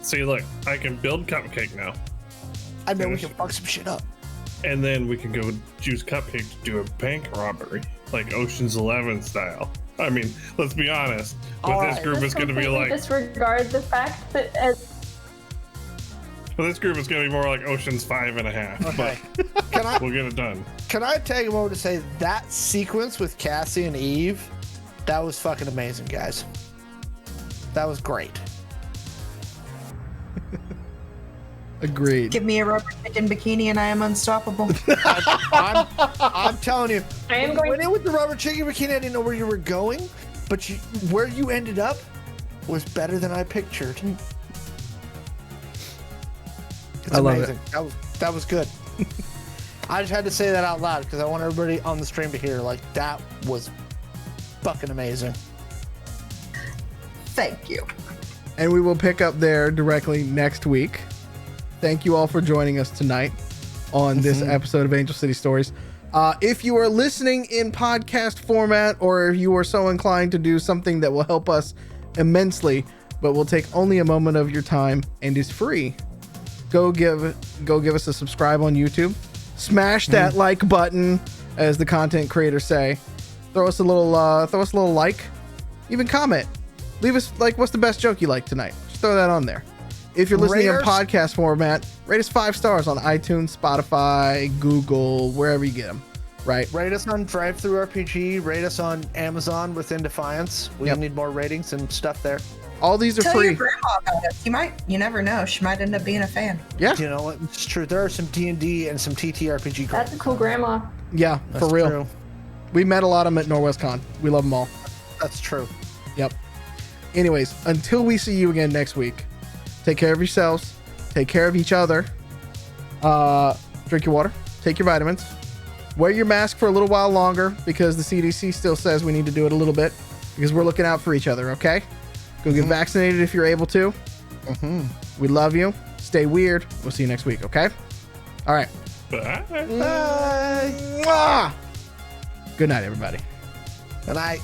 see, look, I can build Cupcake now. I know we can fuck some shit up. And then we can go use Cupcake to do a bank robbery, like Ocean's 11 style. I mean, let's be honest. What this group is going to be like. Disregard the fact that For this group, it's going to be more like Ocean's 5.5. Okay. But we'll get it done. Can I take a moment to say that sequence with Cassie and Eve, that was fucking amazing, guys. That was great. Agreed. Give me a rubber chicken bikini and I am unstoppable. I'm telling you, I am when going. you went in with the rubber chicken bikini, I didn't know where you were going, but where you ended up was better than I pictured. It's I love amazing. That was good. I just had to say that out loud because I want everybody on the stream to hear. Like, that was fucking amazing. Thank you. And we will pick up there directly next week. Thank you all for joining us tonight on this episode of Angel City Stories. If you are listening in podcast format, or if you are so inclined to do something that will help us immensely, but will take only a moment of your time and is free, go give us a subscribe on YouTube. Smash that like button, as the content creators say. Throw us a little like. Even comment. Leave us, like, what's the best joke you like tonight? Just throw that on there. If you're listening in podcast format, rate us 5 stars on iTunes, Spotify, Google, wherever you get them. Right? Rate us on Drive-Thru-RPG. Rate us on Amazon within Defiance. We need more ratings and stuff there. All these are Tell free. your grandma about us. You never know. She might end up being a fan. Yeah. You know what? It's true. There are some D&D and some TTRPG. That's a cool grandma. Yeah, That's for real. True. We met a lot of them at Norwest Con. We love them all. That's true. Yep. Anyways, until we see you again next week, take care of yourselves. Take care of each other. Drink your water. Take your vitamins. Wear your mask for a little while longer because the CDC still says we need to do it a little bit because we're looking out for each other, okay? Go get vaccinated if you're able to. We love you. Stay weird. We'll see you next week, okay? All right. Bye. Bye. Mwah! Good night, everybody. Good night.